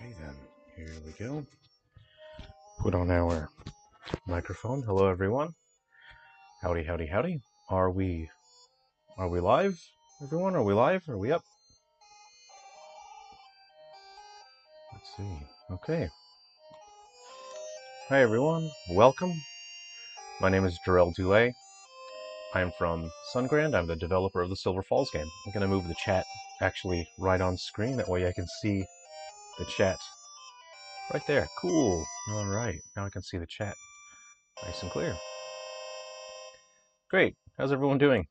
Alrighty then, here we go. Put on our microphone. Hello everyone. Howdy, howdy, howdy. Are we live? Everyone, are we live? Are we up? Let's see. Okay. Hi everyone, welcome. My name is Jerrel Dulay. I'm from Sungrand. I'm the developer of the Silver Falls game. I'm going to move the chat actually right on screen. That way I can see the chat right there. Cool. Alright, now I can see the chat nice and clear. Great. How's everyone doing?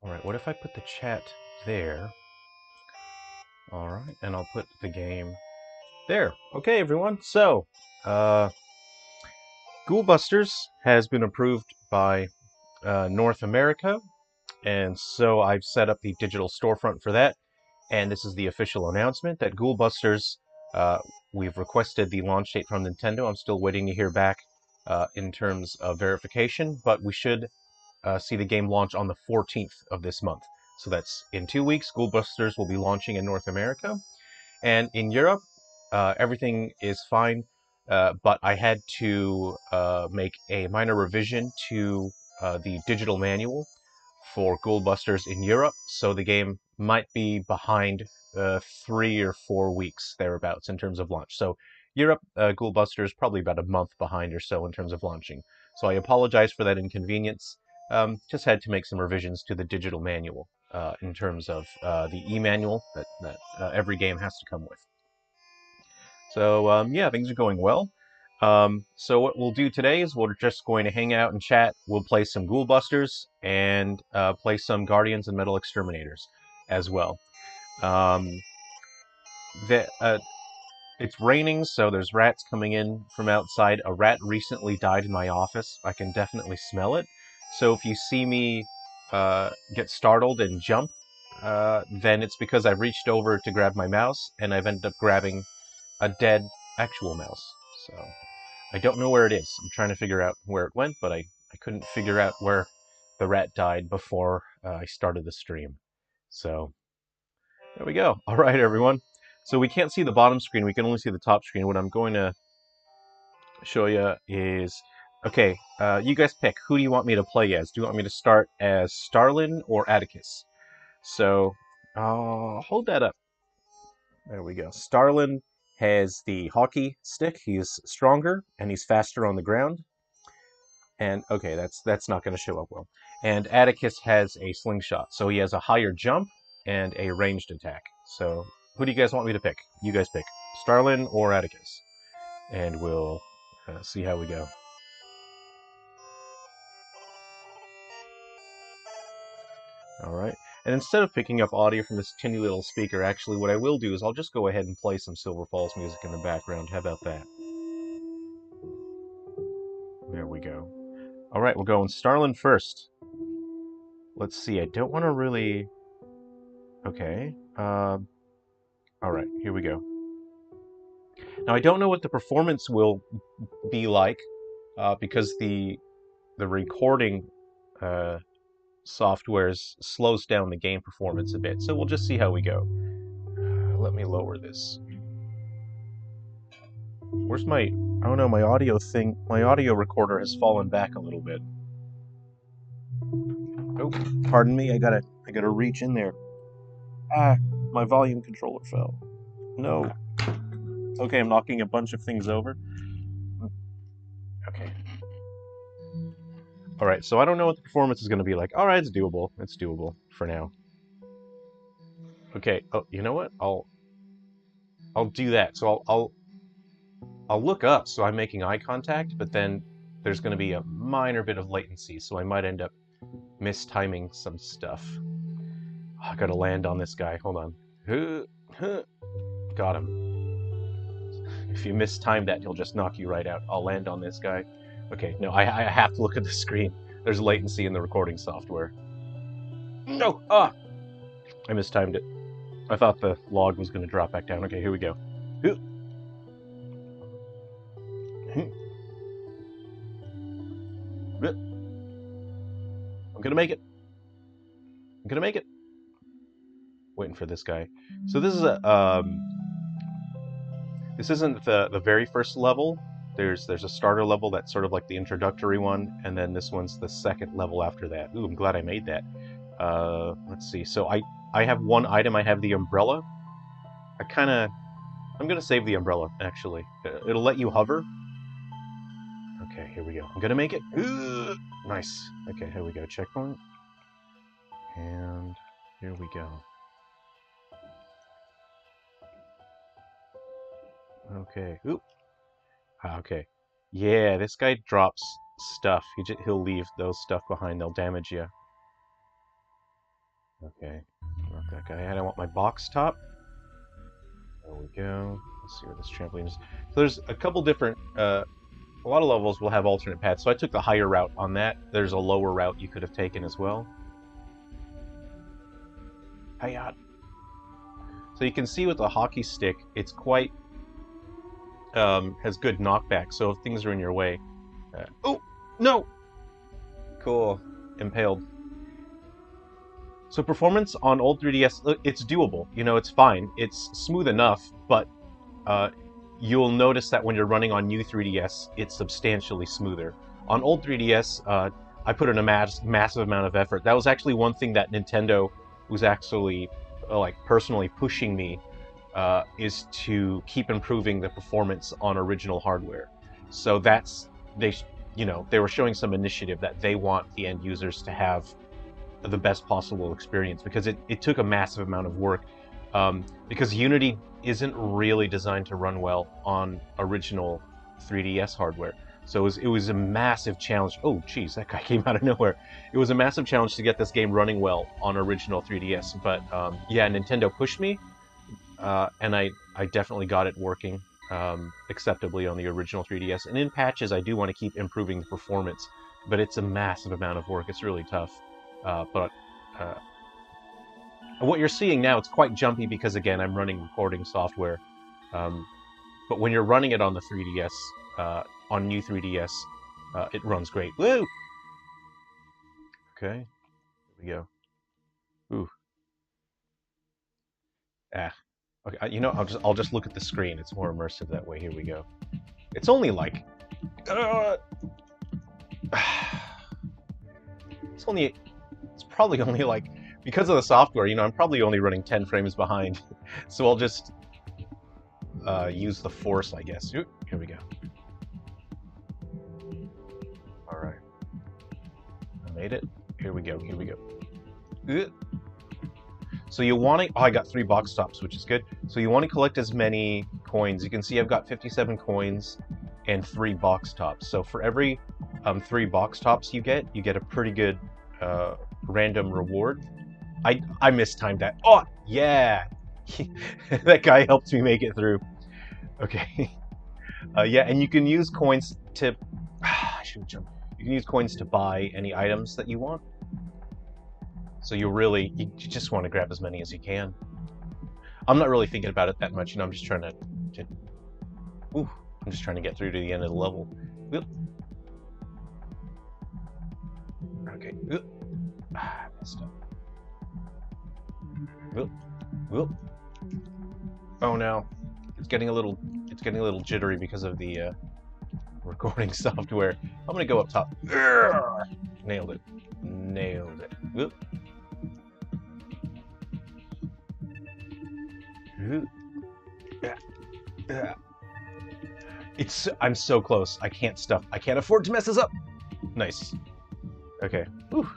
Alright, what if I put the chat there? Alright, and I'll put the game there. Okay, everyone. So, Ghoul Busters has been approved by North America, and so I've set up the digital storefront for that. And this is the official announcement that Ghoul Busters, we've requested the launch date from Nintendo. I'm still waiting to hear back in terms of verification, but we should see the game launch on the 14th of this month. So that's in 2 weeks. Ghoul Busters will be launching in North America. And in Europe, everything is fine, but I had to make a minor revision to the digital manual for Ghoul Busters in Europe, so the game might be behind 3 or 4 weeks, thereabouts, in terms of launch. So Europe, Ghoul Busters, probably about a month behind or so in terms of launching. So I apologize for that inconvenience. Just had to make some revisions to the digital manual in terms of the e-manual that every game has to come with. So yeah, things are going well. So what we'll do today is we're just going to hang out and chat. We'll play some Ghoul Busters and play some Guardians and Metal Exterminators as well. It's raining, so there's rats coming in from outside. A rat recently died in my office. I can definitely smell it. So if you see me get startled and jump, then it's because I've reached over to grab my mouse, and I've ended up grabbing a dead actual mouse. So I don't know where it is. I'm trying to figure out where it went, but I couldn't figure out where the rat died before I started the stream. So there we go. All right, everyone. So we can't see the bottom screen. We can only see the top screen. What I'm going to show you is, okay, you guys pick. Who do you want me to play as? Do you want me to start as Starlin or Atticus? So hold that up. There we go. Starlin has the hockey stick. He's stronger and he's faster on the ground. And okay, that's not going to show up well. And Atticus has a slingshot, so he has a higher jump and a ranged attack. So who do you guys want me to pick? You guys pick. Starlin or Atticus? And we'll see how we go. Alright. And instead of picking up audio from this tinny little speaker, actually what I will do is I'll just go ahead and play some Silver Falls music in the background. How about that? There we go. Alright, we're going Starlin first. Let's see, I don't want to really... Okay. Alright, here we go. Now, I don't know what the performance will be like, because the recording software slows down the game performance a bit. So we'll just see how we go. Let me lower this. Where's my... Oh no, my audio thing... My audio recorder has fallen back a little bit. Oh, pardon me, I gotta reach in there. Ah, my volume controller fell. No. Okay, I'm knocking a bunch of things over. Okay. Alright, so I don't know what the performance is going to be like. Alright, it's doable. It's doable for now. Okay, oh, you know what? I'll do that. So I'll look up so I'm making eye contact, but then there's going to be a minor bit of latency, so I might end up mistiming some stuff. Oh, I gotta land on this guy. Hold on. Got him. If you mistime that, he'll just knock you right out. I'll land on this guy. Okay, no, I have to look at the screen. There's latency in the recording software. No! Ah! I mistimed it. I thought the log was going to drop back down. Okay, here we go. I'm gonna make it. I'm gonna make it. Waiting for this guy. So this is a This isn't the very first level. There's a starter level that's sort of like the introductory one, and then this one's the second level after that. Ooh, I'm glad I made that. Let's see. So I have one item. I have the umbrella. I'm gonna save the umbrella, actually. It'll let you hover. Okay, here we go. I'm gonna make it. Ugh! Nice. Okay, here we go. Checkpoint. And here we go. Okay. Oop. Okay. Yeah, this guy drops stuff. He'll leave those stuff behind. They'll damage you. Okay. Not that guy. I don't want my box top. There we go. Let's see where this trampoline is. So there's a couple different... a lot of levels will have alternate paths, so I took the higher route on that. There's a lower route you could have taken as well. Hi-yah. So you can see with the hockey stick, it's quite... has good knockback, so if things are in your way... oh! No! Cool. Impaled. So performance on old 3DS, it's doable. You know, it's fine. It's smooth enough, but you'll notice that when you're running on new 3DS, it's substantially smoother. On old 3DS, I put in a massive amount of effort. That was actually one thing that Nintendo was actually, like, personally pushing me, is to keep improving the performance on original hardware. So that's, you know, they were showing some initiative that they want the end users to have the best possible experience, because it took a massive amount of work, because Unity isn't really designed to run well on original 3DS hardware. So it was a massive challenge. Oh, geez, that guy came out of nowhere. It was a massive challenge to get this game running well on original 3DS. But yeah, Nintendo pushed me, and I definitely got it working acceptably on the original 3DS. And in patches, I do want to keep improving the performance, but it's a massive amount of work. It's really tough. But what you're seeing now, it's quite jumpy because, again, I'm running recording software. But when you're running it on the 3DS, on new 3DS, it runs great. Woo! Okay, here we go. Ooh. Ah. Okay, you know, I'll just look at the screen. It's more immersive that way. Here we go. It's only like... It's probably only like... Because of the software, you know, I'm probably only running 10 frames behind. So I'll just use the force, I guess. Ooh, here we go. Alright. I made it. Here we go, here we go. Ooh. So you want to... Oh, I got 3 box tops, which is good. So you want to collect as many coins. You can see I've got 57 coins and 3 box tops. So for every 3 box tops you get a pretty good random reward. I mistimed that. Oh, yeah! That guy helped me make it through. Okay. Yeah, and you can use coins to... I shouldn't jump. You can use coins to buy any items that you want. So you just want to grab as many as you can. I'm not really thinking about it that much, you know, I'm just trying to get through to the end of the level. Oop. Okay. Oop. I messed up. Oop. Oop. Oh no. It's getting a little jittery because of the recording software. I'm gonna go up top. Urgh! Nailed it. Nailed it. Oop. I'm so close. I can't afford to mess this up. Nice. Okay. Whew.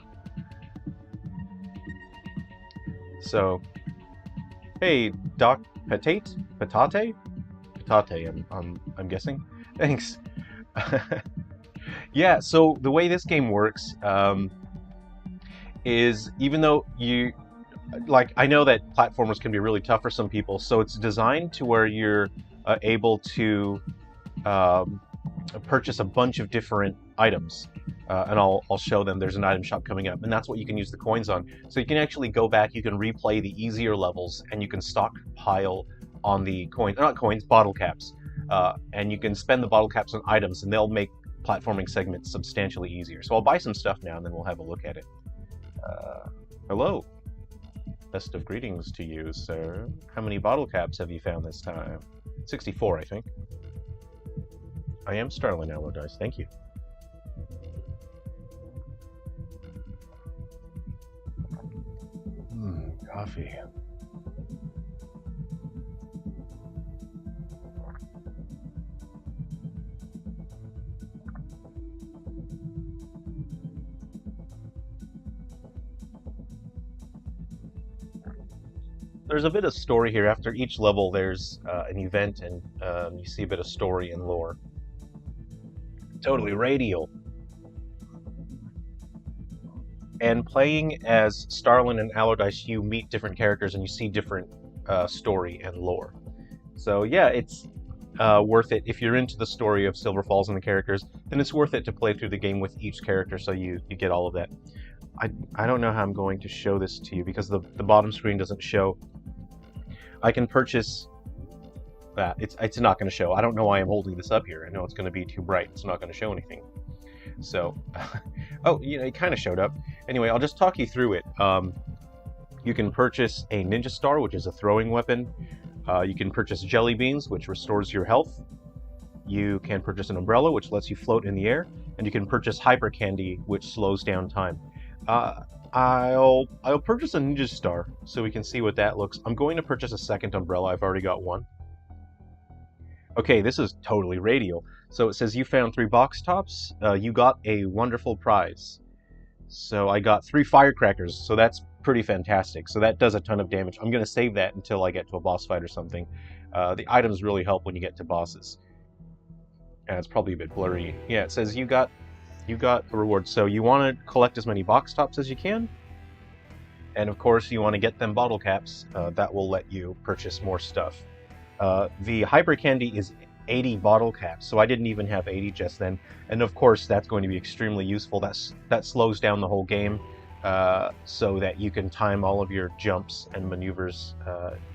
So, hey, Doc Patate? Patate, I'm guessing. Thanks. Yeah, so the way this game works is, even though I know that platformers can be really tough for some people, so it's designed to where you're able to purchase a bunch of different items, and I'll show them. There's an item shop coming up, and that's what you can use the coins on. So you can actually go back, you can replay the easier levels, and you can stockpile on the bottle caps, and you can spend the bottle caps on items, and they'll make platforming segments substantially easier. So I'll buy some stuff now, and then we'll have a look at it. Hello. Best of greetings to you, sir. How many bottle caps have you found this time? 64, I think. I am Starlin Allardyce, thank you. Coffee. There's a bit of story here. After each level, there's an event, and you see a bit of story and lore. Totally radial. And playing as Starlin and Allardyce, you meet different characters and you see different story and lore. So yeah, it's worth it. If you're into the story of Silver Falls and the characters, then it's worth it to play through the game with each character so you get all of that. I don't know how I'm going to show this to you because the bottom screen doesn't show. I can purchase that. It's not going to show. I don't know why I'm holding this up here. I know it's going to be too bright. It's not going to show anything. So, oh, you know, it kind of showed up. Anyway, I'll just talk you through it. You can purchase a Ninja Star, which is a throwing weapon. You can purchase Jelly Beans, which restores your health. You can purchase an Umbrella, which lets you float in the air. And you can purchase Hyper Candy, which slows down time. I'll purchase a Ninja Star so we can see what that looks. I'm going to purchase a second Umbrella. I've already got one. Okay, this is totally radial. So it says you found 3 box tops. You got a wonderful prize. So I got 3 firecrackers. So that's pretty fantastic. So that does a ton of damage. I'm going to save that until I get to a boss fight or something. The items really help when you get to bosses. And it's probably a bit blurry. Yeah, it says you got a reward. So you want to collect as many box tops as you can. And of course, you want to get them bottle caps. That will let you purchase more stuff. The Hyper Candy is 80 bottle caps, so I didn't even have 80 just then. And of course, that's going to be extremely useful. That slows down the whole game so that you can time all of your jumps and maneuvers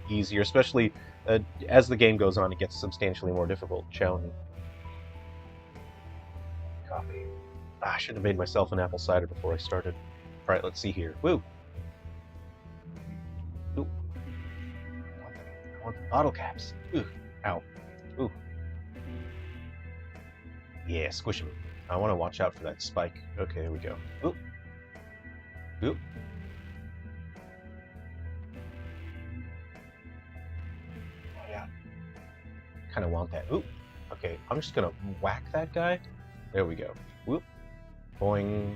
easier, especially as the game goes on, it gets substantially more difficult, challenging. Coffee. I should have made myself an apple cider before I started. All right, let's see here. Woo! Ooh. I want the bottle caps. Ooh. Ow. Ooh. Yeah, squish them. I want to watch out for that spike. Okay, here we go. Ooh. Ooh. Oh, yeah. Kind of want that. Ooh. Okay, I'm just going to whack that guy. There we go. Whoop. Boing.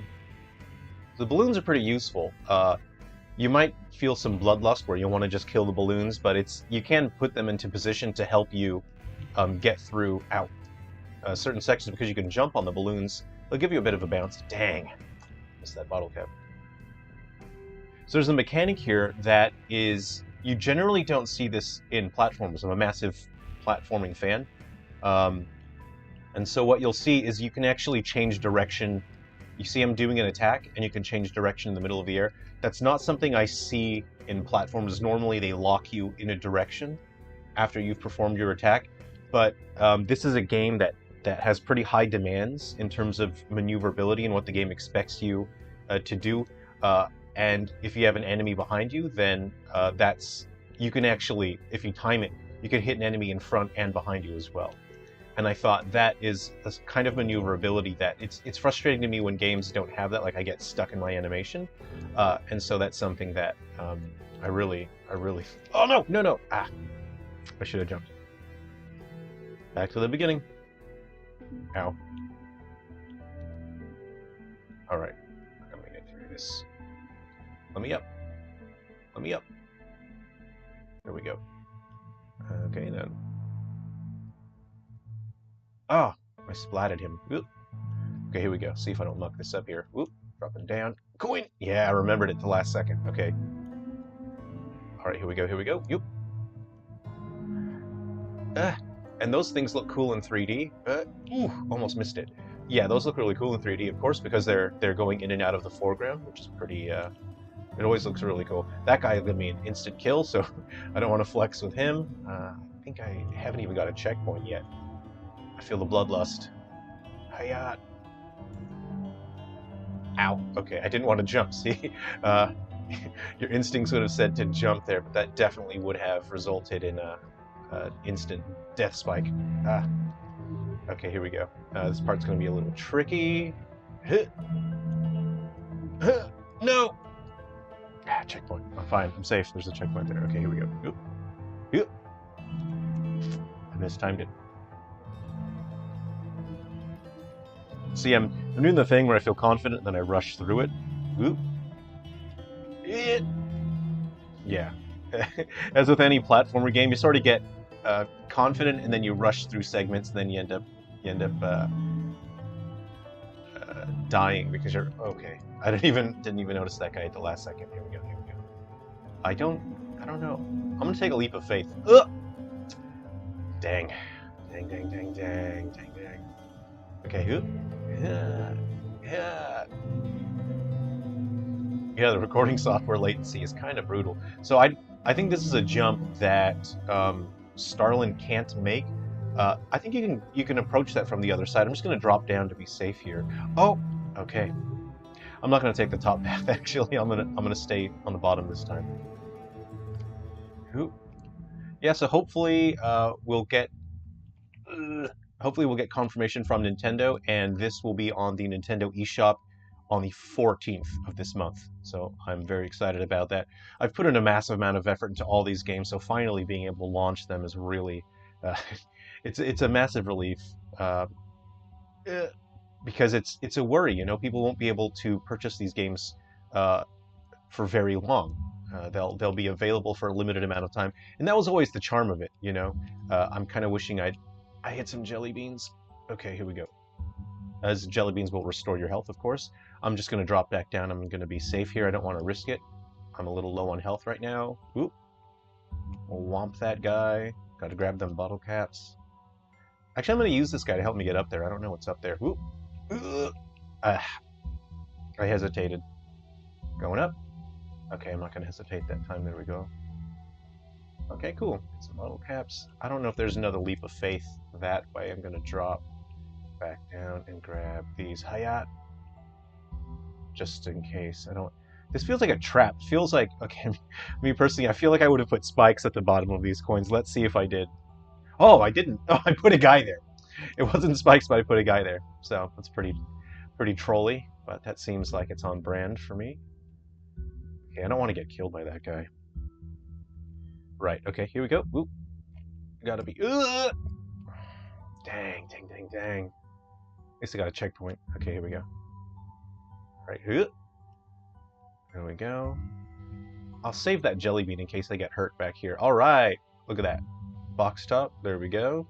The balloons are pretty useful. You might feel some bloodlust where you want to just kill the balloons, but you can put them into position to help you get through out certain sections because you can jump on the balloons. They'll give you a bit of a bounce. Dang. Missed that bottle cap. So there's a mechanic here that is... You generally don't see this in platformers. I'm a massive platforming fan. And so what you'll see is you can actually change direction. You see I'm doing an attack, and you can change direction in the middle of the air. That's not something I see in platforms. Normally they lock you in a direction after you've performed your attack. But this is a game that has pretty high demands in terms of maneuverability and what the game expects you to do. And if you have an enemy behind you, then you can actually, if you time it, you can hit an enemy in front and behind you as well. And I thought that is a kind of maneuverability that it's frustrating to me when games don't have that. Like I get stuck in my animation, and so that's something that I really. Oh no! Ah, I should have jumped. Back to the beginning. Ow. All right, I'm gonna get through this. Let me up. Let me up. There we go. Okay then. Oh, I splatted him. Oop. Okay, here we go. See if I don't muck this up here. Whoop, dropping down. Coin! Yeah, I remembered it the last second. Okay. Alright, here we go, here we go. Yoop. And those things look cool in 3D. Ooh, almost missed it. Yeah, those look really cool in 3D, of course, because they're going in and out of the foreground, which is pretty, it always looks really cool. That guy gave me an instant kill, so I don't want to flex with him. I think I haven't even got a checkpoint yet. I feel the bloodlust. Hiya. Ow. Okay, I didn't want to jump, see? Your instincts would have said to jump there, but that definitely would have resulted in a instant death spike. Ah. Okay, here we go. This part's going to be a little tricky. No! Ah, checkpoint. I'm fine. I'm safe. There's a checkpoint there. Okay, here we go. Oop. Oop. I mistimed it. See, I'm doing the thing where I feel confident, and then I rush through it. Oop. Yeah. As with any platformer game, you sort of get confident, and then you rush through segments, and then you end up dying because you're okay. I didn't even notice that guy at the last second. Here we go. Here we go. I don't know. I'm gonna take a leap of faith. Ugh! Dang. Dang. Okay. Yeah, the recording software latency is kind of brutal. So I think this is a jump that Starlin can't make. I think you can approach that from the other side. I'm just going to drop down to be safe here. Oh, okay. I'm not going to take the top path. Actually, I'm gonna stay on the bottom this time. Ooh. Yeah. So hopefully we'll get confirmation from Nintendo, and this will be on the Nintendo eShop on the 14th of this month. So I'm very excited about that. I've put in a massive amount of effort into all these games, so finally being able to launch them is really, it's a massive relief. Because it's a worry, you know, people won't be able to purchase these games for very long. They'll be available for a limited amount of time, and that was always the charm of it, you know. I'm kind of wishing I hit some jelly beans. Okay, here we go. As jelly beans will restore your health, of course. I'm just going to drop back down. I'm going to be safe here. I don't want to risk it. I'm a little low on health right now. Oop. We'll womp that guy. Got to grab them bottle caps. Actually, I'm going to use this guy to help me get up there. I don't know what's up there. Oop. I hesitated. Going up. Okay, I'm not going to hesitate that time. There we go. Okay, cool. Get some bottle caps. I don't know if there's another leap of faith that way. I'm going to drop back down and grab these Hayat. Just in case. I don't... This feels like a trap. Feels like... Okay, me personally, I feel like I would have put spikes at the bottom of these coins. Let's see if I did. Oh, I didn't. Oh, I put a guy there. It wasn't spikes, but I put a guy there. So, that's pretty trolly. But that seems like it's on brand for me. Okay, I don't want to get killed by that guy. Right, okay, here we go. Oop. Gotta be... Dang. At least I got a checkpoint. Okay, here we go. Right, there we go. I'll save that jelly bean in case I get hurt back here. All right, look at that. Box top, there we go.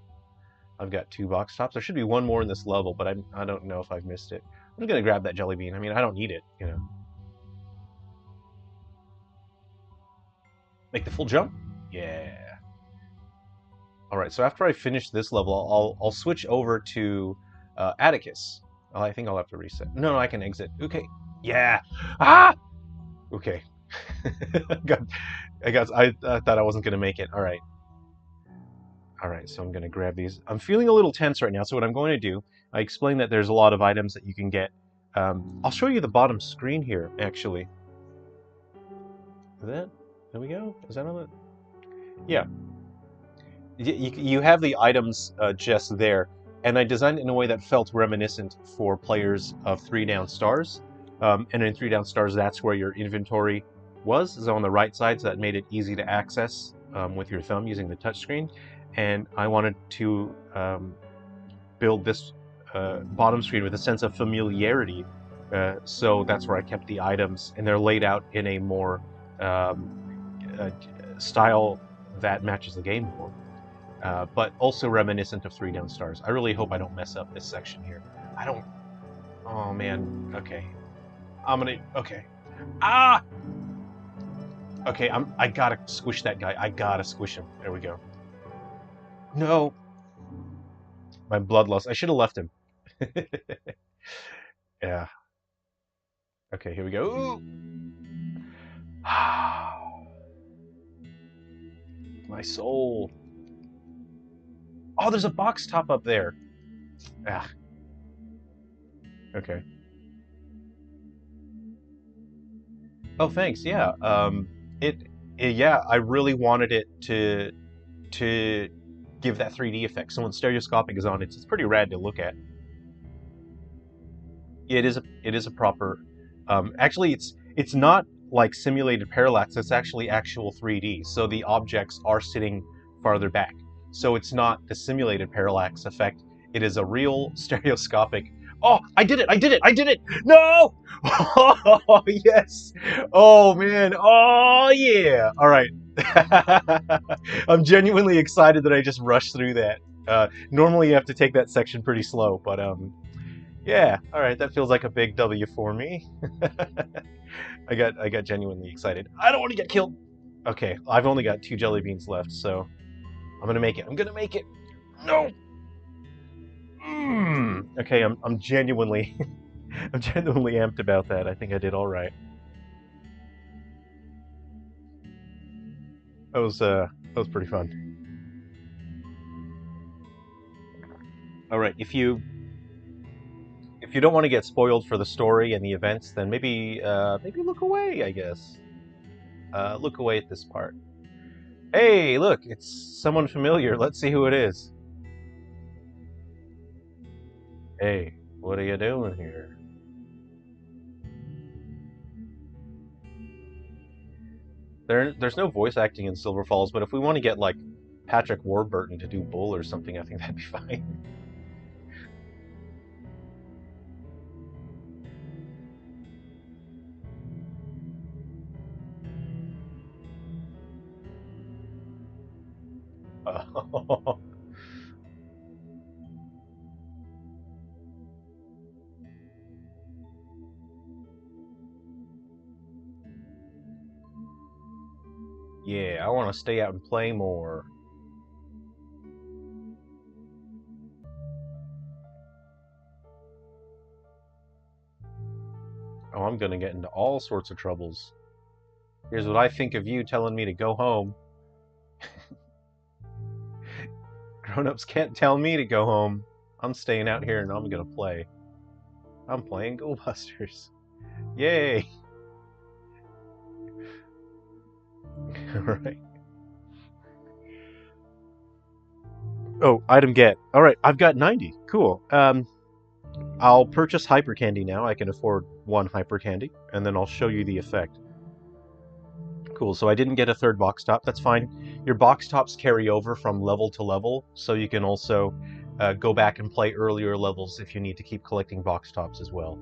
I've got 2 box tops. There should be one more in this level, but I don't know if I've missed it. I'm just gonna grab that jelly bean. I mean, I don't need it, you know. Make the full jump? Yeah. All right, so after I finish this level, I'll switch over to Atticus. Oh, I think I'll have to reset. No, I can exit. Okay. Yeah. Ah! Okay. I thought I wasn't going to make it. All right. All right, so I'm going to grab these. I'm feeling a little tense right now, so what I'm going to do, I explained that there's a lot of items that you can get. I'll show you the bottom screen here, actually. Is that? There we go. Is that on it? Yeah. You have the items just there. And I designed it in a way that felt reminiscent for players of 3 Down Stars. And in 3 Down Stars, that's where your inventory was, so on the right side, so that made it easy to access with your thumb using the touchscreen. And I wanted to build this bottom screen with a sense of familiarity, so that's where I kept the items, and they're laid out in a more style that matches the game more. But also reminiscent of 3 Down Stars. I really hope I don't mess up this section here. I don't... Oh, man. Okay. I'm gonna... Okay. Ah! Okay, I gotta squish that guy. I gotta squish him. There we go. No! My bloodlust. I should have left him. Yeah. Okay, here we go. Ooh. My soul. Oh, there's a box top up there. Ah. Okay. Oh, thanks. Yeah. Yeah, I really wanted it to to give that 3D effect. So when stereoscopic is on, it's pretty rad to look at. It is a proper. Actually, it's not like simulated parallax. It's actually actual 3D. So the objects are sitting farther back. So it's not the simulated parallax effect. It is a real stereoscopic. Oh, I did it! I did it! I did it! No! Oh, yes! Oh, man! Oh, yeah! All right. I'm genuinely excited that I just rushed through that. Normally you have to take that section pretty slow, but yeah, all right, that feels like a big W for me. I got genuinely excited. I don't want to get killed. Okay, I've only got 2 jelly beans left, so I'm gonna make it. I'm gonna make it. No. Okay, I'm genuinely I'm genuinely amped about that. I think I did all right. That was pretty fun. All right, if you don't want to get spoiled for the story and the events, then maybe look away, I guess. Look away at this part. Hey, look, it's someone familiar. Let's see who it is. Hey, what are you doing here? There's no voice acting in Silver Falls, but if we want to get, like, Patrick Warburton to do Bull or something, I think that'd be fine. Yeah, I want to stay out and play more. Oh, I'm gonna get into all sorts of troubles. Here's what I think of you telling me to go home. Grown-ups can't tell me to go home. I'm staying out here and I'm gonna play. I'm playing Ghoul Busters. Yay! Alright. Oh, item get. Alright, I've got 90. Cool. I'll purchase Hyper Candy now. I can afford 1 Hyper Candy, and then I'll show you the effect. Cool, so I didn't get a 3rd box top. That's fine. Your box tops carry over from level to level, so you can also go back and play earlier levels if you need to keep collecting box tops as well.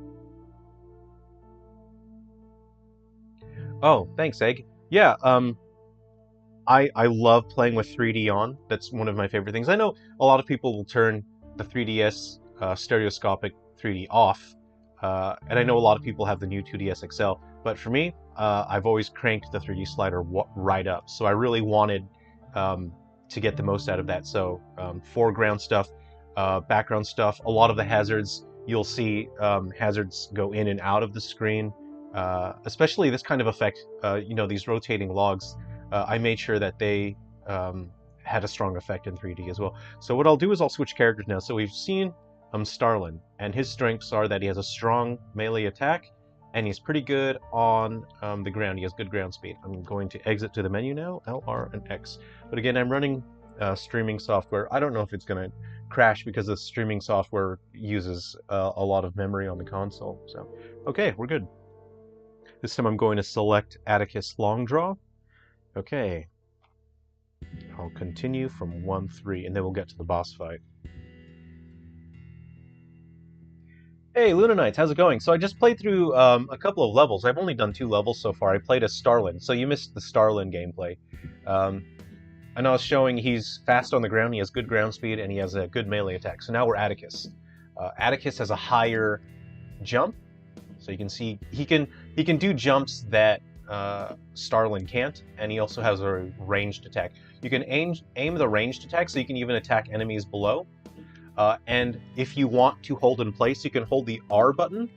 Oh, thanks, Egg. Yeah, I love playing with 3D on. That's one of my favorite things. I know a lot of people will turn the 3DS stereoscopic 3D off, and I know a lot of people have the new 2DS XL, but for me, I've always cranked the 3D slider right up, so I really wanted to get the most out of that. So foreground stuff, background stuff, a lot of the hazards, you'll see hazards go in and out of the screen, especially this kind of effect, these rotating logs. I made sure that they had a strong effect in 3D as well. So what I'll do is I'll switch characters now. So we've seen Starlin, and his strengths are that he has a strong melee attack, and he's pretty good on the ground. He has good ground speed. I'm going to exit to the menu now, L, R, and X. But again, I'm running streaming software. I don't know if it's going to crash because the streaming software uses a lot of memory on the console. So, okay, we're good. This time I'm going to select Atticus Long Draw. Okay. I'll continue from 1-3, and then we'll get to the boss fight. Hey, Lunar Knights, how's it going? So I just played through a couple of levels. I've only done 2 levels so far. I played as Starlin, so you missed the Starlin gameplay. And I was showing he's fast on the ground, he has good ground speed, and he has a good melee attack. So now we're Atticus. Atticus has a higher jump, so you can see he can do jumps that Starlin can't, and he also has a ranged attack. You can aim the ranged attack, so you can even attack enemies below. And if you want to hold in place, you can hold the R button.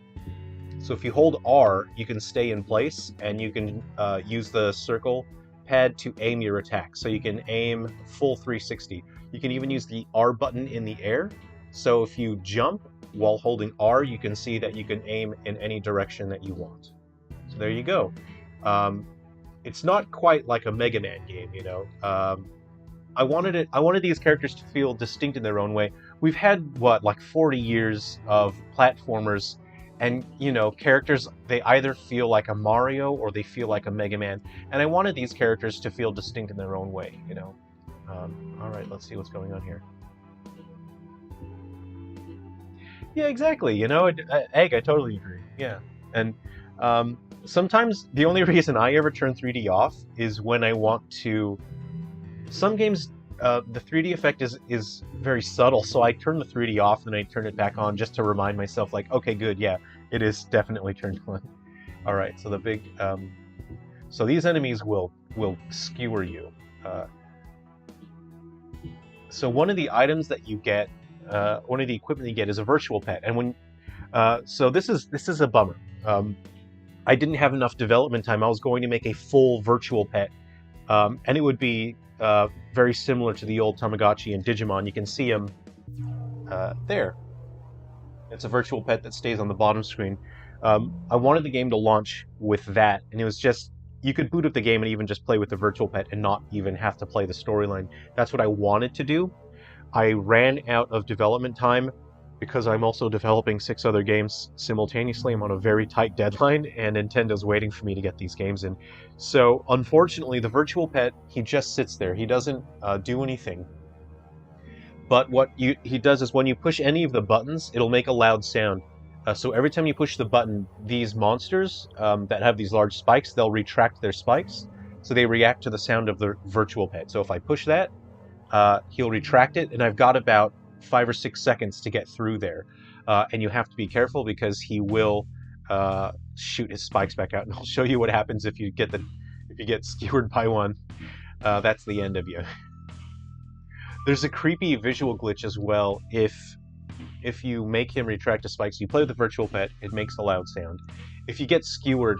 So if you hold R, you can stay in place, and you can use the circle pad to aim your attack. So you can aim full 360. You can even use the R button in the air. So if you jump while holding R, you can see that you can aim in any direction that you want. So there you go. It's not quite like a Mega Man game, you know. I wanted these characters to feel distinct in their own way. We've had what, like 40 years of platformers, and you know, characters, they either feel like a Mario or they feel like a Mega Man, and I wanted these characters to feel distinct in their own way, you know. All right, let's see what's going on here. Yeah, exactly. You know, Egg, I totally agree. Yeah, and sometimes the only reason I ever turn 3D off is when I want to. Some games, the 3D effect is very subtle, so I turn the 3D off and I turn it back on just to remind myself, like, okay, good, yeah, it is definitely turned on. All right, so the big, so these enemies will skewer you. So one of the items that you get, one of the equipment you get is a virtual pet, and when, so this is a bummer. I didn't have enough development time. I was going to make a full virtual pet, and it would be very similar to the old Tamagotchi and Digimon. You can see him there. It's a virtual pet that stays on the bottom screen. I wanted the game to launch with that, and it was just, you could boot up the game and even just play with the virtual pet and not even have to play the storyline. That's what I wanted to do. I ran out of development time because I'm also developing 6 other games simultaneously. I'm on a very tight deadline, and Nintendo's waiting for me to get these games in. So, unfortunately, the virtual pet, he just sits there. He doesn't do anything. But what he does is when you push any of the buttons, it'll make a loud sound. So every time you push the button, these monsters that have these large spikes, they'll retract their spikes. So they react to the sound of the virtual pet. So if I push that, he'll retract it, and I've got about 5 or 6 seconds to get through there. And you have to be careful because he will shoot his spikes back out, and I'll show you what happens if you get skewered by one. That's the end of you. There's a creepy visual glitch as well. If you make him retract his spikes, you play with the virtual pet, it makes a loud sound. If you get skewered,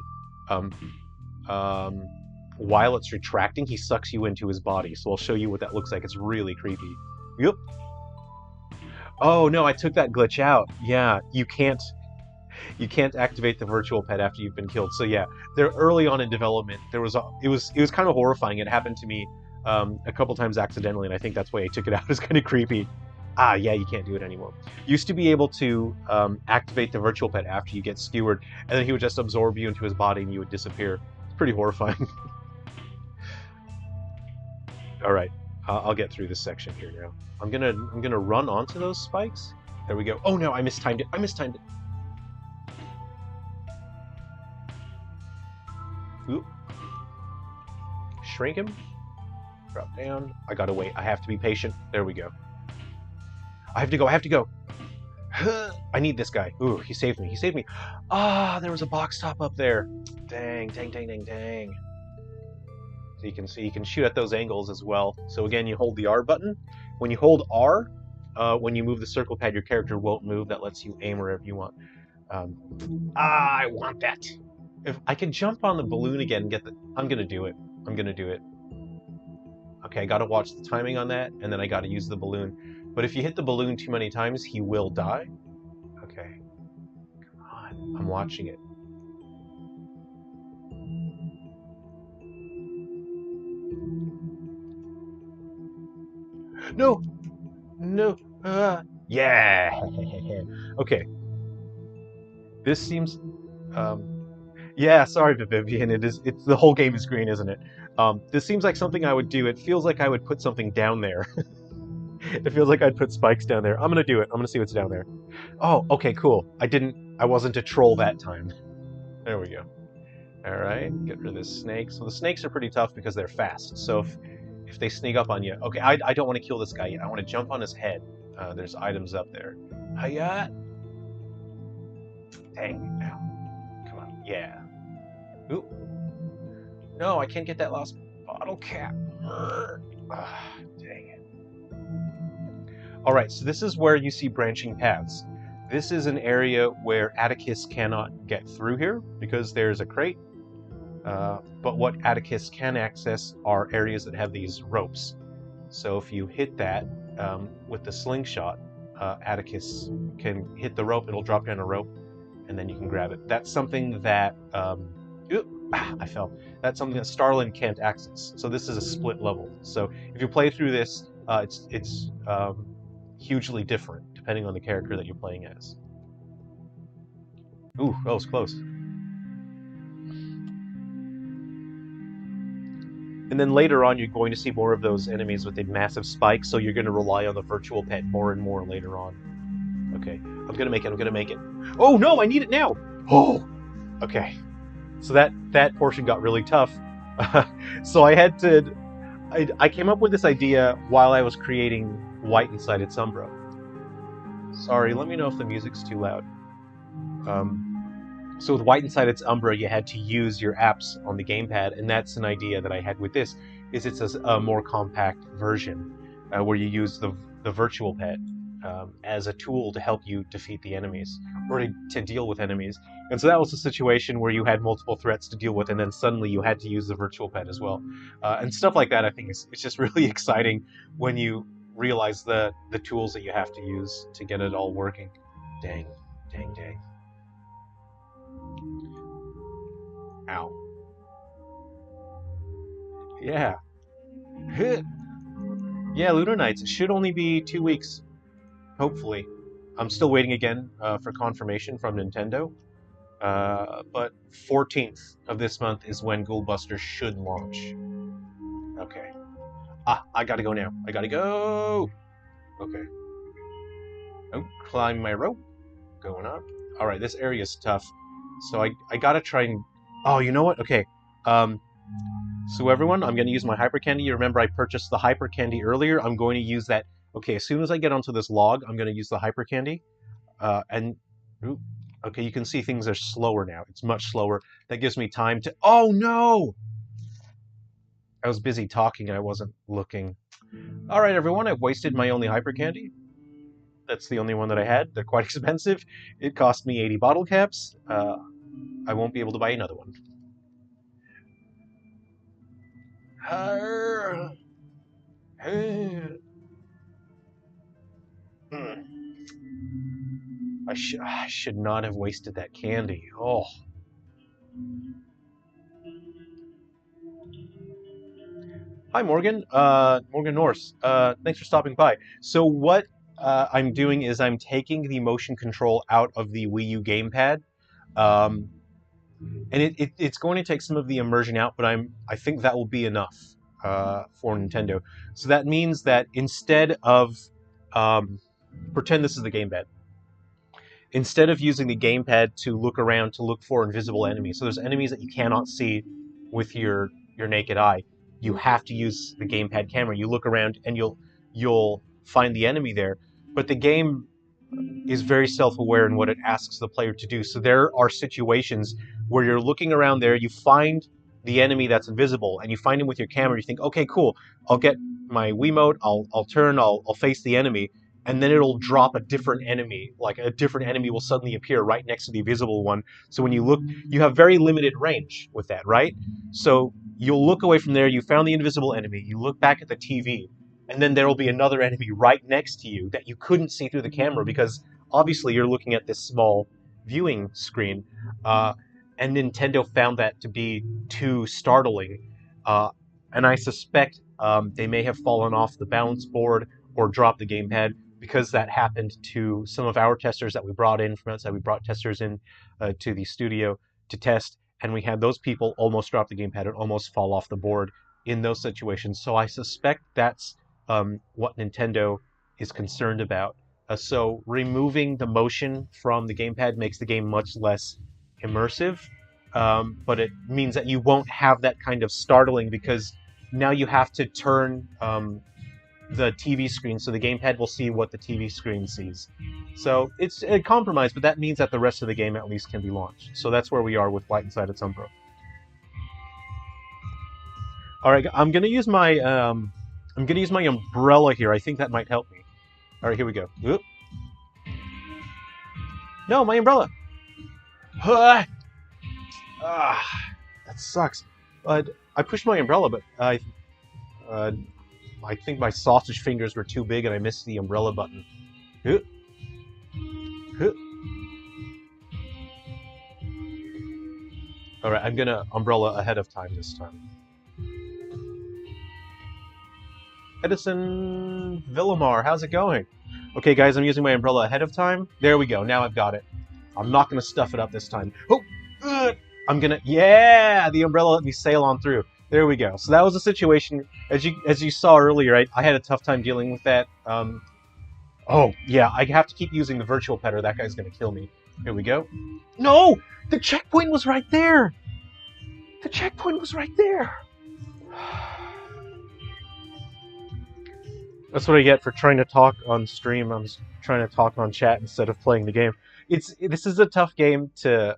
while it's retracting, he sucks you into his body. So I'll show you what that looks like. It's really creepy. Yep. Oh no, I took that glitch out. Yeah, you can't activate the virtual pet after you've been killed. So yeah, they're early on in development. It was kind of horrifying. It happened to me a couple times accidentally, and I think that's why I took it out. It's kind of creepy. Ah, yeah, you can't do it anymore. Used to be able to activate the virtual pet after you get skewered, and then he would just absorb you into his body and you would disappear. It's pretty horrifying. All right, I'll get through this section here now. I'm gonna run onto those spikes. There we go. Oh no, I mistimed it. I mistimed it. Oop. Shrink him. Drop down. I gotta wait. I have to be patient. There we go. I have to go. I have to go. I need this guy. Ooh, he saved me. He saved me. Ah, there was a box top up there. Dang, dang, dang, dang, dang. So you can see you can shoot at those angles as well. So again, you hold the R button. When you hold R, when you move the circle pad, your character won't move. That lets you aim wherever you want. I want that. If I can jump on the balloon again and get the... I'm gonna do it. I'm gonna do it. Okay, I gotta watch the timing on that, and then I gotta use the balloon. But if you hit the balloon too many times, he will die. Okay. Come on. I'm watching it. No! No! Yeah! Okay. This seems... yeah, sorry, Vivian. It's the whole game is green, isn't it? This seems like something I would do. It feels like I would put something down there. It feels like I'd put spikes down there. I'm gonna do it. I'm gonna see what's down there. Oh, okay, cool. I wasn't a troll that time. There we go. All right, get rid of this snake. So the snakes are pretty tough because they're fast. So if they sneak up on you, okay, I don't want to kill this guy yet. I want to jump on his head. There's items up there. Hiya! Dang! Ow. Come on, yeah. Ooh. No, I can't get that last bottle cap. Ah, dang it. Alright, so this is where you see branching paths. This is an area where Atticus cannot get through here because there's a crate. But what Atticus can access are areas that have these ropes. So if you hit that with the slingshot, Atticus can hit the rope, it'll drop down a rope, and then you can grab it. That's something that I fell. That's something that Starland can't access. So this is a split level. So if you play through this, it's hugely different depending on the character that you're playing as. Ooh, that was close. And then later on, you're going to see more of those enemies with a massive spike, so you're going to rely on the virtual pet more and more later on. Okay, I'm going to make it, I'm going to make it. Oh no, I need it now! Oh! Okay. So that portion got really tough. So I had to... I came up with this idea while I was creating White Inside its Umbra. Sorry, let me know if the music's too loud. So with White Inside its Umbra, you had to use your apps on the gamepad, and that's an idea that I had with this, is it's a more compact version, where you use the virtual pet as a tool to help you defeat the enemies, or to deal with enemies. And so that was a situation where you had multiple threats to deal with, and then suddenly you had to use the virtual pet as well. And stuff like that, I think, it's just really exciting when you realize the tools that you have to use to get it all working. Dang, dang, dang. Ow. Yeah. Yeah, Lunar Knights. It should only be 2 weeks. Hopefully. I'm still waiting again for confirmation from Nintendo. But 14th of this month is when Ghoul Busters should launch. Okay. I gotta go now. I gotta go! Okay. Oh, climb my rope. Going up. Alright, this area is tough. So I gotta try and... Oh, you know what? Okay. So everyone, I'm gonna use my Hyper Candy. You remember I purchased the Hyper Candy earlier? I'm going to use that... Okay, as soon as I get onto this log, I'm gonna use the Hyper Candy. Ooh, okay, you can see things are slower now. It's much slower. That gives me time to... Oh, no! I was busy talking and I wasn't looking. Alright, everyone, I've wasted my only Hyper Candy. That's the only one that I had. They're quite expensive. It cost me 80 bottle caps. I won't be able to buy another one. I should not have wasted that candy. Oh. Hi, Morgan. Morgan Norse. Thanks for stopping by. So what I'm doing is I'm taking the motion control out of the Wii U gamepad. And it's going to take some of the immersion out, but I think that will be enough for Nintendo. So that means that instead of... pretend this is the gamepad. Instead of using the gamepad to look around to look for invisible enemies, so there's enemies that you cannot see with your naked eye, you have to use the gamepad camera. You look around and you'll find the enemy there, but the game is very self-aware in what it asks the player to do. So there are situations where you're looking around there, you find the enemy that's invisible, and you find him with your camera, you think, okay, cool, I'll get my Wiimote, I'll turn, I'll face the enemy, and then it'll drop a different enemy. Like a different enemy will suddenly appear right next to the visible one. So when you look, you have very limited range with that, right? So you'll look away from there, you found the invisible enemy, you look back at the TV, and then there will be another enemy right next to you that you couldn't see through the camera because obviously you're looking at this small viewing screen. And Nintendo found that to be too startling. And I suspect they may have fallen off the balance board or dropped the gamepad because that happened to some of our testers that we brought in from outside. We brought testers in to the studio to test, and we had those people almost drop the gamepad and almost fall off the board in those situations. So I suspect that's what Nintendo is concerned about. So removing the motion from the gamepad makes the game much less immersive, but it means that you won't have that kind of startling because now you have to turn the TV screen so the gamepad will see what the TV screen sees. So it's a compromise, but that means that the rest of the game at least can be launched. So that's where we are with White Inside its Umbra. All right, I'm gonna use my umbrella here. I think that might help me. All right, here we go. Oop. No, my umbrella. That sucks. I pushed my umbrella, but I think my sausage fingers were too big and I missed the umbrella button. Alright, I'm gonna Umbrella ahead of time this time. Edison Villamar, how's it going? Okay, guys, I'm using my Umbrella ahead of time. There we go, now I've got it. I'm not gonna stuff it up this time. Oh! I'm gonna... Yeah! The Umbrella let me sail on through. There we go. So that was a situation, as you saw earlier, I had a tough time dealing with that. Oh, yeah, I have to keep using the virtual pet or that guy's gonna kill me. Here we go. No! The checkpoint was right there! The checkpoint was right there! That's what I get for trying to talk on stream. I'm just trying to talk on chat instead of playing the game. This is a tough game to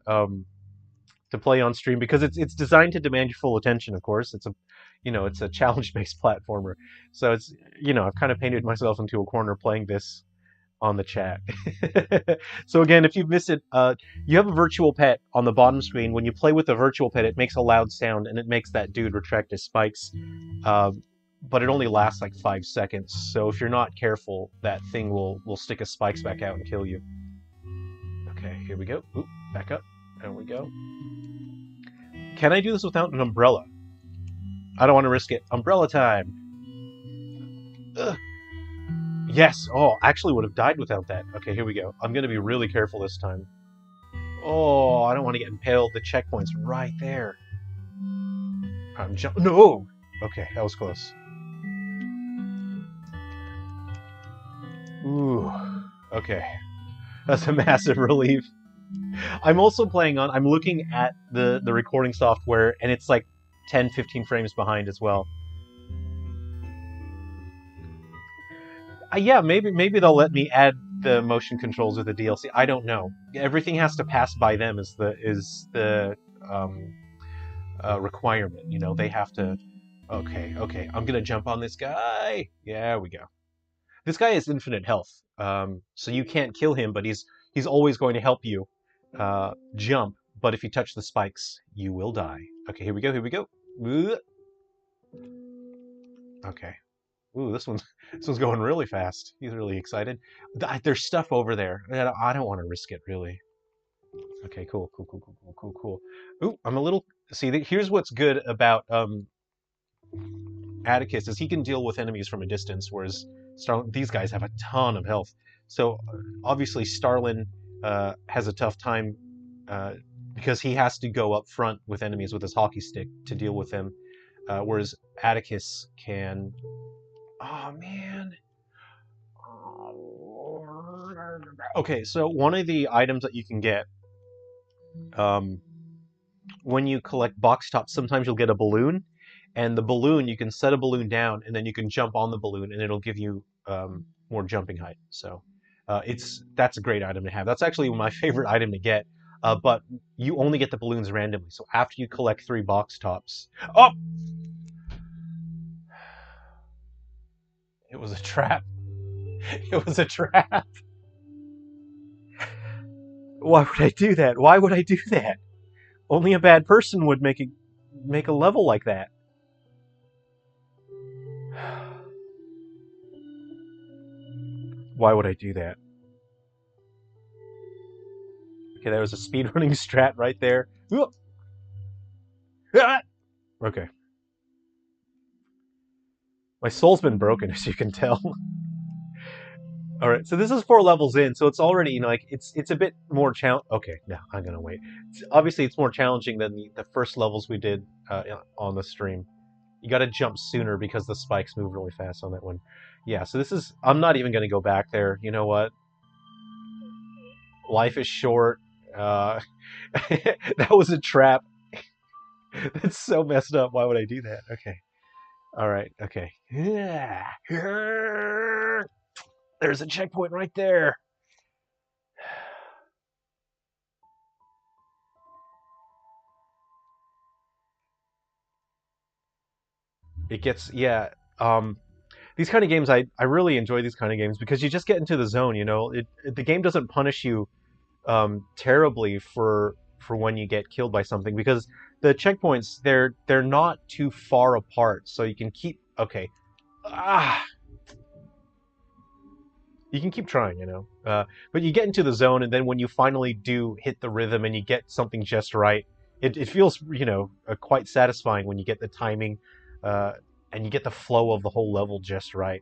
play on stream because it's designed to demand your full attention. Of course, it's a challenge-based platformer. So I've kind of painted myself into a corner playing this on the chat. So again, if you've missed it, you have a virtual pet on the bottom screen. When you play with the virtual pet, it makes a loud sound and it makes that dude retract his spikes. But it only lasts like 5 seconds, so if you're not careful, that thing will stick his spikes back out and kill you. Okay, here we go. Oop, back up. There we go. Can I do this without an umbrella? I don't want to risk it. Umbrella time! Ugh. Yes! Oh, actually would have died without that. Okay, here we go. I'm going to be really careful this time. Oh, I don't want to get impaled. The checkpoint's right there. I'm jumping. No! Okay, that was close. Ooh, okay. That's a massive relief. I'm also I'm looking at the recording software, and it's like 10, 15 frames behind as well. Yeah, maybe they'll let me add the motion controls with the DLC. I don't know. Everything has to pass by them is the requirement. You know, they have to... Okay, I'm gonna jump on this guy. Yeah, we go. This guy has infinite health, so you can't kill him, but he's always going to help you jump. But if you touch the spikes, you will die. Okay, here we go. Okay. Ooh, this one's going really fast. He's really excited. There's stuff over there. I don't want to risk it, really. Okay, cool. Ooh, I'm a little... See, here's what's good about Atticus is he can deal with enemies from a distance, whereas these guys have a ton of health. So obviously Starlin has a tough time because he has to go up front with enemies with his hockey stick to deal with them, whereas Atticus can... Oh, man. Okay, so one of the items that you can get when you collect box tops, sometimes you'll get a balloon. And the balloon, you can set a balloon down, and then you can jump on the balloon, and it'll give you more jumping height. So that's a great item to have. That's actually my favorite item to get, but you only get the balloons randomly. So after you collect 3 box tops... Oh! It was a trap. It was a trap. Why would I do that? Why would I do that? Only a bad person would make a level like that. Why would I do that? Okay, there was a speedrunning strat right there. Okay. My soul's been broken, as you can tell. Alright, so this is 4 levels in, so it's already, like, it's a bit more Okay, no, I'm gonna wait. Obviously, it's more challenging than the first levels we did on the stream. You gotta jump sooner because the spikes move really fast on that one. Yeah, so this is... I'm not even gonna go back there. You know what? Life is short. That was a trap. That's so messed up. Why would I do that? Okay. Alright, okay. There's a checkpoint right there. It gets... Yeah, these kind of games, I really enjoy these kind of games because you just get into the zone, you know? The game doesn't punish you terribly for when you get killed by something, because the checkpoints, they're not too far apart, so you can keep... Okay. You can keep trying, you know? But you get into the zone, and then when you finally do hit the rhythm and you get something just right, It feels, you know, quite satisfying when you get the timing, and you get the flow of the whole level just right.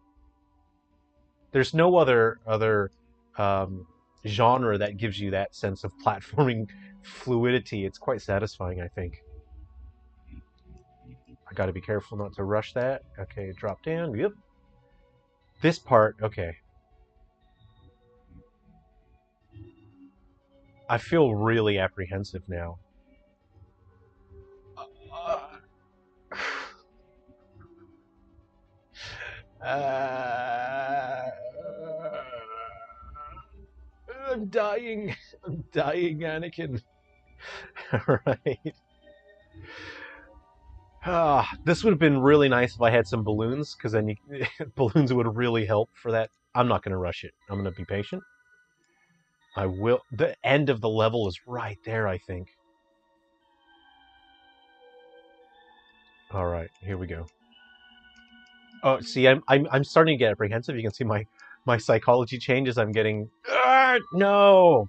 There's no other um, genre that gives you that sense of platforming fluidity. It's quite satisfying, I think. I got to be careful not to rush that. Okay, drop down. Yep. This part, okay. I feel really apprehensive now. Uh, I'm dying. I'm dying, Anakin. All right. This would have been really nice if I had some balloons, because then balloons would really help for that. I'm not going to rush it. I'm going to be patient. I will. The end of the level is right there, I think. All right, here we go. Oh, see, I'm starting to get apprehensive. You can see my psychology changes. I'm getting no.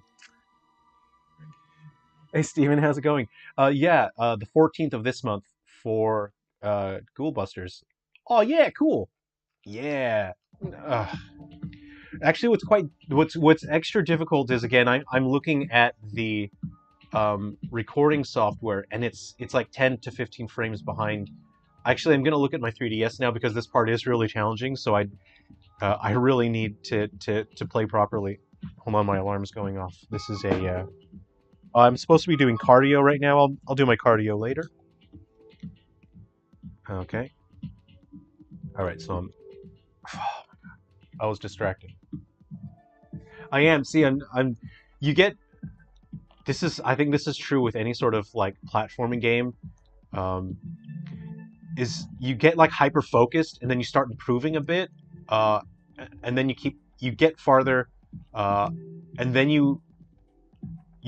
Hey, Steven, how's it going? Yeah, the 14th of this month for Ghoul Busters. Oh yeah, cool. Yeah. Ugh. Actually, what's extra difficult is, again, I'm looking at the recording software, and it's like 10 to 15 frames behind. Actually, I'm gonna look at my 3DS now because this part is really challenging. So I really need to play properly. Hold on, my alarm's going off. This is a I'm supposed to be doing cardio right now. I'll do my cardio later. Okay. All right. So I was distracted. I am. See, I'm. You get. This is. I think this is true with any sort of like platforming game. Um, is you get like hyper focused, and then you start improving a bit, uh, and then you get farther, uh, and then you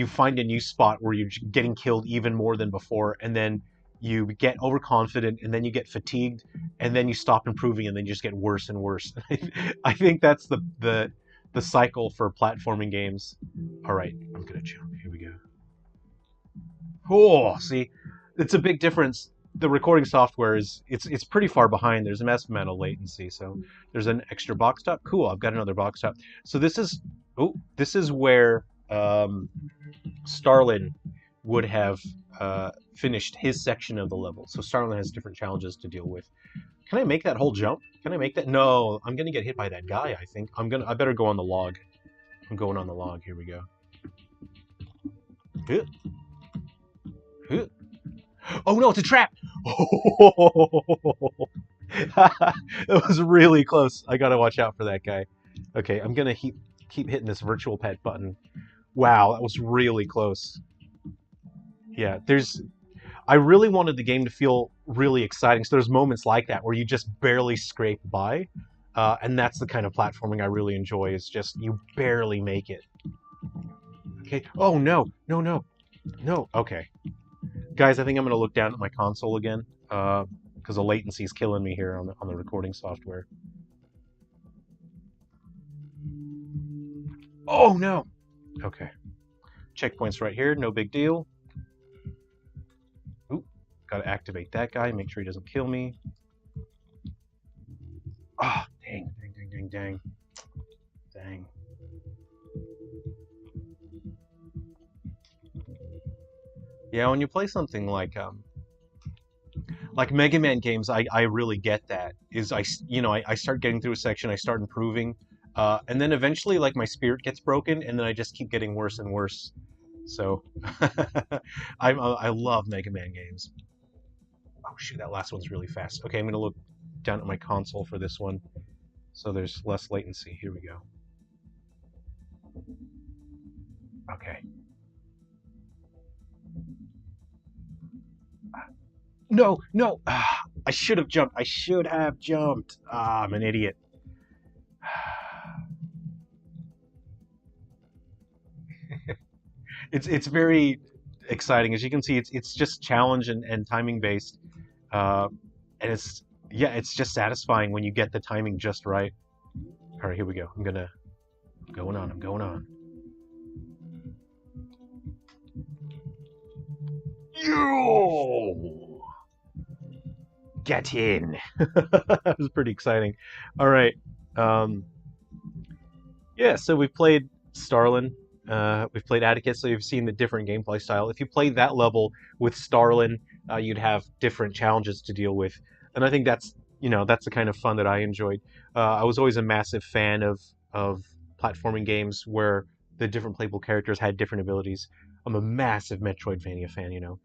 find a new spot where you're getting killed even more than before, and then you get overconfident, and then you get fatigued, and then you stop improving, and then you just get worse and worse. I think that's the cycle for platforming games. All right, I'm gonna jump. Here we go. Oh, see, it's a big difference. The recording software it's pretty far behind. There's a massive amount of latency, so there's an extra box top. Cool, I've got another box top. So this is where Starlin would have finished his section of the level. So Starlin has different challenges to deal with. Can I make that whole jump? Can I make that? No, I'm gonna get hit by that guy, I think. I better go on the log. I'm going on the log. Here we go. Oh no, it's a trap! That was really close. I gotta watch out for that guy. Okay, I'm gonna keep hitting this virtual pet button. Wow, that was really close. Yeah, I really wanted the game to feel really exciting. So there's moments like that where you just barely scrape by, and that's the kind of platforming I really enjoy. Is just you barely make it. Okay. Oh no, no, no, no. Okay, guys, I think I'm gonna look down at my console again, because the latency is killing me here on the recording software. Oh no. Okay. Checkpoints right here. No big deal. Gotta activate that guy, make sure he doesn't kill me. Ah, oh, dang, dang, dang, dang, dang. Dang. Yeah, when you play something like Mega Man games, I really get that. I start getting through a section, I start improving, and then eventually, like, my spirit gets broken, and then I just keep getting worse and worse. So, I love Mega Man games. Oh shoot, that last one's really fast. Okay, I'm gonna look down at my console for this one, so there's less latency. Here we go. Okay. No, no! I should have jumped. I should have jumped. I'm an idiot. It's very exciting. As you can see, it's just challenge and timing based. And it's just satisfying when you get the timing just right. All right, here we go. I'm going on. I'm going on. Get in. That was pretty exciting. All right. Yeah, so we've played Starlin. We've played Atticus, so you've seen the different gameplay style. If you played that level with Starlin, you'd have different challenges to deal with. And I think that's, that's the kind of fun that I enjoyed. I was always a massive fan of platforming games where the different playable characters had different abilities. I'm a massive Metroidvania fan,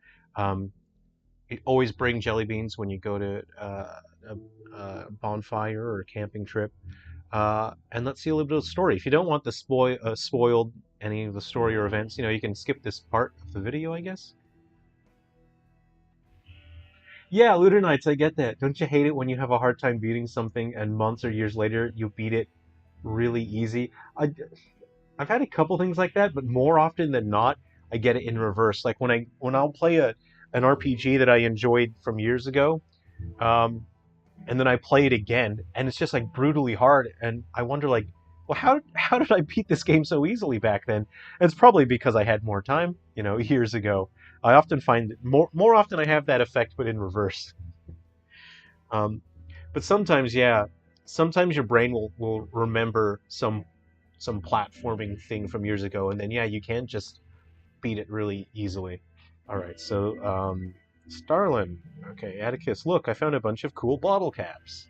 always bring jelly beans when you go to a bonfire or a camping trip. And let's see a little bit of the story. If you don't want the spoiled any of the story or events, you can skip this part of the video, I guess. Yeah, Lunar Knights, I get that. Don't you hate it when you have a hard time beating something and months or years later you beat it really easy? I've had a couple things like that, but more often than not, I get it in reverse. Like when I'll play an RPG that I enjoyed from years ago, and then I play it again, and it's just like brutally hard, and I wonder like, well, how did I beat this game so easily back then? And it's probably because I had more time, years ago. I often find more often I have that effect, but in reverse. But sometimes, yeah, sometimes your brain will remember some platforming thing from years ago, and then yeah, you can just beat it really easily. All right, so Starlin. Okay, Atticus, look, I found a bunch of cool bottle caps.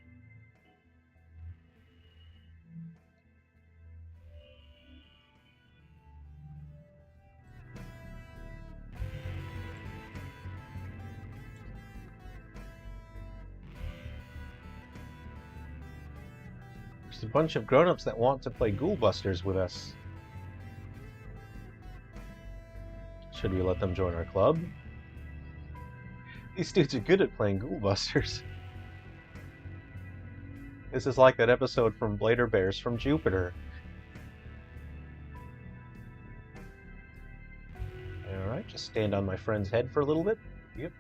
There's a bunch of grown-ups that want to play Ghoul Busters with us. Should we let them join our club? These dudes are good at playing Ghoul Busters. This is like that episode from Blader Bears from Jupiter. Alright, just stand on my friend's head for a little bit. Yep.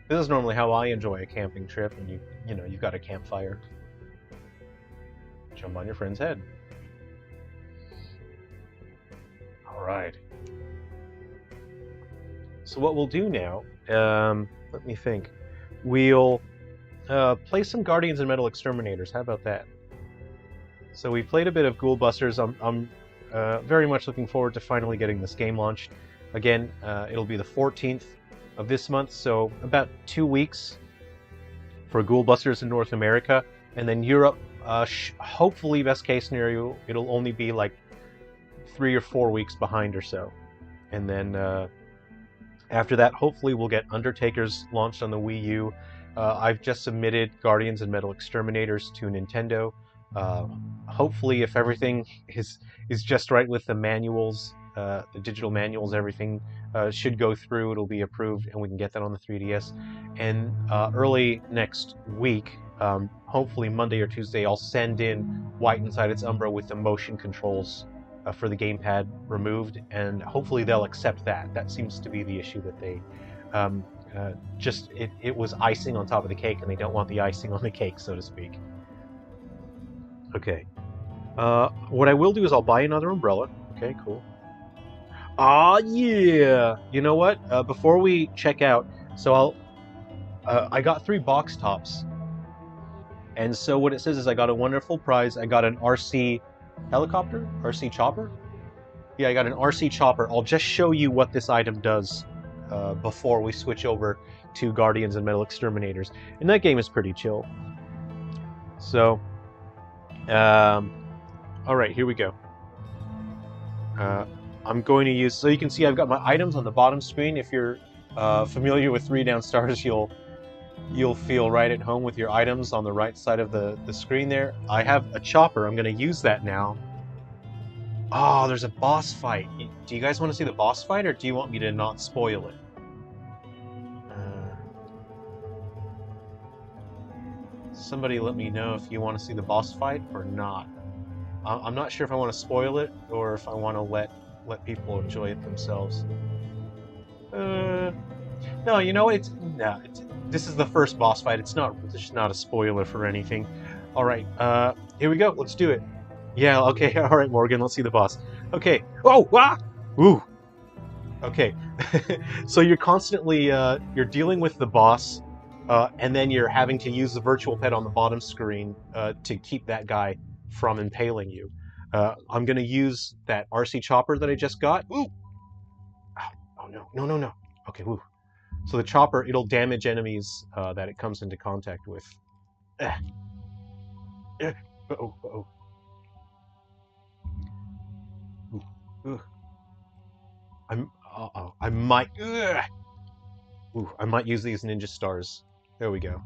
This is normally how I enjoy a camping trip, and you've got a campfire. Jump on your friend's head. Alright. So what we'll do now, let me think. We'll play some Guardians and Metal Exterminators. How about that? So we played a bit of Ghoul Busters. I'm very much looking forward to finally getting this game launched. Again, it'll be the 14th of this month, so about 2 weeks for Ghoul Busters in North America. And then Europe, hopefully, best case scenario, it'll only be like 3 or 4 weeks behind or so. And then after that, hopefully we'll get Undertakers launched on the Wii U. I've just submitted Guardians and Metal Exterminators to Nintendo. Hopefully, if everything is just right with the manuals, the digital manuals, everything should go through. It'll be approved, and we can get that on the 3DS. And early next week, hopefully Monday or Tuesday, I'll send in White Inside Its Umbra with the motion controls for the gamepad removed, and hopefully they'll accept that. That seems to be the issue, that they it was icing on top of the cake, and they don't want the icing on the cake, so to speak. Okay. What I will do is I'll buy another umbrella. Okay, cool. Ah, yeah! You know what? Before we check out, so I got 3 box tops. And so what it says is I got a wonderful prize. I got an RC helicopter? RC chopper? Yeah, I got an RC chopper. I'll just show you what this item does before we switch over to Guardians and Metal Exterminators. And that game is pretty chill. So, alright, here we go. I'm going to use, so you can see I've got my items on the bottom screen. If you're familiar with 3 Down Stars, you'll feel right at home with your items on the right side of the screen there. I have a chopper. I'm going to use that now. Oh, there's a boss fight. Do you guys want to see the boss fight, or do you want me to not spoil it? Somebody let me know if you want to see the boss fight or not. I'm not sure if I want to spoil it or if I want to let people enjoy it themselves. No, you know what? This is the first boss fight. It's just not a spoiler for anything. All right, here we go. Let's do it. Yeah, okay. All right, Morgan. Let's see the boss. Okay. Oh, ah! Ooh. Okay, so you're constantly you're dealing with the boss, and then you're having to use the virtual pet on the bottom screen to keep that guy from impaling you. I'm gonna use that RC chopper that I just got. Ooh! Oh no, no, no, no. Okay, woo. So the chopper, it'll damage enemies that it comes into contact with. Eh, Uh-oh, uh-oh. Ooh, ugh. I might, ooh, I might use these ninja stars. There we go.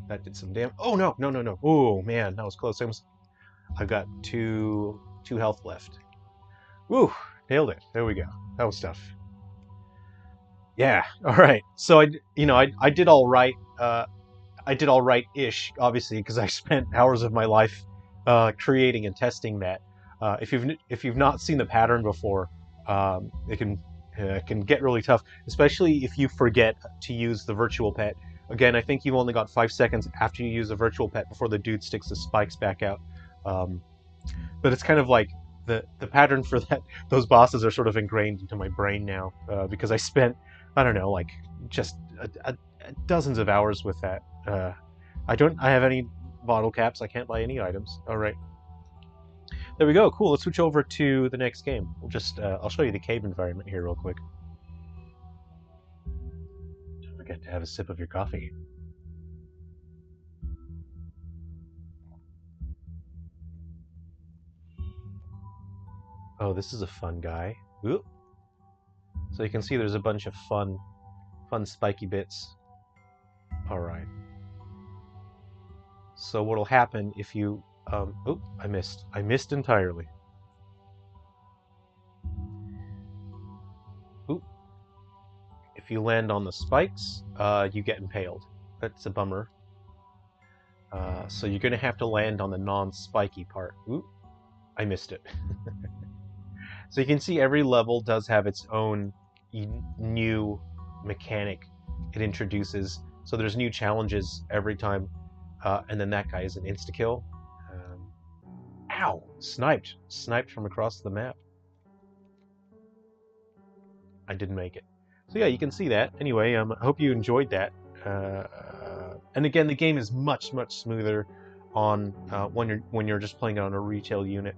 That did some damage. Oh no, no, no, no. Oh man, that was close. I've got two health left. Woo, nailed it. There we go. That was tough. Yeah. All right. So I did all right. I did all right-ish, obviously, because I spent hours of my life creating and testing that. If you've not seen the pattern before, it can get really tough, especially if you forget to use the virtual pet. Again, I think you've only got 5 seconds after you use the virtual pet before the dude sticks the spikes back out. Um, but it's kind of like the pattern for those bosses are sort of ingrained into my brain now because I spent, I don't know, like just dozens of hours with that. I have any bottle caps. I can't buy any items. All right, there we go. Cool. Let's switch over to the next game. I'll show you the cave environment here real quick. Don't forget to have a sip of your coffee. Oh, this is a fun guy. Ooh. So you can see there's a bunch of fun spiky bits. All right. So what'll happen if you, oop, I missed entirely. Oop. If you land on the spikes, you get impaled. That's a bummer. So you're gonna have to land on the non-spiky part. Oop, I missed it. So you can see every level does have its own new mechanic it introduces. So there's new challenges every time. And then that guy is an insta-kill. Ow! Sniped from across the map. I didn't make it. So yeah, you can see that. Anyway, I hope you enjoyed that. And again, the game is much smoother on when you're just playing it on a retail unit.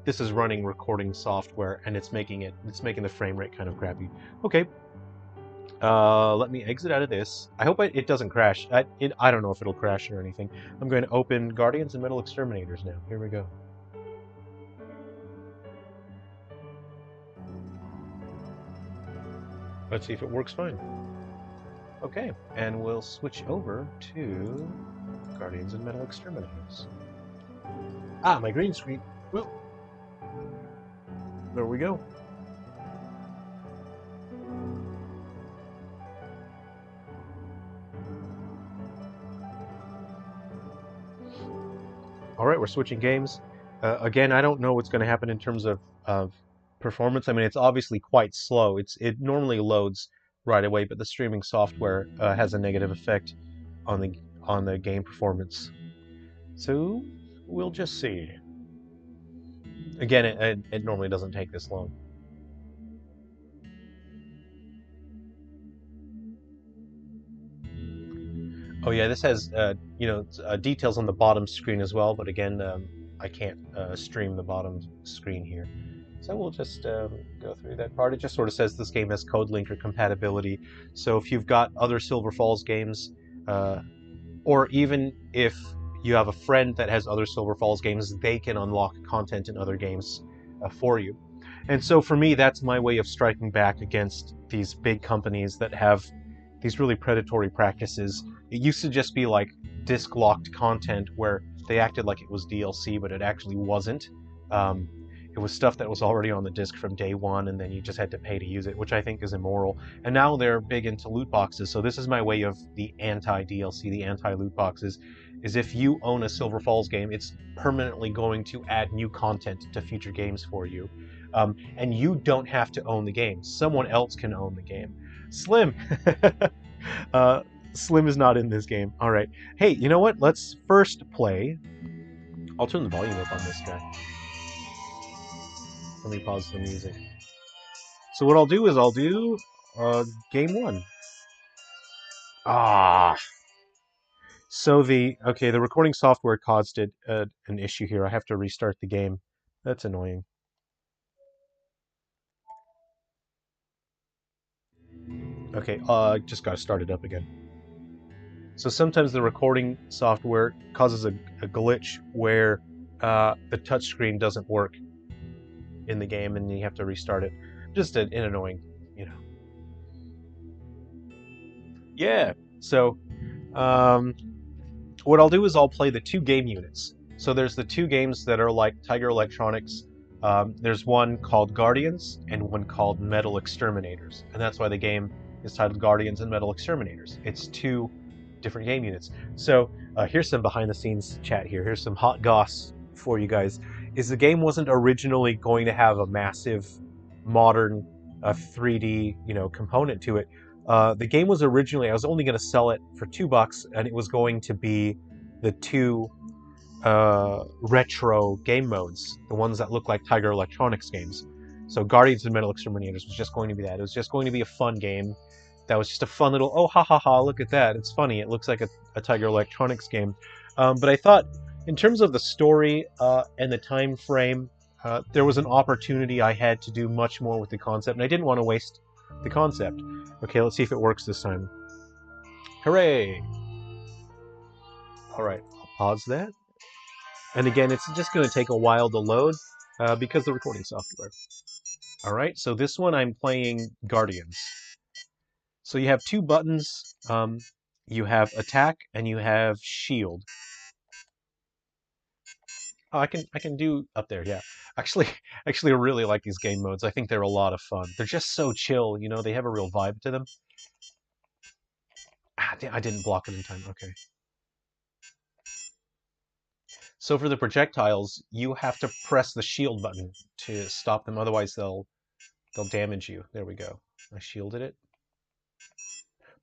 This is running recording software, and it's making the frame rate kind of crappy. Okay. Let me exit out of this. I hope it doesn't crash. I don't know if it'll crash or anything. I'm going to open Guardians and Metal Exterminators now. Here we go. Let's see if it works fine. Okay, and we'll switch over to Guardians and Metal Exterminators. Ah, my green screen. Well, there we go. All right, we're switching games. Again, I don't know what's going to happen in terms of performance. I mean, it's obviously quite slow. It normally loads right away, but the streaming software has a negative effect on the game performance. So we'll just see. Again, it normally doesn't take this long. Oh yeah, this has details on the bottom screen as well, but again, I can't stream the bottom screen here. So we'll just go through that part. It just sort of says this game has code linker compatibility. So if you've got other Silver Falls games, or even if you have a friend that has other Silver Falls games, they can unlock content in other games for you. And so for me, that's my way of striking back against these big companies that have these really predatory practices. It used to just be like disc-locked content where they acted like it was DLC, but it actually wasn't. It was stuff that was already on the disc from day one, and then you just had to pay to use it, which I think is immoral. And now they're big into loot boxes, so this is my way of the anti-DLC, the anti-loot boxes, is if you own a Silver Falls game, it's permanently going to add new content to future games for you. And you don't have to own the game. Someone else can own the game. Slim! Slim is not in this game. All right. Hey, you know what? Let's first play. I'll turn the volume up on this guy. Let me pause the music. So what I'll do is I'll do game one. Ah. So the recording software caused an issue here. I have to restart the game. That's annoying. Okay, just got to start it up again. So sometimes the recording software causes a glitch where the touchscreen doesn't work in the game, and you have to restart it. Just an annoying, you know. Yeah. So um, what I'll do is I'll play the two game units. So there's the two games that are like Tiger Electronics. There's one called Guardians and one called Metal Exterminators, and that's why the game is titled Guardians and Metal Exterminators. It's two different game units. So here's some behind the scenes chat here. Here's some hot goss for you guys. Is the game wasn't originally going to have a massive modern 3D component to it. The game was originally, I was only going to sell it for $2, and it was going to be the two retro game modes, the ones that look like Tiger Electronics games. So Guardians and Metal Exterminators was just going to be that. It was just going to be a fun game. That was just a fun little, oh, ha ha ha, look at that. It's funny. It looks like a Tiger Electronics game. But I thought, in terms of the story and the time frame, there was an opportunity I had to do much more with the concept, and I didn't want to waste the concept. Okay, let's see if it works this time. Hooray! All right, I'll pause that. And again, it's just going to take a while to load because the recording software. All right, so this one I'm playing Guardians. So you have two buttons. You have attack and you have shield. Oh, I can do up there, yeah. Actually, I really like these game modes. I think they're a lot of fun. They're just so chill, you know. They have a real vibe to them. Ah, I didn't block it in time. Okay. So for the projectiles, you have to press the shield button to stop them. Otherwise, they'll damage you. There we go. I shielded it.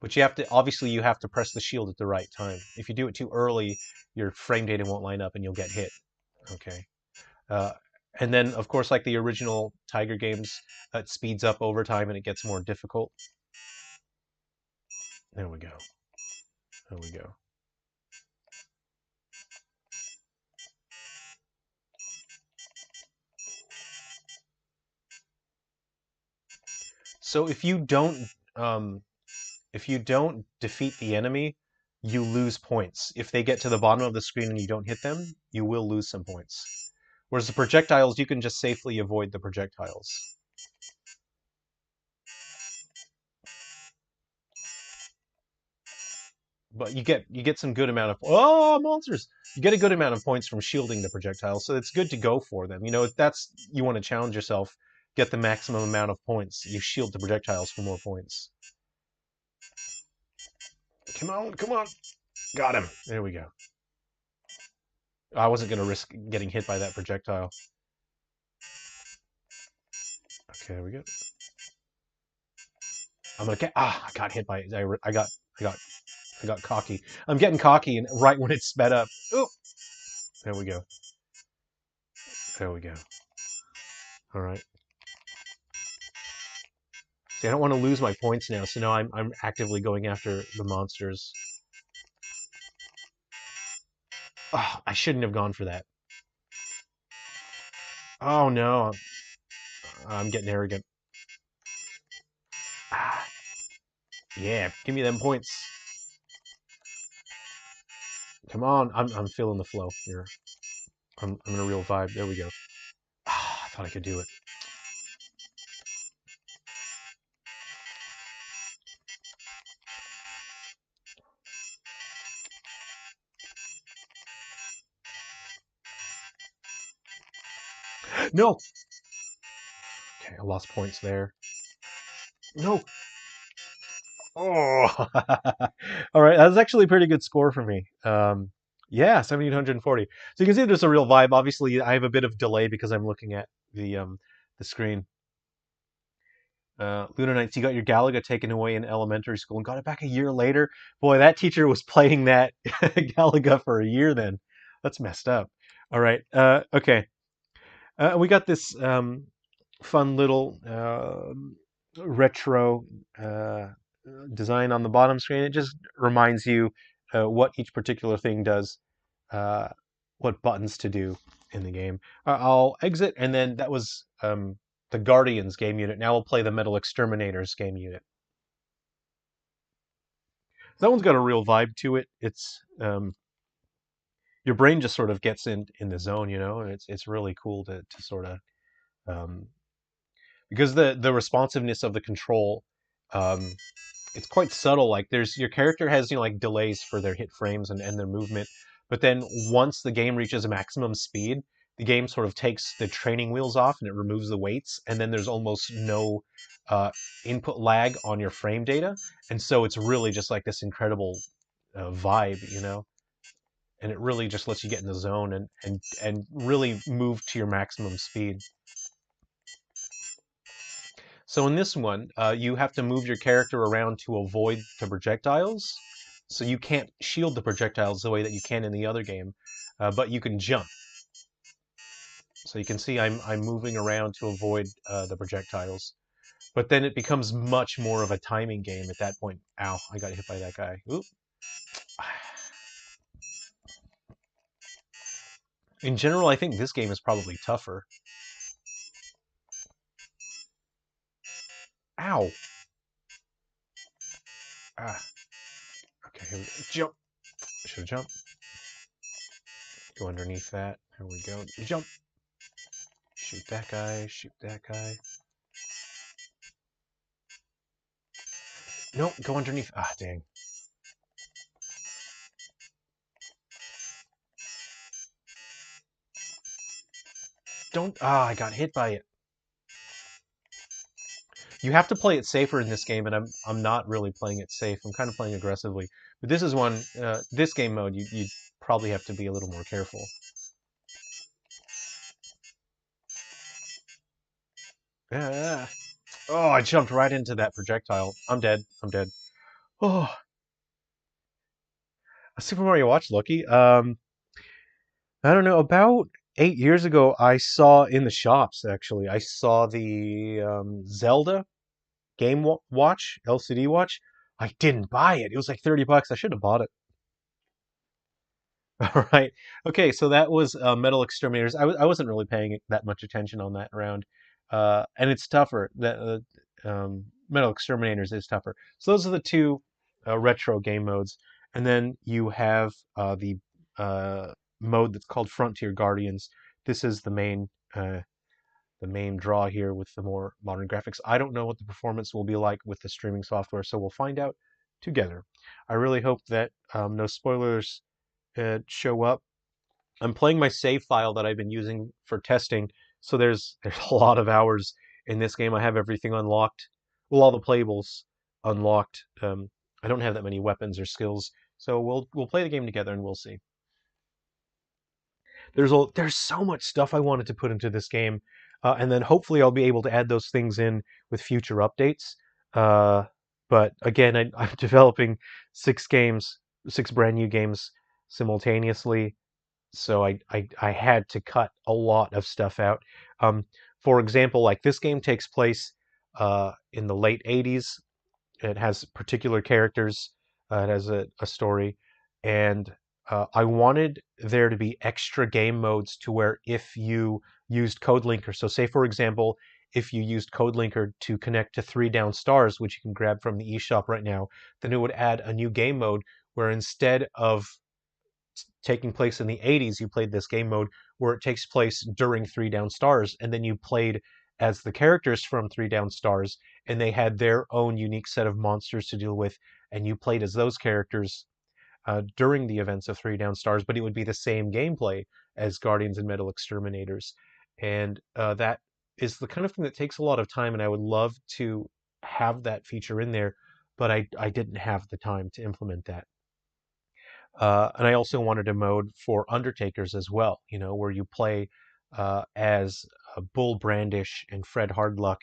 But obviously you have to press the shield at the right time. If you do it too early, your frame data won't line up and you'll get hit. Okay. Uh, and then, of course, like the original Tiger games, it speeds up over time and it gets more difficult. There we go. There we go. So if you don't defeat the enemy, you lose points. If they get to the bottom of the screen and you don't hit them, you will lose some points. Whereas the projectiles, you can just safely avoid the projectiles. But you get some good amount of monsters. You get a good amount of points from shielding the projectiles, so it's good to go for them. You know, if that's you want to challenge yourself, get the maximum amount of points. You shield the projectiles for more points. Come on, come on. Got him. There we go. I wasn't going to risk getting hit by that projectile. Okay, there we go. I'm gonna get. I got hit by it. I got cocky. I'm getting cocky, and right when it sped up. Oop. There we go. There we go. All right. See, I don't want to lose my points now, so now I'm actively going after the monsters. Oh, I shouldn't have gone for that. Oh no, I'm getting arrogant. Ah, yeah, give me them points. Come on, I'm feeling the flow here. I'm in a real vibe. There we go. I thought I could do it. No. Okay, I lost points there. No. Oh. All right, that's actually a pretty good score for me. Yeah, 1,740. So you can see there's a real vibe. Obviously, I have a bit of delay because I'm looking at the screen. Lunar Knights, you got your Galaga taken away in elementary school and got it back a year later. Boy, that teacher was playing that Galaga for a year then. That's messed up. All right. Okay. We got this fun little retro uh, design on the bottom screen. It just reminds you what each particular thing does, uh, what buttons to do in the game. I'll exit, and then that was the Guardians game unit. Now we'll play the Metal Exterminators game unit. That one's got a real vibe to it. It's your brain just sort of gets in the zone, you know, and it's really cool to sort of um, because the responsiveness of the control, um, it's quite subtle. Like there's your character has, you know, like delays for their hit frames and their movement, but then once the game reaches a maximum speed, the game sort of takes the training wheels off and it removes the weights, and then there's almost no uh, input lag on your frame data, and so it's really just like this incredible vibe, you know, and it really just lets you get in the zone and really move to your maximum speed. So in this one, you have to move your character around to avoid the projectiles. So you can't shield the projectiles the way that you can in the other game, but you can jump. So you can see I'm moving around to avoid the projectiles. But then it becomes much more of a timing game at that point. Ow, I got hit by that guy. Oop. In general, I think this game is probably tougher. Ow. Ah. Okay, here we go. Jump. Should have jumped. Go underneath that. There we go. Jump. Shoot that guy. Shoot that guy. Nope, go underneath. Ah, dang. Don't. Ah, I got hit by it. You have to play it safer in this game, and I'm not really playing it safe. I'm kind of playing aggressively. But this is one. This game mode, you probably have to be a little more careful. Ah. Oh, I jumped right into that projectile. I'm dead. I'm dead. Oh, a Super Mario Watch Lucky. I don't know. About 8 years ago, I saw in the shops. Actually, I saw the Zelda Game Watch, LCD watch. I didn't buy it. It was like $30. I should have bought it. All right. Okay, so that was Metal Exterminators. I wasn't really paying that much attention on that round. And it's tougher. Metal Exterminators is tougher. So those are the two retro game modes. And then you have the mode that's called Frontier Guardians. This is the main draw here with the more modern graphics. I don't know what the performance will be like with the streaming software, so we'll find out together. I really hope that no spoilers show up. I'm playing my save file that I've been using for testing, so there's a lot of hours in this game. I have everything unlocked, well, all the playables unlocked. I don't have that many weapons or skills, so we'll play the game together and we'll see. There's so much stuff I wanted to put into this game, and then hopefully I'll be able to add those things in with future updates. Uh, but again, I'm developing 6 games, 6 brand new games simultaneously, so I had to cut a lot of stuff out. Um, for example, like this game takes place in the late '80s. It has particular characters. It has a story, and I wanted there to be extra game modes to where if you used CodeLinker, so say for example, if you used CodeLinker to connect to 3 Down Stars, which you can grab from the eShop right now, then it would add a new game mode where instead of taking place in the '80s, you played this game mode where it takes place during 3 Down Stars, and then you played as the characters from 3 Down Stars, and they had their own unique set of monsters to deal with, and you played as those characters during the events of 3 Down Stars, but it would be the same gameplay as Guardians and Metal Exterminators. And that is the kind of thing that takes a lot of time, and I would love to have that feature in there, but I didn't have the time to implement that. And I also wanted a mode for Undertakers as well, you know, where you play as Bull Brandish and Fred Hardluck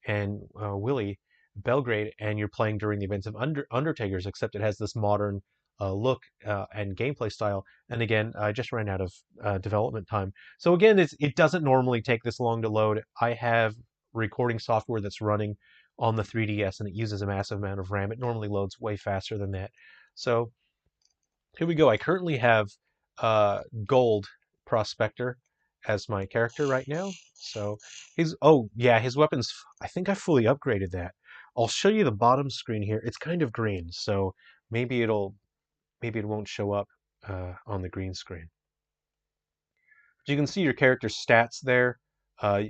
and Willie Belgrade, and you're playing during the events of Undertakers, except it has this modern look and gameplay style. And again, I just ran out of development time. So again, it doesn't normally take this long to load. I have recording software that's running on the 3DS, and it uses a massive amount of RAM. It normally loads way faster than that. So here we go. I currently have Gold Prospector as my character right now. So oh yeah, his weapons, I think I fully upgraded that. I'll show you the bottom screen here. It's kind of green, so maybe maybe it won't show up on the green screen. You can see your character's stats there. Uh,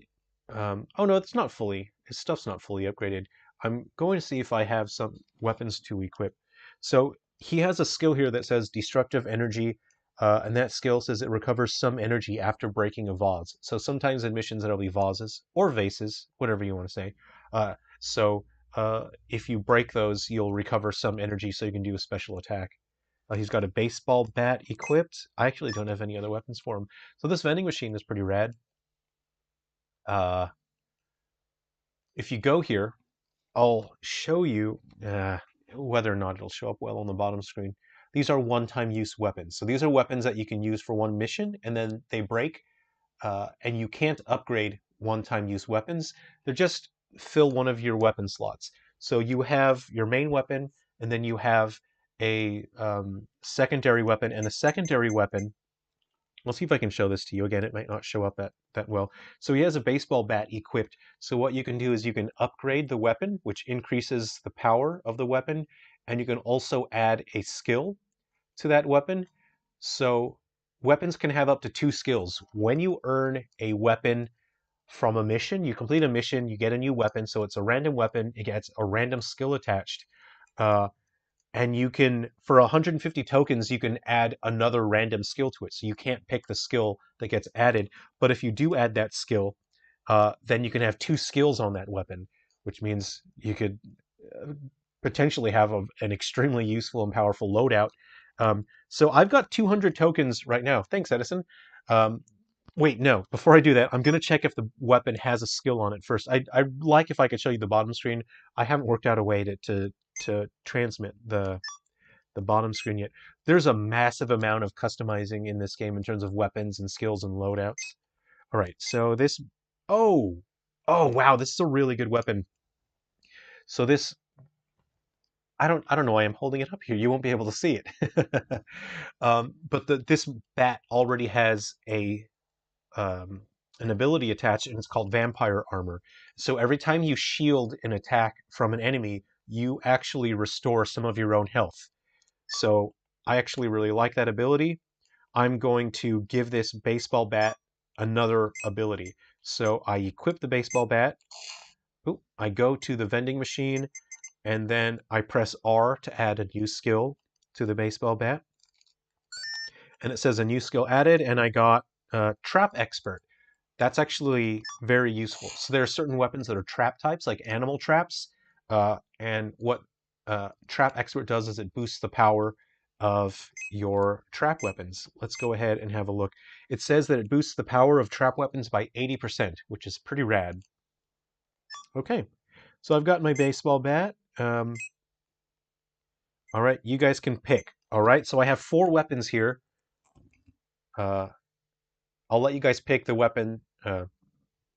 oh no, it's not fully, his stuff's not fully upgraded. I'm going to see if I have some weapons to equip. So he has a skill here that says Destructive Energy, and that skill says it recovers some energy after breaking a vase. So sometimes in missions there'll be vases, or vases, whatever you want to say. So if you break those, you'll recover some energy so you can do a special attack. He's got a baseball bat equipped. I actually don't have any other weapons for him. So this vending machine is pretty rad. Uh, if you go here, I'll show you whether or not it'll show up well on the bottom screen. These are one-time use weapons. So these are weapons that you can use for one mission, and then they break, and you can't upgrade one-time use weapons. They're just fill one of your weapon slots. So you have your main weapon, and then you have a secondary weapon, and the secondary weapon, I'll see if I can show this to you. Again, it might not show up that well. So he has a baseball bat equipped. So what you can do is you can upgrade the weapon, which increases the power of the weapon, and you can also add a skill to that weapon. So weapons can have up to 2 skills. When you earn a weapon from a mission, you complete a mission, you get a new weapon. So it's a random weapon. It gets a random skill attached. And you can, for 150 tokens, you can add another random skill to it. So you can't pick the skill that gets added. But if you do add that skill, then you can have 2 skills on that weapon, which means you could potentially have an extremely useful and powerful loadout. So I've got 200 tokens right now. Thanks, Edison. Wait, no. Before I do that, I'm going to check if the weapon has a skill on it first. I'd like if I could show you the bottom screen. I haven't worked out a way to transmit the bottom screen yet. There's a massive amount of customizing in this game in terms of weapons and skills and loadouts. All right, so this, oh, oh wow, this is a really good weapon. So this, I don't know why I'm holding it up here. You won't be able to see it. But this bat already has an ability attached, and it's called Vampire Armor. So every time you shield an attack from an enemy, you actually restore some of your own health. So I actually really like that ability. I'm going to give this baseball bat another ability. So I equip the baseball bat. Ooh, I go to the vending machine, and then I press R to add a new skill to the baseball bat. And it says a new skill added, and I got Trap Expert. That's actually very useful. So there are certain weapons that are trap types, like animal traps. And what Trap Expert does is it boosts the power of your trap weapons. Let's go ahead and have a look. It says that it boosts the power of trap weapons by 80%, which is pretty rad. Okay, so I've got my baseball bat. All right, you guys can pick. All right, so I have 4 weapons here. I'll let you guys pick the weapon that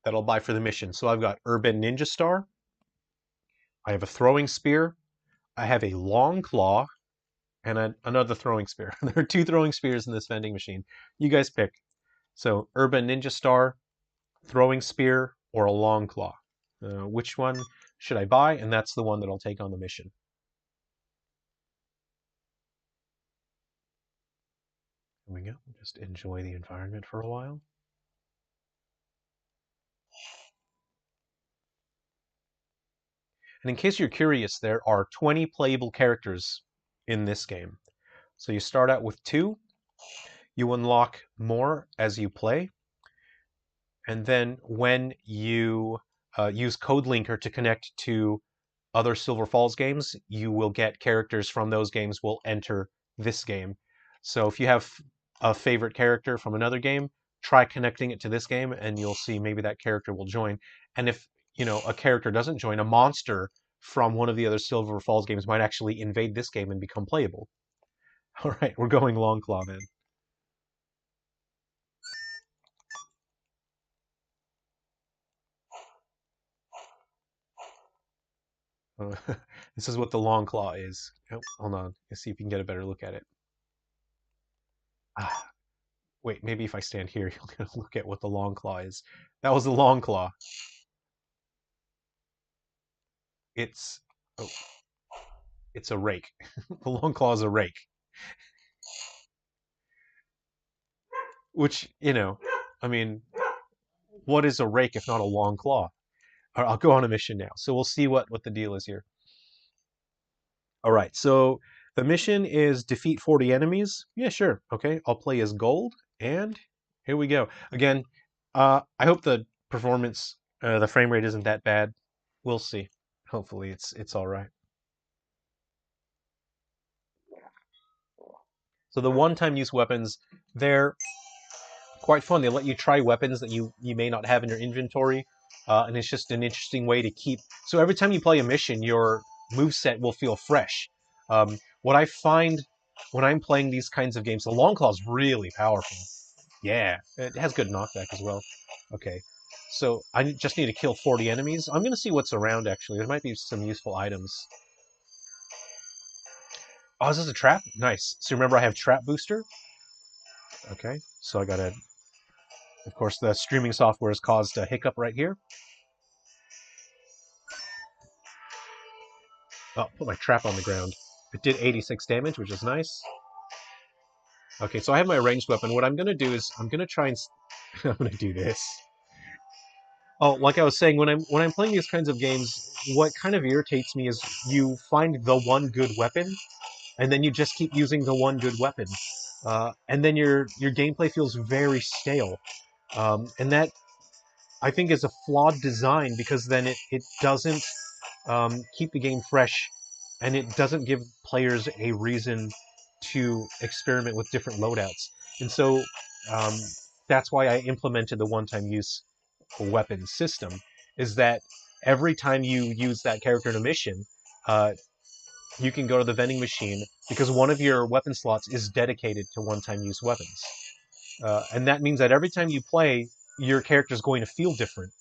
I'll buy for the mission. So I've got Urban Ninja Star. I have a throwing spear. I have a long claw and another throwing spear. There are 2 throwing spears in this vending machine. You guys pick. So Urban Ninja Star, throwing spear, or a long claw. Which one should I buy? And that's the one that I'll take on the mission. Here we go. Just enjoy the environment for a while. And in case you're curious, there are 20 playable characters in this game. So you start out with 2. You unlock more as you play. And then when you use CodeLinker to connect to other Silver Falls games, you will get characters from those games will enter this game. So if you have a favorite character from another game, try connecting it to this game and you'll see maybe that character will join. And if, you know, a character doesn't join, a monster from one of the other Silver Falls games might actually invade this game and become playable. All right, we're going Long Claw then. This is what the long claw is. Oh, hold on. Let's see if you can get a better look at it. Ah, wait, maybe if I stand here, you'll get a look at what the long claw is. That was the long claw. It's oh, it's a rake. The long claw is a rake. Which, I mean, what is a rake if not a long claw? I'll go on a mission now. So we'll see what the deal is here. All right, so the mission is defeat 40 enemies. Yeah, sure. Okay, I'll play as gold, and here we go. Again, I hope the performance, the frame rate isn't that bad. We'll see. Hopefully it's all right. So the one-time use weapons, they're quite fun. They let you try weapons that you may not have in your inventory, and it's just an interesting way to keep. So every time you play a mission, your moveset will feel fresh. What I find when I'm playing these kinds of games, the long claw is really powerful. Yeah, it has good knockback as well. Okay, so I just need to kill 40 enemies. I'm gonna see what's around. Actually, there might be some useful items. Oh, is this a trap? Nice. So remember, I have trap booster. Okay, so I gotta. Of course, the streaming software has caused a hiccup right here. Oh, put my trap on the ground. It did 86 damage, which is nice. Okay, so I have my ranged weapon. What I'm going to do is I'm going to try and... I'm going to do this. Oh, like I was saying, when I'm playing these kinds of games, what kind of irritates me is you find the one good weapon, and then you just keep using the one good weapon. And then your gameplay feels very stale. And that, I think, is a flawed design, because then it doesn't keep the game fresh, and it doesn't give players a reason to experiment with different loadouts. And so um, that's why I implemented the one-time use weapon system, is that every time you use that character in a mission, uh, you can go to the vending machine, because one of your weapon slots is dedicated to one-time use weapons. And that means that every time you play, your character is going to feel different,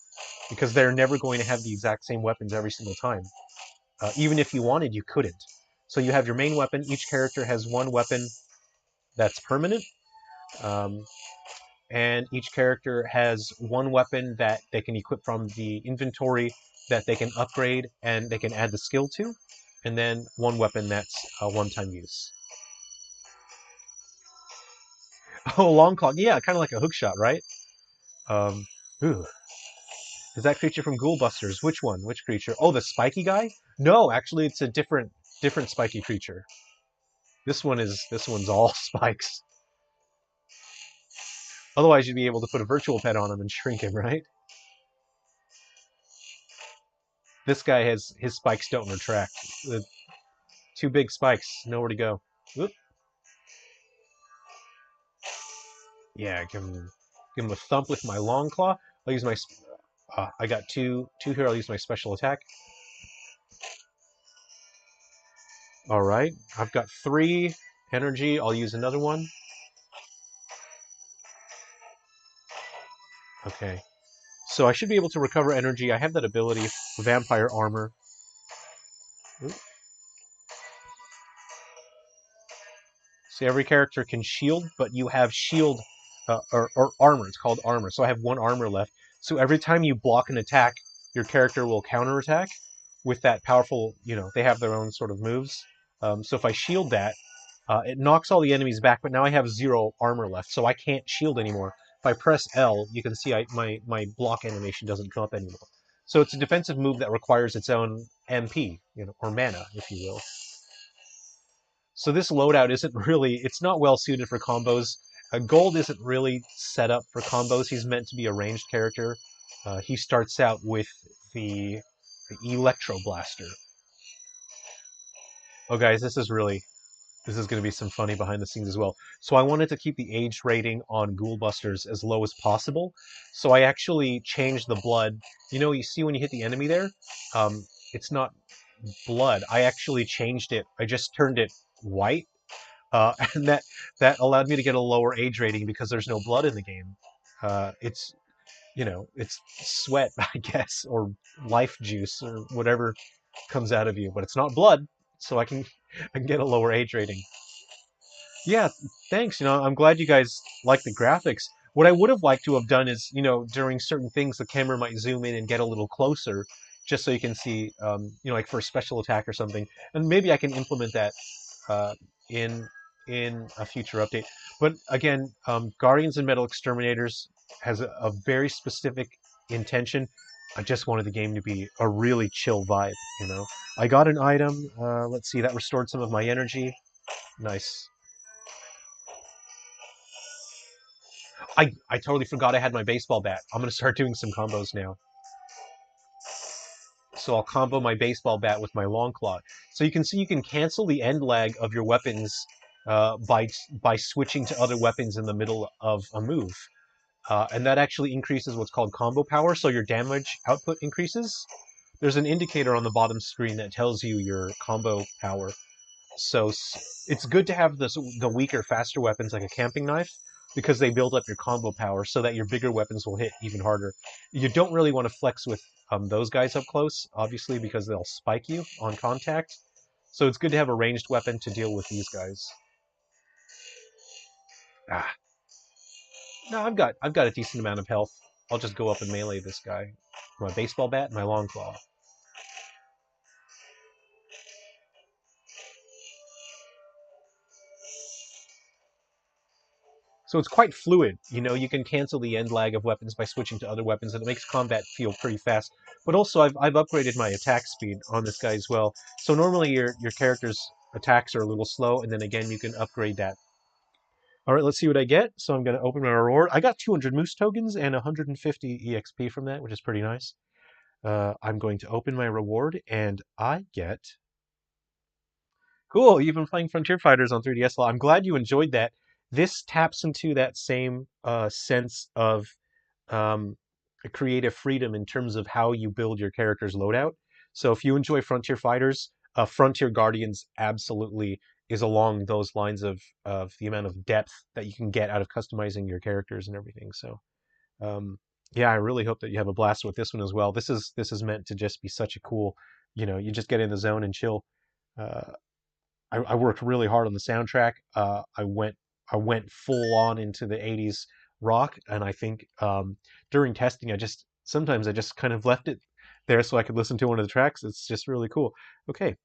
because they're never going to have the exact same weapons every single time. Even if you wanted, you couldn't. So you have your main weapon. Each character has one weapon that's permanent. Um, and each character has one weapon that they can equip from the inventory, that they can upgrade and they can add the skill to. And then one weapon that's one-time use. Oh, long claw. Yeah, kind of like a hook shot, right? Um, ooh. Is that creature from Ghoul Busters? Which one? Which creature? Oh, the spiky guy? No, actually, it's a different spiky creature. This one's all spikes. Otherwise, you'd be able to put a virtual pet on him and shrink him, right? This guy has his spikes don't retract. The two big spikes, nowhere to go. Whoop. Yeah, give him a thump with my long claw. I'll use my. I got two here. I'll use my special attack. All right, I've got 3 energy. I'll use another one. Okay, so I should be able to recover energy. I have that ability, Vampire Armor. Oop. See, every character can shield, but you have shield or armor. It's called armor. So I have 1 armor left. So every time you block an attack, your character will counterattack with that powerful, they have their own sort of moves. So if I shield that, it knocks all the enemies back, but now I have 0 armor left, so I can't shield anymore. If I press L, you can see my block animation doesn't come up anymore. So it's a defensive move that requires its own MP, or mana, if you will. So this loadout isn't really, it's not well suited for combos. Gold isn't really set up for combos. He's meant to be a ranged character. He starts out with the Electro Blaster. Oh guys, this is going to be some funny behind the scenes as well. So I wanted to keep the age rating on Ghoul Busters as low as possible. So I actually changed the blood. You see when you hit the enemy there, it's not blood. I actually changed it. I just turned it white. And that allowed me to get a lower age rating, because there's no blood in the game. It's sweat, I guess, or life juice, or whatever comes out of you, but it's not blood, so I can get a lower age rating. Yeah, thanks. I'm glad you guys like the graphics. What I would have liked to have done is, during certain things, the camera might zoom in and get a little closer, just so you can see, like for a special attack or something. And maybe I can implement that uh, in in a future update. But again, Guardians and Metal Exterminators has a very specific intention. I just wanted the game to be a really chill vibe. I got an item. Let's see, that restored some of my energy. Nice. I totally forgot I had my baseball bat. I'm gonna start doing some combos now. So I'll combo my baseball bat with my long claw. So you can see you can cancel the end lag of your weapons by switching to other weapons in the middle of a move, and that actually increases what's called combo power. So your damage output increases. There's an indicator on the bottom screen that tells you your combo power. So it's good to have the weaker, faster weapons like a camping knife because they build up your combo power so that your bigger weapons will hit even harder. You don't really want to flex with those guys up close, obviously, because they'll spike you on contact. So it's good to have a ranged weapon to deal with these guys. Ah, no, I've got a decent amount of health. I'll just go up and melee this guy. My baseball bat and my long claw. So it's quite fluid. You can cancel the end lag of weapons by switching to other weapons, and it makes combat feel pretty fast. But also, I've upgraded my attack speed on this guy as well. So normally your character's attacks are a little slow, and then again you can upgrade that. All right, let's see what I get. So I'm going to open my reward. I got 200 moose tokens and 150 EXP from that, which is pretty nice. I'm going to open my reward, and I get. Cool. You've been playing Frontier Fighters on 3DS a lot. I'm glad you enjoyed that. This taps into that same sense of um, creative freedom in terms of how you build your character's loadout. So if you enjoy Frontier Fighters, Frontier Guardians absolutely is along those lines of the amount of depth that you can get out of customizing your characters and everything. So um, yeah, I really hope that you have a blast with this one as well. This is meant to just be such a cool, you just get in the zone and chill. Uh, I worked really hard on the soundtrack. I went full on into the '80s rock, and I think during testing, sometimes I just kind of left it there so I could listen to one of the tracks. It's just really cool. Okay,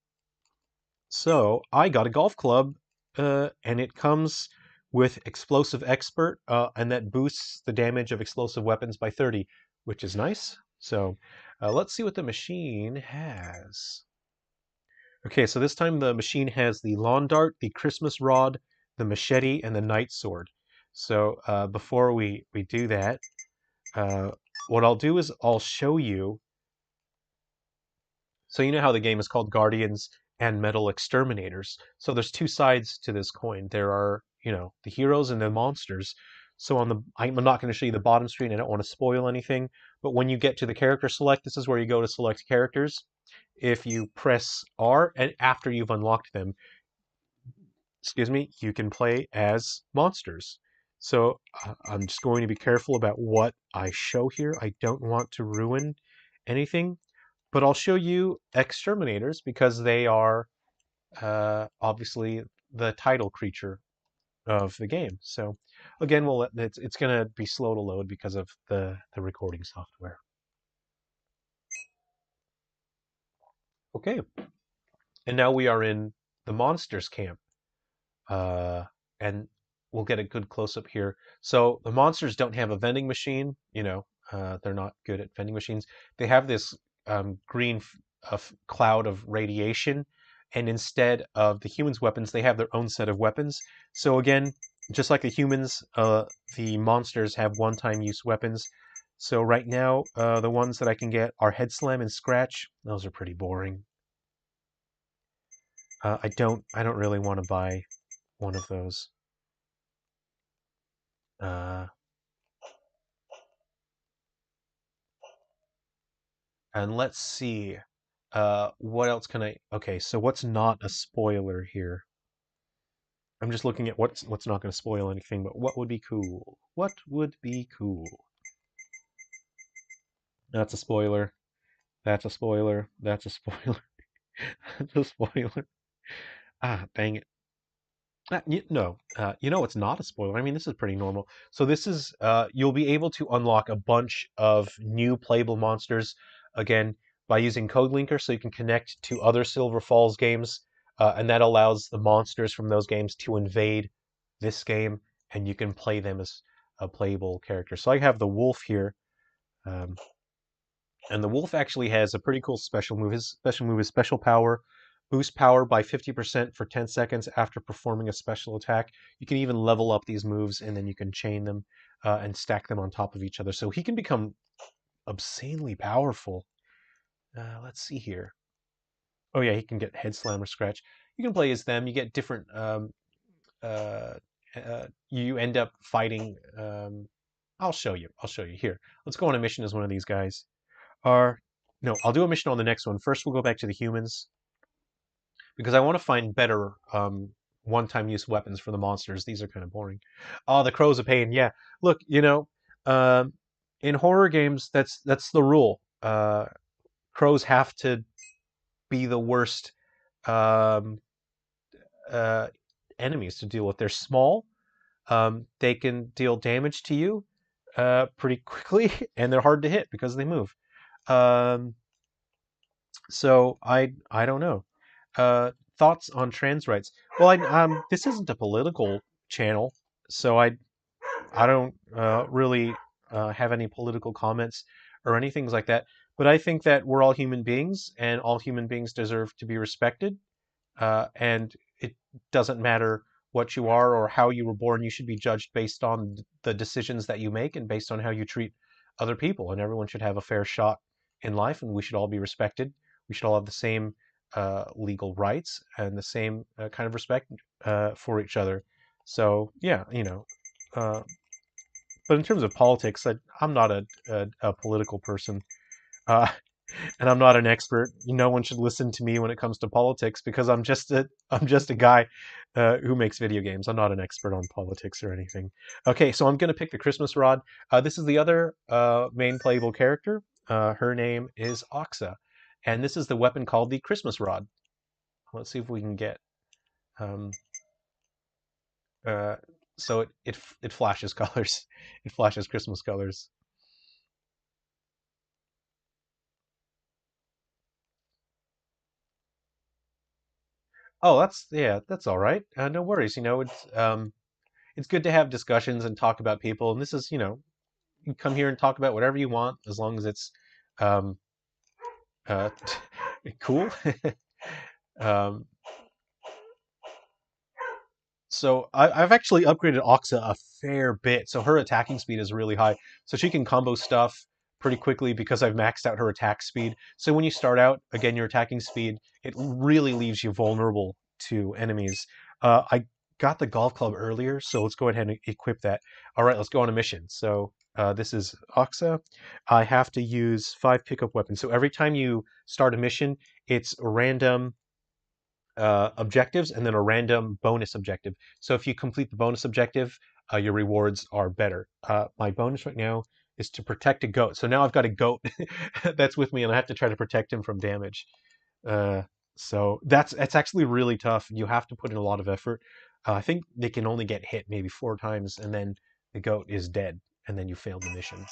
so I got a golf club, and it comes with Explosive Expert, and that boosts the damage of explosive weapons by 30, which is nice. So let's see what the machine has. Okay, so this time the machine has the lawn dart, the Christmas rod, the machete, and the night sword. So before we do that, uh, what I'll do is I'll show you. So you know how the game is called Guardians and Metal Exterminators. So there's two sides to this coin. There are, the heroes and the monsters. So I'm not going to show you the bottom screen. I don't want to spoil anything. But when you get to the character select, this is where you go to select characters. If you press R and after you've unlocked them, excuse me, you can play as monsters. So I'm just going to be careful about what I show here. I don't want to ruin anything, but I'll show you Exterminators because they are obviously the title creature of the game. So again, it's going to be slow to load because of the recording software. Okay, and now we are in the monsters camp. uh, and we'll get a good close up here. So the monsters don't have a vending machine. They're not good at vending machines. They have this green cloud of radiation, and instead of the humans' weapons, they have their own set of weapons. So again, just like the humans, the monsters have one-time use weapons. So right now, the ones that I can get are Head Slam and Scratch. Those are pretty boring. I don't really want to buy one of those. Uh, and let's see. What else can I? Okay, so what's not a spoiler here? I'm just looking at what's not going to spoil anything, but what would be cool? What would be cool? That's a spoiler. That's a spoiler. That's a spoiler. The spoiler. Ah, dang it. No, you know it's not a spoiler. I mean, this is pretty normal. So this is, you'll be able to unlock a bunch of new playable monsters, again, by using Code Linker, so you can connect to other Silver Falls games, and that allows the monsters from those games to invade this game, and you can play them as a playable character. So I have the wolf here, um, and the wolf actually has a pretty cool special move. His special move is special power. Boost power by 50% for 10 seconds after performing a special attack. You can even level up these moves and then you can chain them and stack them on top of each other. So he can become obscenely powerful. Let's see here. Oh yeah, he can get head slam or scratch. You can play as them. You get different. Uh, you end up fighting. I'll show you. I'll show you here. Let's go on a mission as one of these guys. Or no, I'll do a mission on the next one. First, we'll go back to the humans because I want to find better one-time use weapons for the monsters. These are kind of boring. Oh, the crow's a pain. Yeah, look, um, in horror games, that's the rule. Crows have to be the worst um, uh, enemies to deal with. They're small. They can deal damage to you pretty quickly, and they're hard to hit because they move. Um, So I don't know. Thoughts on trans rights? Well, this isn't a political channel, so I don't really have any political comments or anything like that. But I think that we're all human beings, and all human beings deserve to be respected. And it doesn't matter what you are or how you were born. You should be judged based on the decisions that you make and based on how you treat other people. And everyone should have a fair shot in life, and we should all be respected. We should all have the same legal rights and the same kind of respect for each other. So yeah, Uh, but in terms of politics, I'm not a political person. Uh, and I'm not an expert. No one should listen to me when it comes to politics because I'm just a guy who makes video games. I'm not an expert on politics or anything. Okay, so I'm gonna pick the Christmas rod. This is the other main playable character. Her name is Oxa, and this is the weapon called the Christmas rod. Let's see if we can get. Um, uh, so it flashes colors. It flashes Christmas colors. Oh, that's all right. No worries. It's good to have discussions and talk about people. And this is, you come here and talk about whatever you want as long as it's um, uh, cool. um, So I've actually upgraded Oxa a fair bit. So her attacking speed is really high. So she can combo stuff pretty quickly because I've maxed out her attack speed. So when you start out, again, your attacking speed, it really leaves you vulnerable to enemies. I got the golf club earlier, so let's go ahead and equip that. All right, let's go on a mission. So this is Oxa. I have to use 5 pickup weapons. So every time you start a mission, it's random objectives and then a random bonus objective. So if you complete the bonus objective, your rewards are better. My bonus right now is to protect a goat. So now I've got a goat that's with me, and I have to try to protect him from damage. Uh, so that's actually really tough. You have to put in a lot of effort. I think they can only get hit maybe 4 times, and then the goat is dead, and then you failed the mission.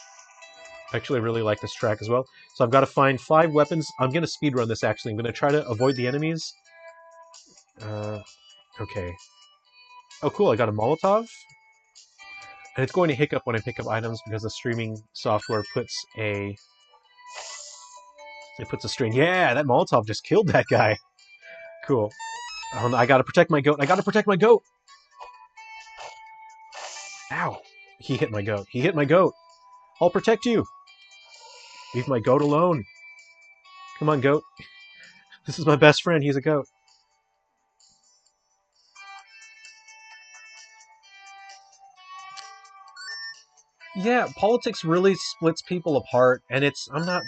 Actually, I really like this track as well. So I've got to find 5 weapons. I'm going to speedrun this, actually. I'm going to try to avoid the enemies. Uh, Okay. Oh, cool. I got a Molotov. And it's going to hiccup when I pick up items because the streaming software puts a string. Yeah, that Molotov just killed that guy. Cool. Oh, no, I gotta protect my goat. I gotta protect my goat. Ow. He hit my goat. He hit my goat. I'll protect you. Leave my goat alone. Come on, goat. This is my best friend. He's a goat. Yeah, politics really splits people apart, and I'm not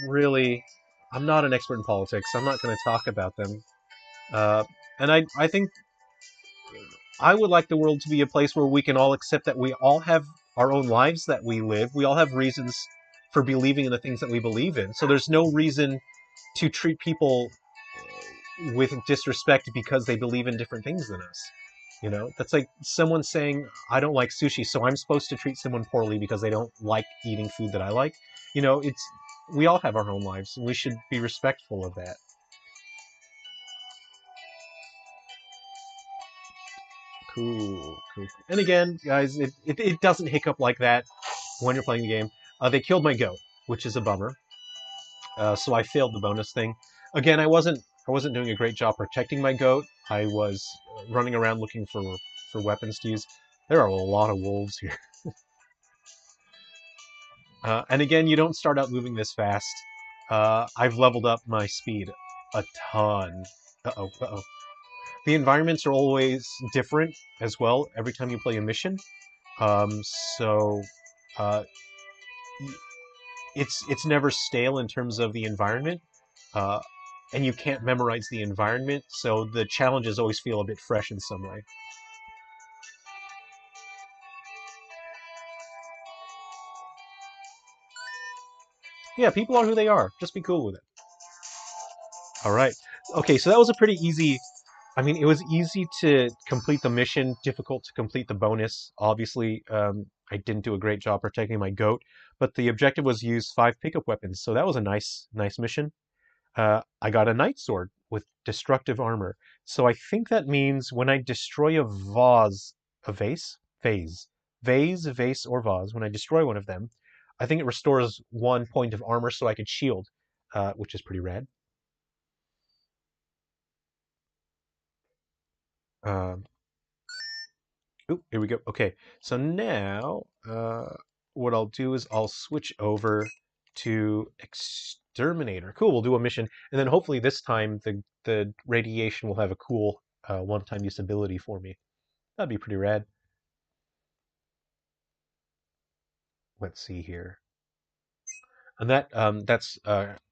an expert in politics. I'm not going to talk about them. Uh, and I think I would like the world to be a place where we can all accept that we all have our own lives that we live. We all have reasons for believing in the things that we believe in. So there's no reason to treat people with disrespect because they believe in different things than us. You know, that's like someone saying, I don't like sushi, so I'm supposed to treat someone poorly because they don't like eating food that I like. You know, we all have our own lives, and we should be respectful of that. Cool, cool. And again, guys, it doesn't hiccup like that when you're playing the game. They killed my goat, which is a bummer. So I failed the bonus thing. Again, I wasn't doing a great job protecting my goat. I was running around looking for weapons to use. There are a lot of wolves here. And again, you don't start out moving this fast. I've leveled up my speed a ton. Uh-oh, uh-oh. The environments are always different as well every time you play a mission. So uh, it's never stale in terms of the environment, uh, and you can't memorize the environment, so the challenges always feel a bit fresh in some way. Yeah, people are who they are. Just be cool with it. All right. Okay, so that was a pretty easy. I mean, it was easy to complete the mission, difficult to complete the bonus. Obviously, I didn't do a great job protecting my goat, but the objective was use 5 pickup weapons, so that was a nice mission. I got a knight sword with destructive armor. So I think that means when I destroy a vase, or vase, when I destroy one of them, I think it restores 1 point of armor so I could shield, which is pretty rad. Um, here we go. Okay, so now what I'll do is I'll switch over to Exterminator. Cool, we'll do a mission, and then hopefully this time the radiation will have a cool one-time use ability for me. That'd be pretty rad. Let's see here. And that's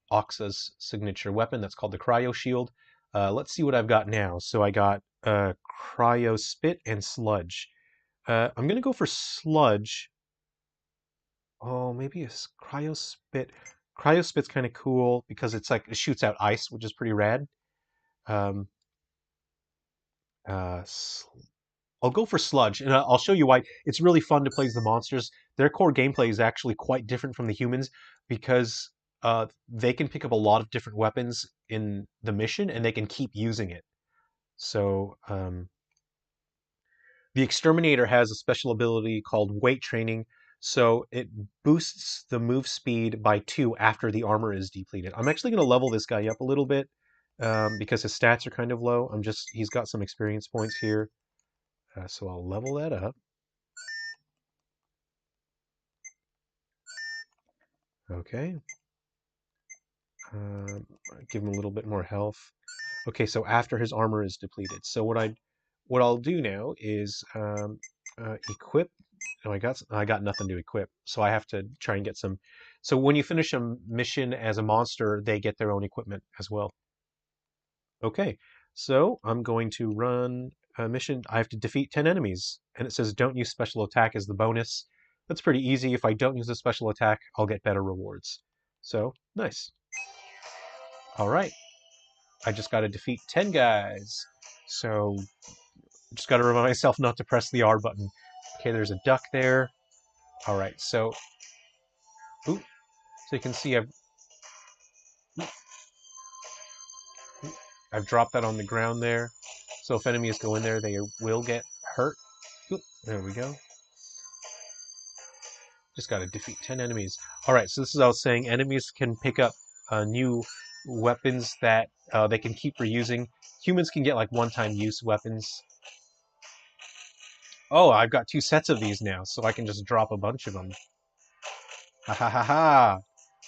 Oxa's signature weapon. That's called the Cryo Shield. Let's see what I've got now. So I got Cryo Spit and Sludge. I'm gonna go for Sludge. Oh, maybe a Cryo Spit. Cryo Spit's kind of cool because it's like it shoots out ice, which is pretty rad. Um, uh, I'll go for Sludge, and I'll show you why. It's really fun to play as the monsters. Their core gameplay is actually quite different from the humans because they can pick up a lot of different weapons in the mission, and they can keep using it. So the Exterminator has a special ability called Weight Training, so it boosts the move speed by 2 after the armor is depleted. I'm actually going to level this guy up a little bit because his stats are kind of low. He's got some experience points here, so I'll level that up. Okay. Um, give him a little bit more health. Okay, so after his armor is depleted. So what I'll do now is equip. No, I got nothing to equip, so I have to try and get some. So when you finish a mission as a monster, they get their own equipment as well. Okay, so I'm going to run a mission. I have to defeat 10 enemies, and it says don't use special attack as the bonus. That's pretty easy. If I don't use a special attack, I'll get better rewards. So nice. All right. I just got to defeat 10 guys. So just got to remind myself not to press the R button. Okay, there's a duck there. All right, so ooh, so you can see I've dropped that on the ground there. So if enemies go in there, they will get hurt. Oop, there we go. Just got to defeat 10 enemies. All right, so this is what I was saying. Enemies can pick up new weapons that they can keep reusing. Humans can get like one-time use weapons. Oh, I've got 2 sets of these now, so I can just drop a bunch of them. Ha ha ha ha!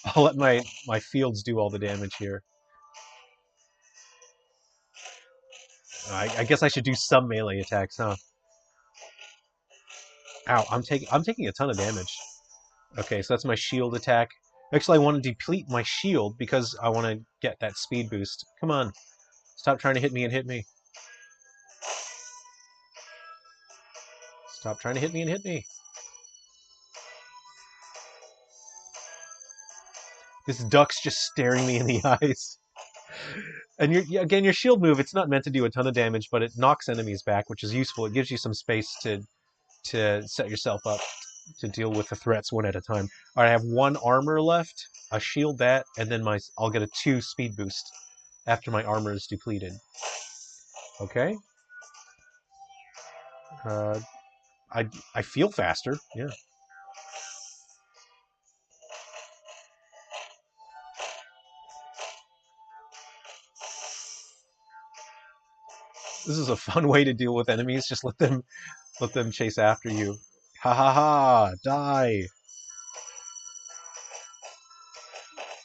I'll let my fields do all the damage here. I guess I should do some melee attacks, huh? Ow! I'm taking a ton of damage. Okay, so that's my shield attack. Actually, I want to deplete my shield because I want to get that speed boost. Come on, stop trying to hit me and hit me. Stop trying to hit me and hit me. This duck's just staring me in the eyes. And again, your shield move, it's not meant to do a ton of damage, but it knocks enemies back, which is useful. It gives you some space to set yourself up to deal with the threats one at a time. All right, I have one armor left. I shield that, and then I'll get a 2 speed boost after my armor is depleted. Okay. Uh, I feel faster. Yeah. This is a fun way to deal with enemies. Just let them chase after you. Ha ha ha! Die!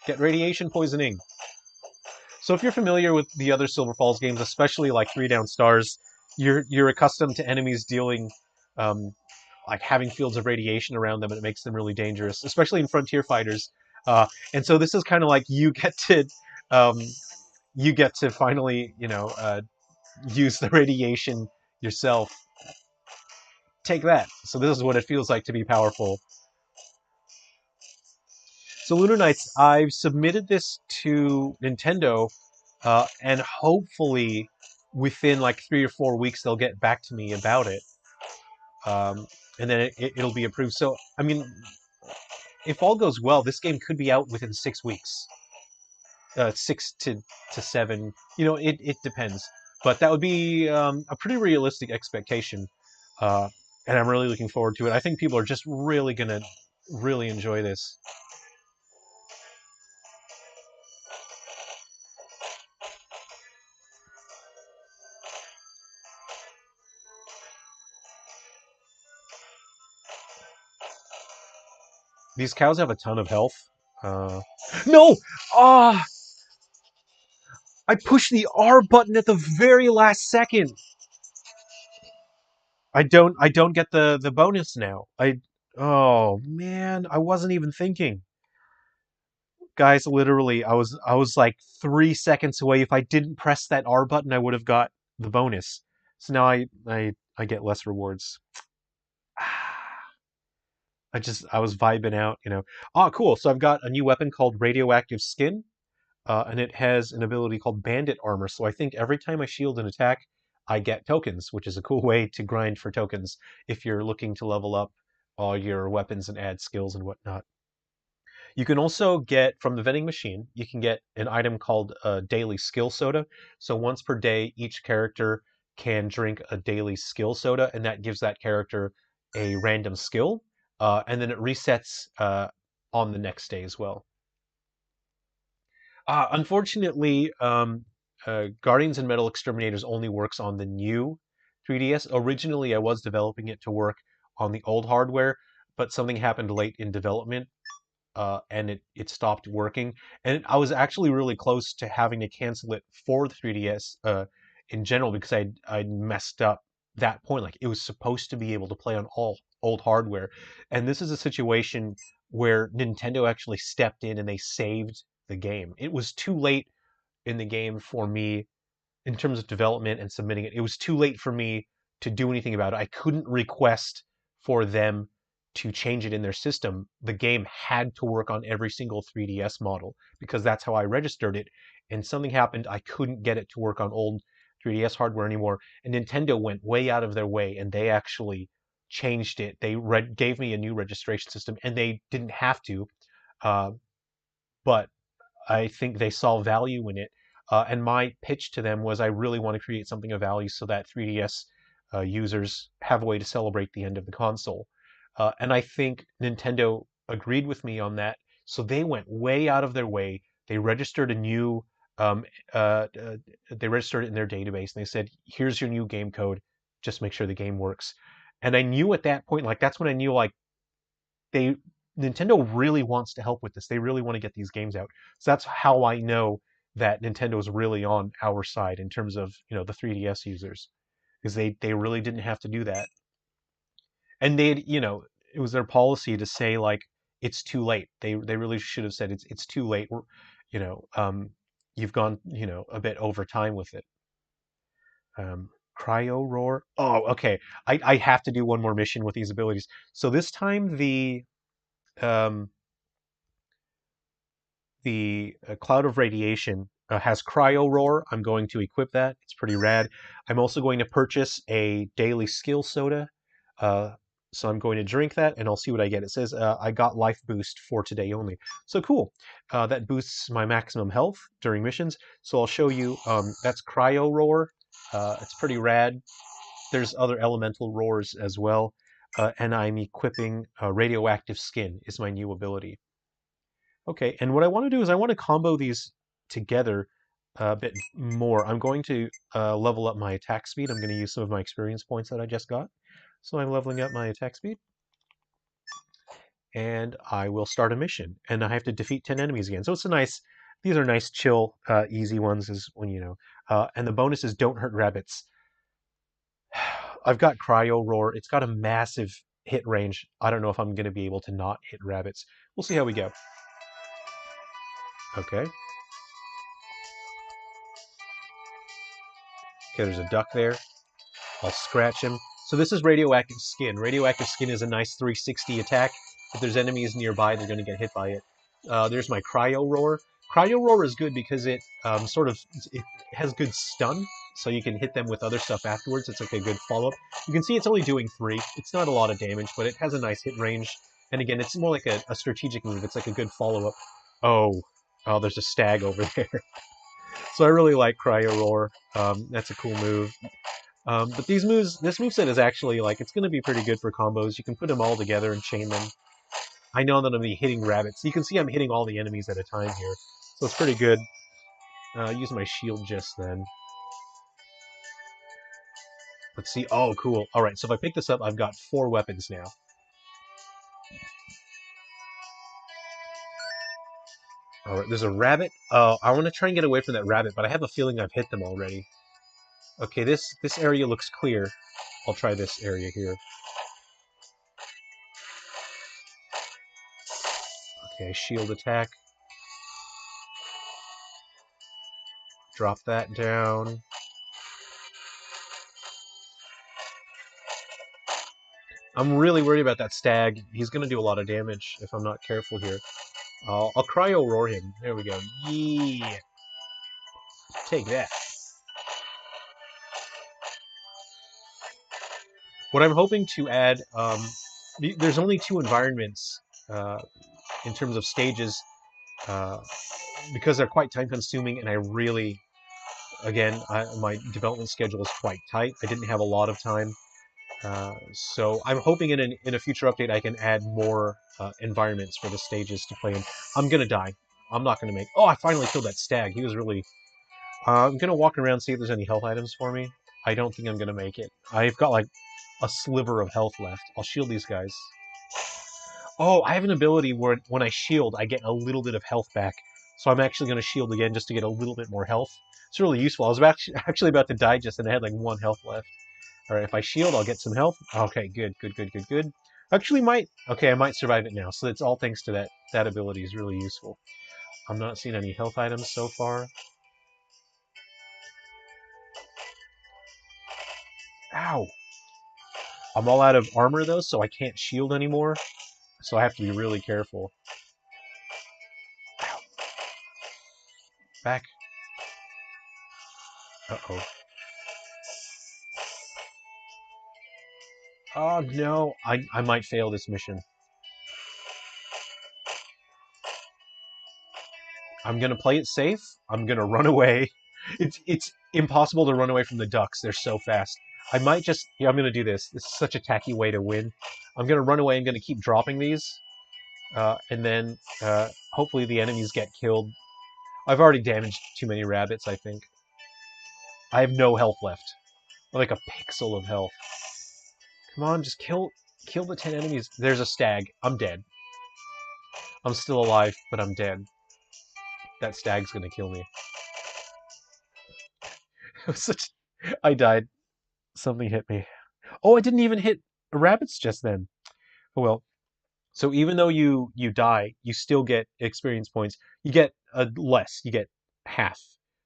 Get radiation poisoning. So if you're familiar with the other Silver Falls games, especially like Three Down Stars, you're accustomed to enemies dealing, um, like having fields of radiation around them, and it makes them really dangerous, especially in Frontier Fighters. And so this is kind of like um, you get to finally, use the radiation yourself. Take that. So this is what it feels like to be powerful. So Lunar Knights, I've submitted this to Nintendo, and hopefully within like 3 or 4 weeks they'll get back to me about it, and then it'll be approved. So I mean, if all goes well, this game could be out within 6 weeks, 6 to 7. It depends, but that would be a pretty realistic expectation, uh, and I'm really looking forward to it. I think people are just really gonna really enjoy this. These cows have a ton of health. Uh, no! Ah! I pushed the R button at the very last second. I don't get the bonus now. Oh man, I wasn't even thinking. Guys, literally, I was like 3 seconds away. If I didn't press that R button, I would have got the bonus. So now I get less rewards. I was vibing out. Oh, cool. So I've got a new weapon called Radioactive Skin. And it has an ability called Bandit Armor. So I think every time I shield an attack, I get tokens, which is a cool way to grind for tokens if you're looking to level up all your weapons and add skills and whatnot. You can also get from the vending machine, you can get an item called Daily Skill Soda. So once per day, each character can drink a daily skill soda, and that gives that character a random skill. And then it resets on the next day as well. Unfortunately, Guardians and Metal Exterminators only works on the new 3DS. Originally, I was developing it to work on the old hardware, but something happened late in development, and it stopped working. And I was actually really close to having to cancel it for the 3DS in general because I messed up that point. Like it was supposed to be able to play on all old hardware, and this is a situation where Nintendo actually stepped in and they saved the game. It was too late in the game for me in terms of development and submitting it. It was too late for me to do anything about it. I couldn't request for them to change it in their system. The game had to work on every single 3DS model because that's how I registered it. And something happened. I couldn't get it to work on old 3DS hardware anymore. And Nintendo went way out of their way and they actually changed it. They gave me a new registration system and they didn't have to. Uh, but I think they saw value in it. And my pitch to them was I really want to create something of value so that 3DS users have a way to celebrate the end of the console. And I think Nintendo agreed with me on that. So they went way out of their way. They registered a new, um, they registered it in their database and they said, here's your new game code. Just make sure the game works. And I knew at that point, like, that's when I knew, like, they Nintendo really wants to help with this. They really want to get these games out. So that's how I know that Nintendo is really on our side in terms of, the 3DS users. Because they really didn't have to do that. And it was their policy to say like it's too late. They really should have said it's too late. You know, um you've gone, a bit over time with it. Cryo Roar. Oh, okay. I have to do one more mission with these abilities. So this time um the cloud of radiation has Cryo Roar. I'm going to equip that. It's pretty rad. I'm also going to purchase a daily skill soda. Uh, so I'm going to drink that, and I'll see what I get. It says I got life boost for today only. So cool. That boosts my maximum health during missions. So I'll show you. That's Cryo Roar. It's pretty rad. There's other elemental roars as well. And I'm equipping Radioactive Skin is my new ability. Okay, and what I want to do is I want to combo these together a bit more. I'm going to level up my attack speed. I'm going to use some of my experience points that I just got. So I'm leveling up my attack speed. And I will start a mission. And I have to defeat 10 enemies again. So it's a nice, these are nice, chill, easy ones is when you know. And the bonus is don't hurt rabbits. I've got Cryo Roar. It's got a massive hit range. I don't know if I'm going to be able to not hit rabbits. We'll see how we go. Okay. Okay, there's a duck there. I'll scratch him. So this is Radioactive Skin. Radioactive Skin is a nice 360 attack. If there's enemies nearby, they're going to get hit by it. There's my Cryo Roar. Cryo Roar is good because it it has good stun, so you can hit them with other stuff afterwards. It's like a good follow-up. You can see it's only doing 3. It's not a lot of damage, but it has a nice hit range. And again, it's more like a strategic move. It's like a good follow-up. Oh, there's a stag over there. So I really like Cryo Roar. That's a cool move. But this moveset is actually like it's going to be pretty good for combos. You can put them all together and chain them. I know that I'm going to be hitting rabbits. You can see I'm hitting all the enemies at a time here, so it's pretty good. Use my shield just then. Let's see. Oh, cool. All right, so if I pick this up, I've got 4 weapons now. All right, there's a rabbit. I want to try and get away from that rabbit, but I have a feeling I've hit them already. Okay, this area looks clear. I'll try this area here. Okay, shield attack. Drop that down. I'm really worried about that stag. He's going to do a lot of damage if I'm not careful here. I'll Cryo Roar him. There we go. Yeah. Take that. What I'm hoping to add, there's only 2 environments uh, in terms of stages uh, because they're quite time consuming, and I really, again, my development schedule is quite tight. I didn't have a lot of time. So I'm hoping in a future update I can add more environments for the stages to play in. I'm gonna die. I'm not gonna make. Oh, I finally killed that stag. He was really. I'm gonna walk around see if there's any health items for me. I don't think I'm gonna make it. I've got like a sliver of health left. I'll shield these guys. Oh, I have an ability where when I shield, I get a little bit of health back. So I'm actually gonna shield again just to get a little bit more health. It's really useful. I was actually about to die just, and I had like 1 health left. All right, if I shield, I'll get some health. Okay, good, good, good, good, good. Actually, I might survive it now. So that's all thanks to that ability is really useful. I'm not seeing any health items so far. Ow! I'm all out of armor though, so I can't shield anymore. So I have to be really careful. Ow. Back. Uh-oh. Oh no, I might fail this mission. I'm gonna play it safe. I'm gonna run away. It's impossible to run away from the ducks. They're so fast. I might just yeah, I'm gonna do this. This is such a tacky way to win. I'm gonna run away. I'm gonna keep dropping these, and then hopefully the enemies get killed. I've already damaged too many rabbits. I think I have no health left. Like a pixel of health. Come on, just kill the 10 enemies. There's a stag. I'm dead. I'm still alive, but I'm dead. That stag's gonna kill me. It was such. I died. Something hit me. Oh, I didn't even hit rabbits just then. Oh well. So even though you die, you still get experience points. You get less. You get half.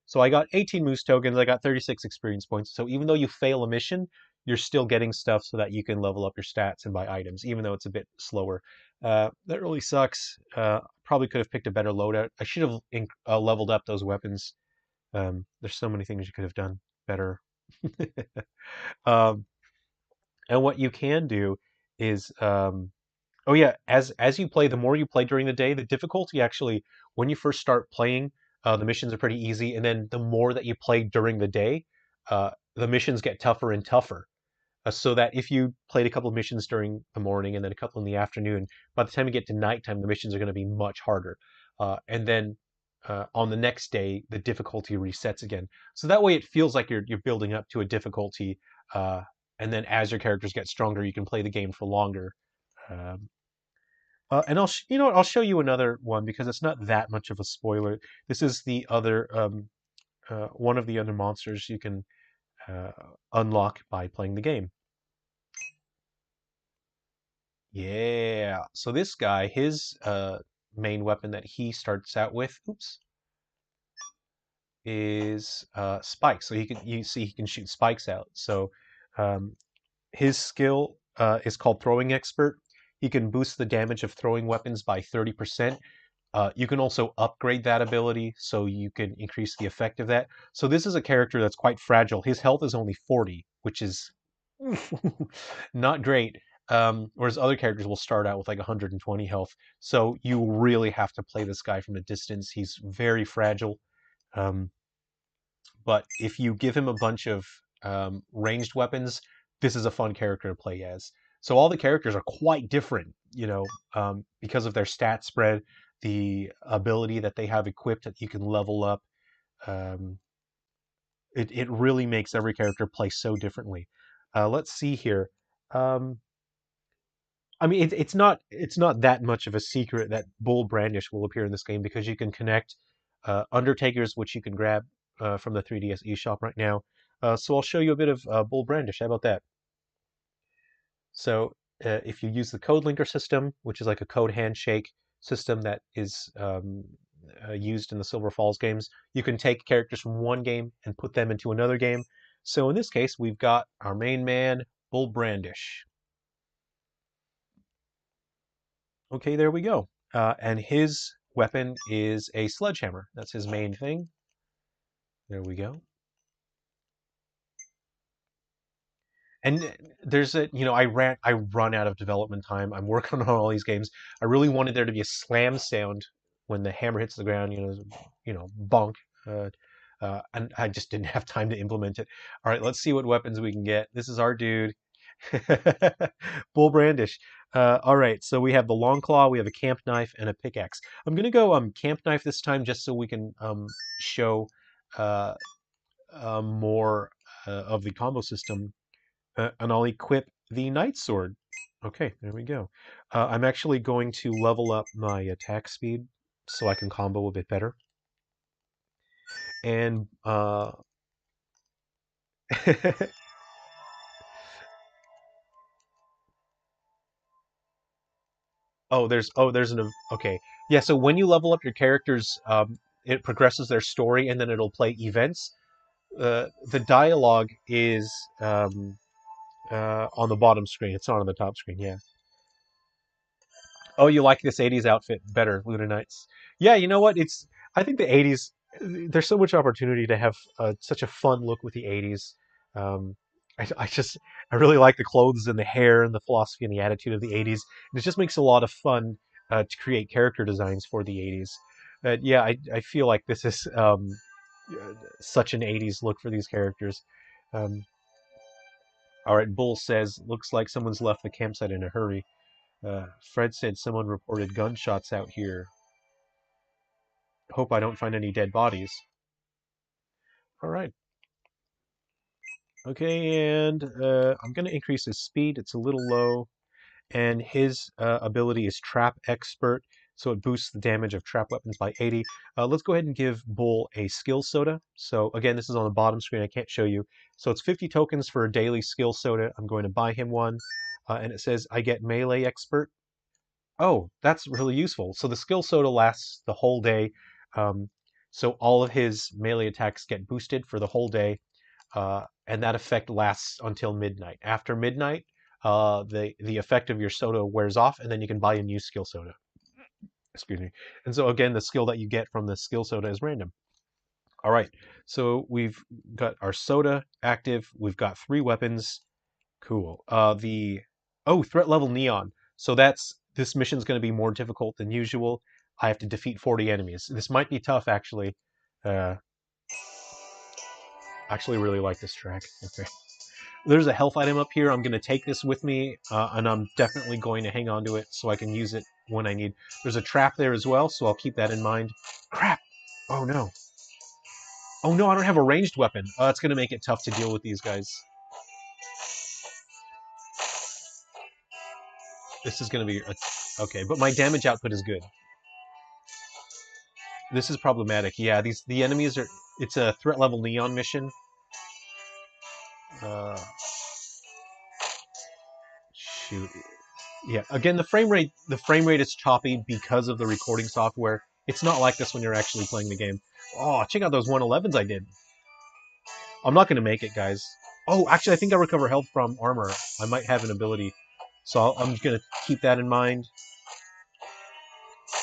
So I got 18 moose tokens. I got 36 experience points. So even though you fail a mission, you're still getting stuff so that you can level up your stats and buy items, even though it's a bit slower. That really sucks. Probably could have picked a better loadout. I should have leveled up those weapons There's so many things you could have done better. um, and what you can do is, oh yeah, as you play, the more you play during the day, the difficulty actually, when you first start playing, the missions are pretty easy, and then the more that you play during the day, the missions get tougher and tougher. So that if you played a couple of missions during the morning and then a couple in the afternoon, by the time you get to nighttime, the missions are going to be much harder. And then on the next day, the difficulty resets again. So that way, it feels like you're building up to a difficulty, uh, and then as your characters get stronger, you can play the game for longer. Um, and you know what, I'll show you another one because it's not that much of a spoiler. This is the other one of the other monsters you can uh, unlock by playing the game. Yeah. So this guy, his main weapon that he starts out with, oops, is spikes. So you see he can shoot spikes out. So um, his skill is called Throwing Expert. He can boost the damage of throwing weapons by 30%. You can also upgrade that ability so you can increase the effect of that. So this is a character that's quite fragile. His health is only 40, which is not great. Whereas other characters will start out with like 120 health. So you really have to play this guy from a distance. He's very fragile. Um, but if you give him a bunch of ranged weapons, this is a fun character to play as. So all the characters are quite different, you know, because of their stat spread, the ability that they have equipped that you can level up. Um, it really makes every character play so differently. Let's see here. Um, I mean, it's not that much of a secret that Bull Brandish will appear in this game because you can connect Undertakers, which you can grab from the 3DS eShop right now. So I'll show you a bit of Bull Brandish. How about that? So if you use the code linker system, which is like a code handshake system that is used in the Silver Falls games, you can take characters from one game and put them into another game. So in this case, we've got our main man, Bull Brandish. Okay, there we go. And his weapon is a sledgehammer. That's his main thing. There we go. And there's a, you know, I run out of development time. I'm working on all these games. I really wanted there to be a slam sound when the hammer hits the ground, you know, bonk. Uh, and I just didn't have time to implement it. All right, let's see what weapons we can get. This is our dude. Bull Brandish. All right, so we have the long claw, we have a camp knife, and a pickaxe. I'm gonna go camp knife this time just so we can show uh, more of the combo system, and I'll equip the knight sword. Okay, there we go. I'm actually going to level up my attack speed so I can combo a bit better. And there's an okay. Yeah, so when you level up your characters, it progresses their story and then it'll play events. The dialogue is on the bottom screen. It's not on the top screen. Yeah. Oh, you like this 80s outfit better, Lunar Knights? Yeah, you know what? I think the 80s, there's so much opportunity to have such a fun look with the 80s. Um, I really like the clothes and the hair and the philosophy and the attitude of the 80s. And it just makes a lot of fun to create character designs for the 80s. Yeah, I feel like this is such an 80s look for these characters. Um, all right, Bull says, looks like someone's left the campsite in a hurry. Fred said someone reported gunshots out here. Hope I don't find any dead bodies. All right. Okay, and I'm going to increase his speed. It's a little low. And his ability is Trap Expert, so it boosts the damage of trap weapons by 80. Let's go ahead and give Bull a skill soda. So again, this is on the bottom screen. I can't show you. So it's 50 tokens for a daily skill soda. I'm going to buy him one. And it says I get Melee Expert. Oh, that's really useful. So the skill soda lasts the whole day. Um, so all of his melee attacks get boosted for the whole day. And that effect lasts until midnight. After midnight, the effect of your soda wears off, and then you can buy a new skill soda. Excuse me. And so again, the skill that you get from the skill soda is random. All right, so we've got our soda active. We've got 3 weapons. Cool. Threat level neon. So this mission's going to be more difficult than usual. I have to defeat 40 enemies. This might be tough, actually. I actually really like this track. Okay. There's a health item up here. I'm going to take this with me, and I'm definitely going to hang on to it so I can use it when I need. There's a trap there as well, so I'll keep that in mind. Crap! Oh no. Oh no, I don't have a ranged weapon. It's going to make it tough to deal with these guys. This is going to be... okay, but my damage output is good. This is problematic. Yeah, the enemies are... It's a threat level neon mission. Uh, shoot. Yeah, again, the frame rate is choppy because of the recording software. It's not like this when you're actually playing the game. Oh, check out those 111s I did. I'm not going to make it, guys. Oh, actually, I think I recover health from armor. I might have an ability. So I'm just going to keep that in mind.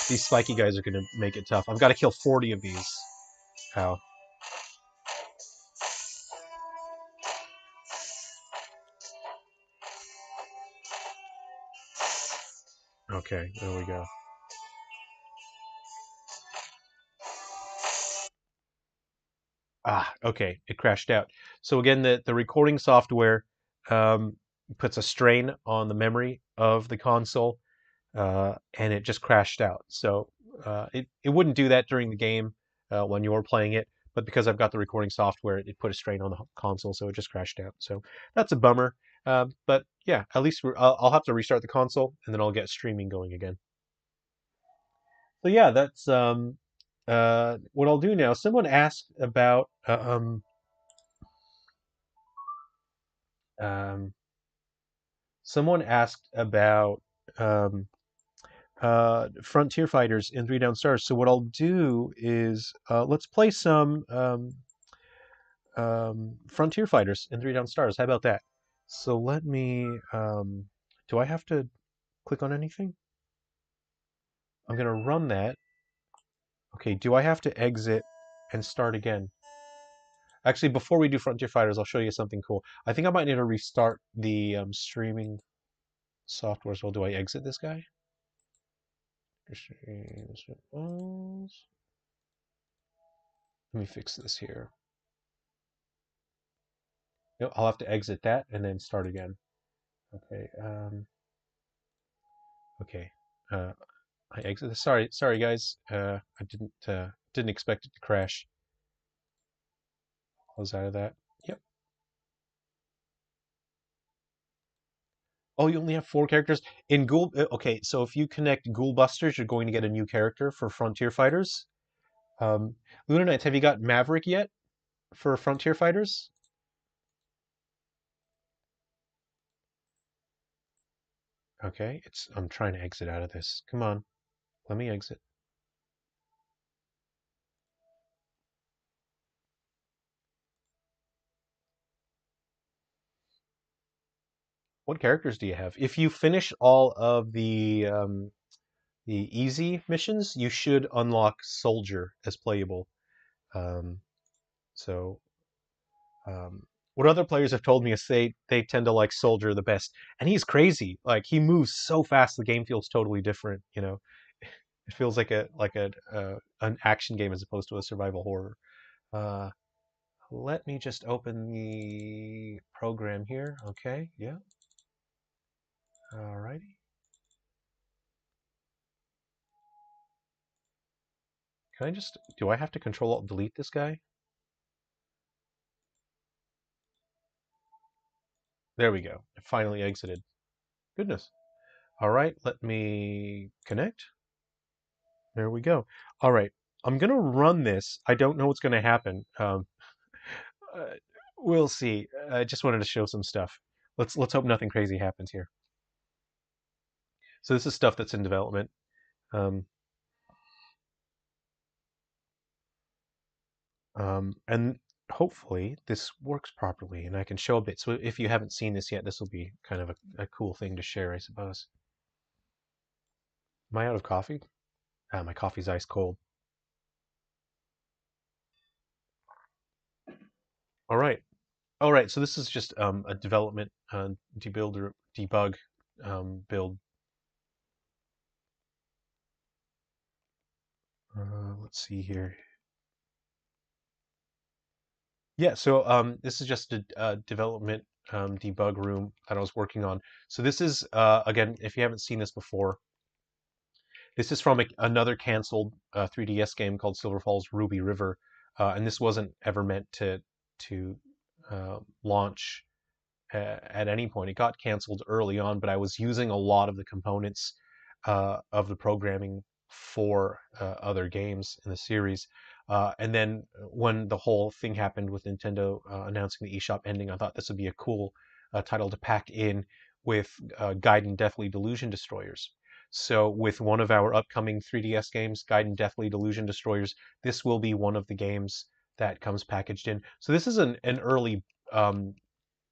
These spiky guys are going to make it tough. I've got to kill 40 of these. How? Okay, there we go. Ah, okay, it crashed out. So again, the recording software um, puts a strain on the memory of the console, and it just crashed out. So it wouldn't do that during the game when you're playing it, but because I've got the recording software, it put a strain on the console, so it just crashed out. So that's a bummer. But yeah, at least I'll have to restart the console, and then I'll get streaming going again. So yeah, that's what I'll do now. Someone asked about um, someone asked about um, Frontier Fighters in Three Down Stars. So what I'll do is let's play some Frontier Fighters in Three Down Stars. How about that? So let me. Do I have to click on anything? I'm gonna run that. Okay. Do I have to exit and start again? Actually, before we do Frontier Fighters, I'll show you something cool. I think I might need to restart the streaming software. So do I exit this guy? Let me fix this here. No, I'll have to exit that and then start again. Okay. Okay. Uh, I exit this. Sorry, guys. I didn't expect it to crash. Close out of that. Yep. Oh, you only have 4 characters in Ghoul. Okay, so if you connect Ghoul Busters, you're going to get a new character for Frontier Fighters. Lunar Knights, have you got Maverick yet for Frontier Fighters? Okay, I'm trying to exit out of this. Come on, let me exit. What characters do you have? If you finish all of the easy missions, you should unlock Soldier as playable. Um, so, what other players have told me is they tend to like Soldier the best, and he's crazy. Like he moves so fast, the game feels totally different. You know, it feels like a an action game as opposed to a survival horror. Uh, Let me just open the program here. Okay, yeah. Alrighty. Do I have to Control Alt Delete this guy? There we go. I finally exited. Goodness. All right, let me connect. There we go. All right, I'm gonna run this. I don't know what's gonna happen. Uh, we'll see. I just wanted to show some stuff. Let's hope nothing crazy happens here. So this is stuff that's in development. Um, and hopefully this works properly and I can show a bit. So if you haven't seen this yet, this will be kind of a cool thing to share, I suppose. Am I out of coffee? Ah, my coffee's ice cold. All right. All right. So this is just a development debug build. Let's see here. Yeah. So this is just a development debug room that I was working on. So this is again, if you haven't seen this before, this is from another canceled 3DS game called Silver Falls Ruby River, and this wasn't ever meant to launch at any point. It got canceled early on, but I was using a lot of the components of the programming for other games in the series. And then when the whole thing happened with Nintendo announcing the eShop ending, I thought this would be a cool title to pack in with Gaiden Deathly Delusion Destroyers. So with one of our upcoming 3DS games, Gaiden Deathly Delusion Destroyers, this will be one of the games that comes packaged in. So this is an early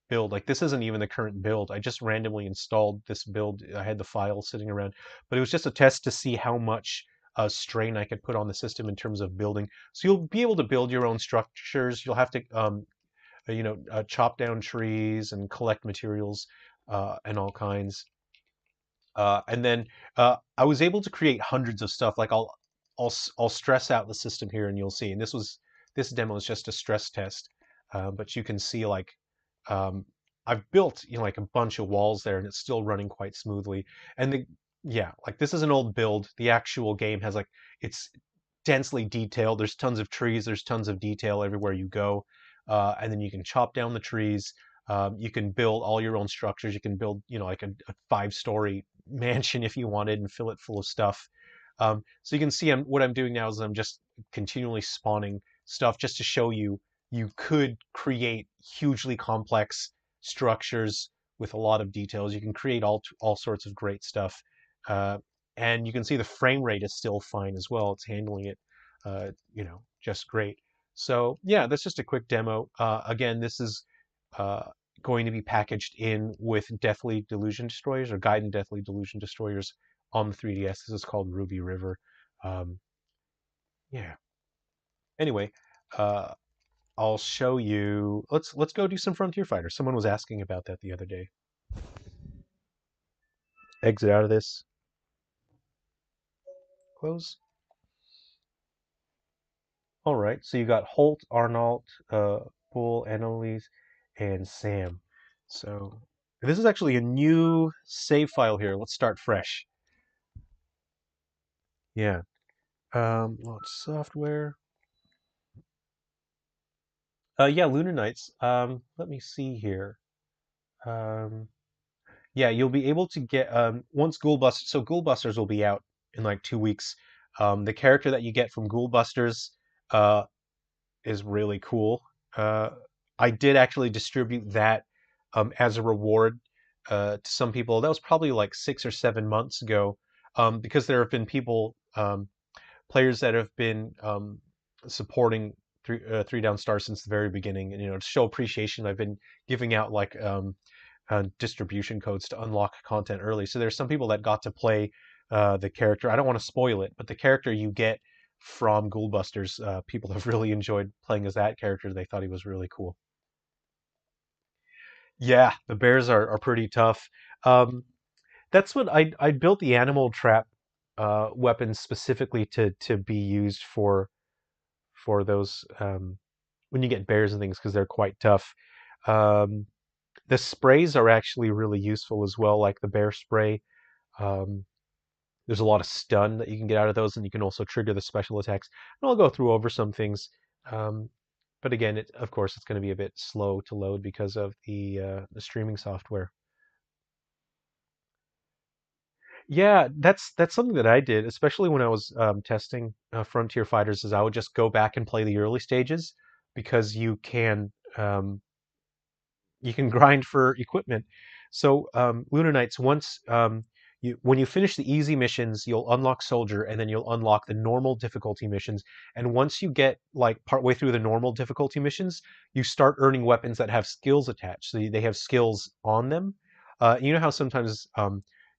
build. Like this isn't even the current build. I just randomly installed this build. I had the file sitting around, but it was just a test to see how much strain I could put on the system in terms of building. So you'll be able to build your own structures. You'll have to, chop down trees and collect materials and all kinds. And then I was able to create hundreds of stuff. Like I'll stress out the system here, and you'll see. And this demo is just a stress test, but you can see like um, I've built like a bunch of walls there, and it's still running quite smoothly. And yeah, like this is an old build. The actual game has like it's densely detailed. There's tons of trees. There's tons of detail everywhere you go, and then you can chop down the trees. You can build all your own structures. You can build, like a five-story mansion if you wanted and fill it full of stuff. So you can see what I'm doing now is I'm just continually spawning stuff just to show you you could create hugely complex structures with a lot of details. You can create all sorts of great stuff. Uh, and you can see the frame rate is still fine as well. It's handling it, just great. So yeah, that's just a quick demo. Again, this is uh, going to be packaged in with Deathly Delusion Destroyers or Gaiden Deathly Delusion Destroyers on the 3DS. This is called Ruby River. Um, yeah. Anyway, uh, I'll show you. Let's go do some Frontier Fighters. Someone was asking about that the other day. Exit out of this. Close. All right. So you got Holt, Arnault, Bull, Annalise, and Sam. So this is actually a new save file here. Let's start fresh. Yeah. Launch software. Yeah, Lunar Knights. Let me see here. Um, yeah, you'll be able to get once Ghoul Busters. So Ghoul Busters will be out in like 2 weeks. The character that you get from Ghoul Busters uh, is really cool. Uh, I did actually distribute that as a reward to some people. That was probably like 6 or 7 months ago, because there have been players that have been supporting three down stars since the very beginning, and to show appreciation, I've been giving out like distribution codes to unlock content early. So there's some people that got to play the character. I don't want to spoil it, but the character you get from Ghoul Busters, people have really enjoyed playing as that character. They thought he was really cool. Yeah, the bears are pretty tough. Um, that's what I built the animal trap weapons specifically to be used for those when you get bears and things because they're quite tough. Um, the sprays are actually really useful as well, like the bear spray. Um, there's a lot of stun that you can get out of those, and you can also trigger the special attacks. And I'll go through over some things. Um, but again, of course, it's going to be a bit slow to load because of the streaming software. Yeah, that's something that I did, especially when I was testing Frontier Fighters, is I would just go back and play the early stages because you can grind for equipment. So Lunar Knights, when you finish the easy missions, you'll unlock Soldier, and then you'll unlock the normal difficulty missions. And once you get like partway through the normal difficulty missions, you start earning weapons that have skills attached. So they have skills on them. You know how sometimes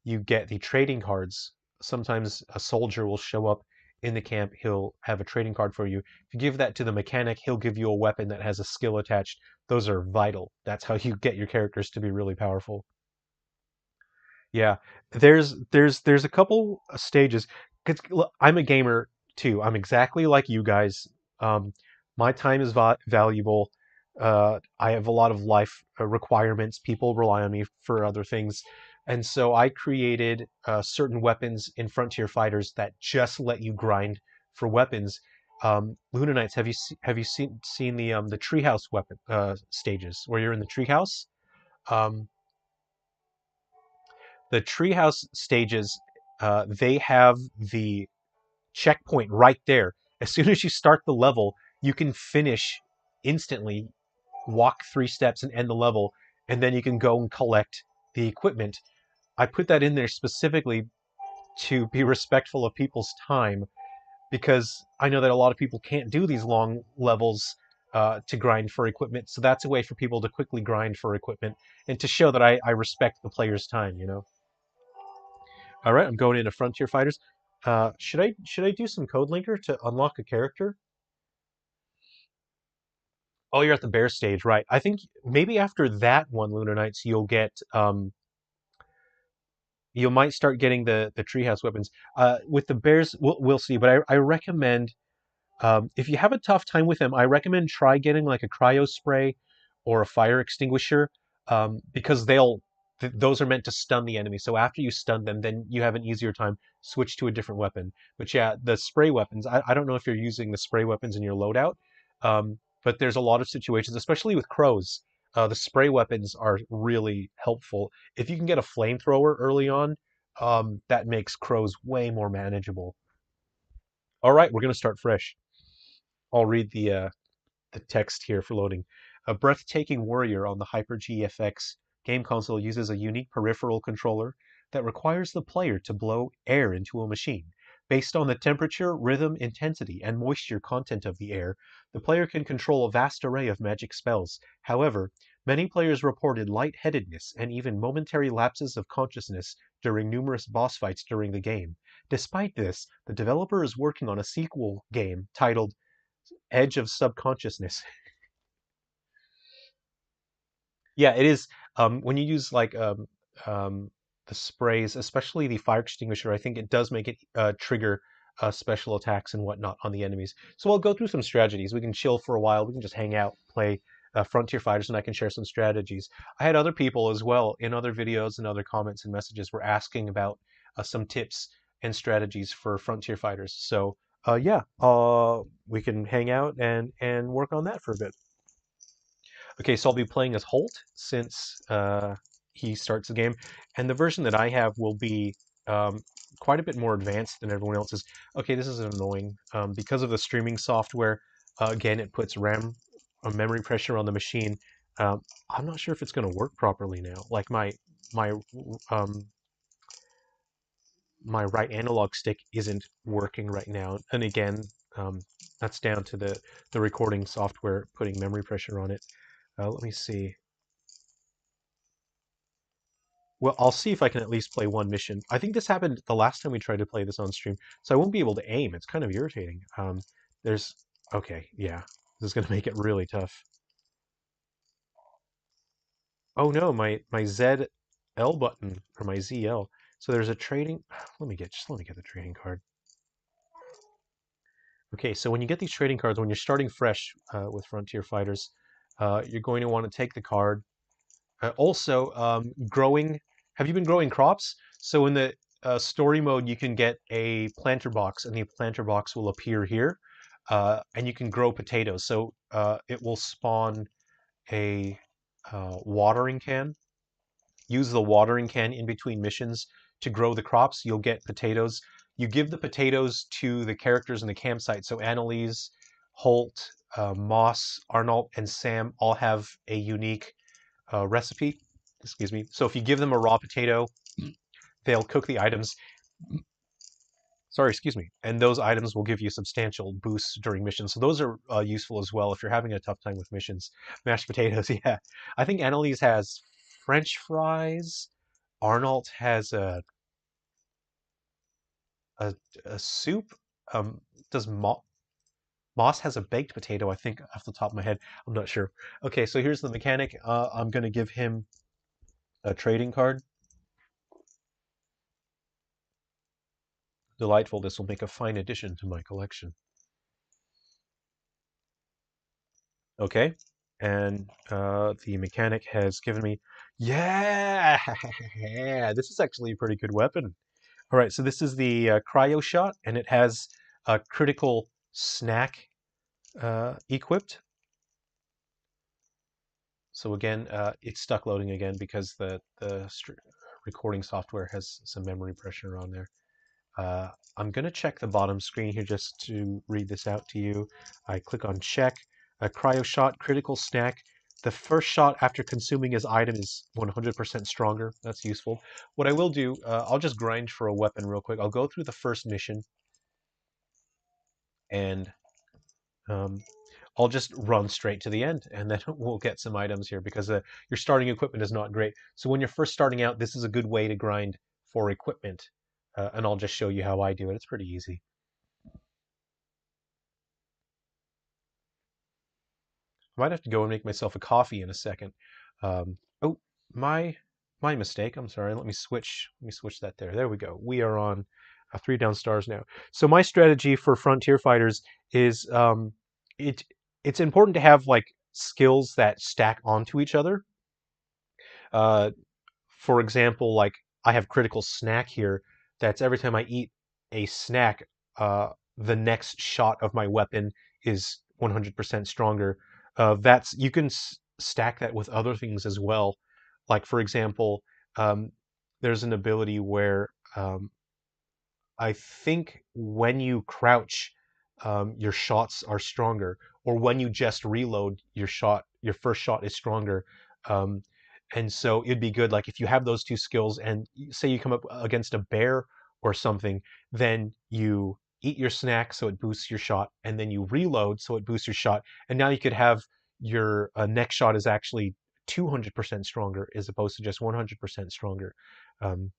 you get the trading cards. Sometimes a soldier will show up in the camp, he'll have a trading card for you. If you give that to the mechanic, he'll give you a weapon that has a skill attached. Those are vital. That's how you get your characters to be really powerful. Yeah, there's a couple stages. 'Cause, look, I'm a gamer too. I'm exactly like you guys. My time is valuable. I have a lot of life requirements. People rely on me for other things, and so I created certain weapons in Frontier Fighters that just let you grind for weapons. Lunar Knights, have you seen the treehouse weapon stages where you're in the treehouse? Um, the treehouse stages, they have the checkpoint right there. As soon as you start the level, you can finish instantly, walk 3 steps and end the level, and then you can go and collect the equipment. I put that in there specifically to be respectful of people's time because I know that a lot of people can't do these long levels to grind for equipment. So that's a way for people to quickly grind for equipment and to show that I respect the player's time, you know? All right, I'm going into Frontier Fighters. Should I do some code linker to unlock a character? Oh, you're at the bear stage, right? I think maybe after that one, Lunar Knights, you'll get you might start getting the treehouse weapons. With the bears, we'll see. But I recommend if you have a tough time with them, I recommend try getting like a cryo spray or a fire extinguisher because those are meant to stun the enemy. So after you stun them, then you have an easier time switch to a different weapon. But yeah, the spray weapons. I don't know if you're using the spray weapons in your loadout, but there's a lot of situations, especially with crows. The spray weapons are really helpful. If you can get a flamethrower early on, that makes crows way more manageable. All right, we're gonna start fresh. I'll read the text here for loading. A breathtaking warrior on the Hyper-G FX game console uses a unique peripheral controller that requires the player to blow air into a machine. Based on the temperature, rhythm, intensity, and moisture content of the air, the player can control a vast array of magic spells. However, many players reported lightheadedness and even momentary lapses of consciousness during numerous boss fights during the game. Despite this, the developer is working on a sequel game titled Edge of Subconsciousness. Yeah, it is. When you use like um, the sprays, especially the fire extinguisher, I think it does make it trigger special attacks and whatnot on the enemies. So I'll go through some strategies. We can chill for a while. We can just hang out, play Frontier Fighters, and I can share some strategies. I had other people as well in other videos and other comments and messages were asking about some tips and strategies for Frontier Fighters. So yeah, we can hang out and work on that for a bit. Okay, so I'll be playing as Holt since he starts the game, and the version that I have will be quite a bit more advanced than everyone else's. Okay, this is annoying. Because of the streaming software, again, it puts RAM memory pressure on the machine. Um, I'm not sure if it's going to work properly now. Like my um, my right analog stick isn't working right now, and again, um, that's down to the recording software putting memory pressure on it. Let me see. Well, I'll see if I can at least play one mission. I think this happened the last time we tried to play this on stream, so I won't be able to aim. It's kind of irritating. There's okay, yeah, this is gonna make it really tough. Oh no, my ZL button or my ZL. So there's a trading. Let me get the trading card. Okay, so when you get these trading cards, when you're starting fresh with Frontier Fighters, you're going to want to take the card. Also, growing. Have you been growing crops? So in the story mode, you can get a planter box, and the planter box will appear here, and you can grow potatoes. So it will spawn a watering can. Use the watering can in between missions to grow the crops. You'll get potatoes. You give the potatoes to the characters in the campsite. So Annalise, Holt, Moss, Arnold, and Sam all have a unique recipe. Excuse me. So if you give them a raw potato, they'll cook the items. Sorry, excuse me. And those items will give you substantial boosts during missions. So those are useful as well if you're having a tough time with missions. Mashed potatoes, yeah. I think Annalise has French fries. Arnold has a, a soup. Um, does Moss has a baked potato, I think, off the top of my head. I'm not sure. Okay, so here's the mechanic. I'm going to give him a trading card. Delightful. This will make a fine addition to my collection. Okay, and the mechanic has given me, yeah, this is actually a pretty good weapon. All right, so this is the cryo shot, and it has a critical snack equipped. So again, it's stuck loading again because the recording software has some memory pressure on there. I'm going to check the bottom screen here just to read this out to you. I click on check. A cryo shot, critical snack. The first shot after consuming his item is 100% stronger. That's useful. What I will do, I'll just grind for a weapon real quick. I'll go through the first mission and um, I'll just run straight to the end and then we'll get some items here because your starting equipment is not great. So when you're first starting out, this is a good way to grind for equipment. And I'll just show you how I do it. It's pretty easy. I might have to go and make myself a coffee in a second. Oh, my my mistake. I'm sorry. Let me switch. Let me switch that there. There we go. We are on 3 down stars now. So my strategy for Frontier Fighters is it it's important to have like skills that stack onto each other. Uh, for example, like I have critical snack here. That's every time I eat a snack, the next shot of my weapon is 100% stronger. That's you can stack that with other things as well. Like for example, um, there's an ability where I think when you crouch, your shots are stronger, or when you just reload, your first shot is stronger. Um, and so it'd be good, like if you have those two skills, and say you come up against a bear or something, then you eat your snack, so it boosts your shot, and then you reload, so it boosts your shot, and now you could have your next shot is actually 200% stronger as opposed to just 100% stronger. Um,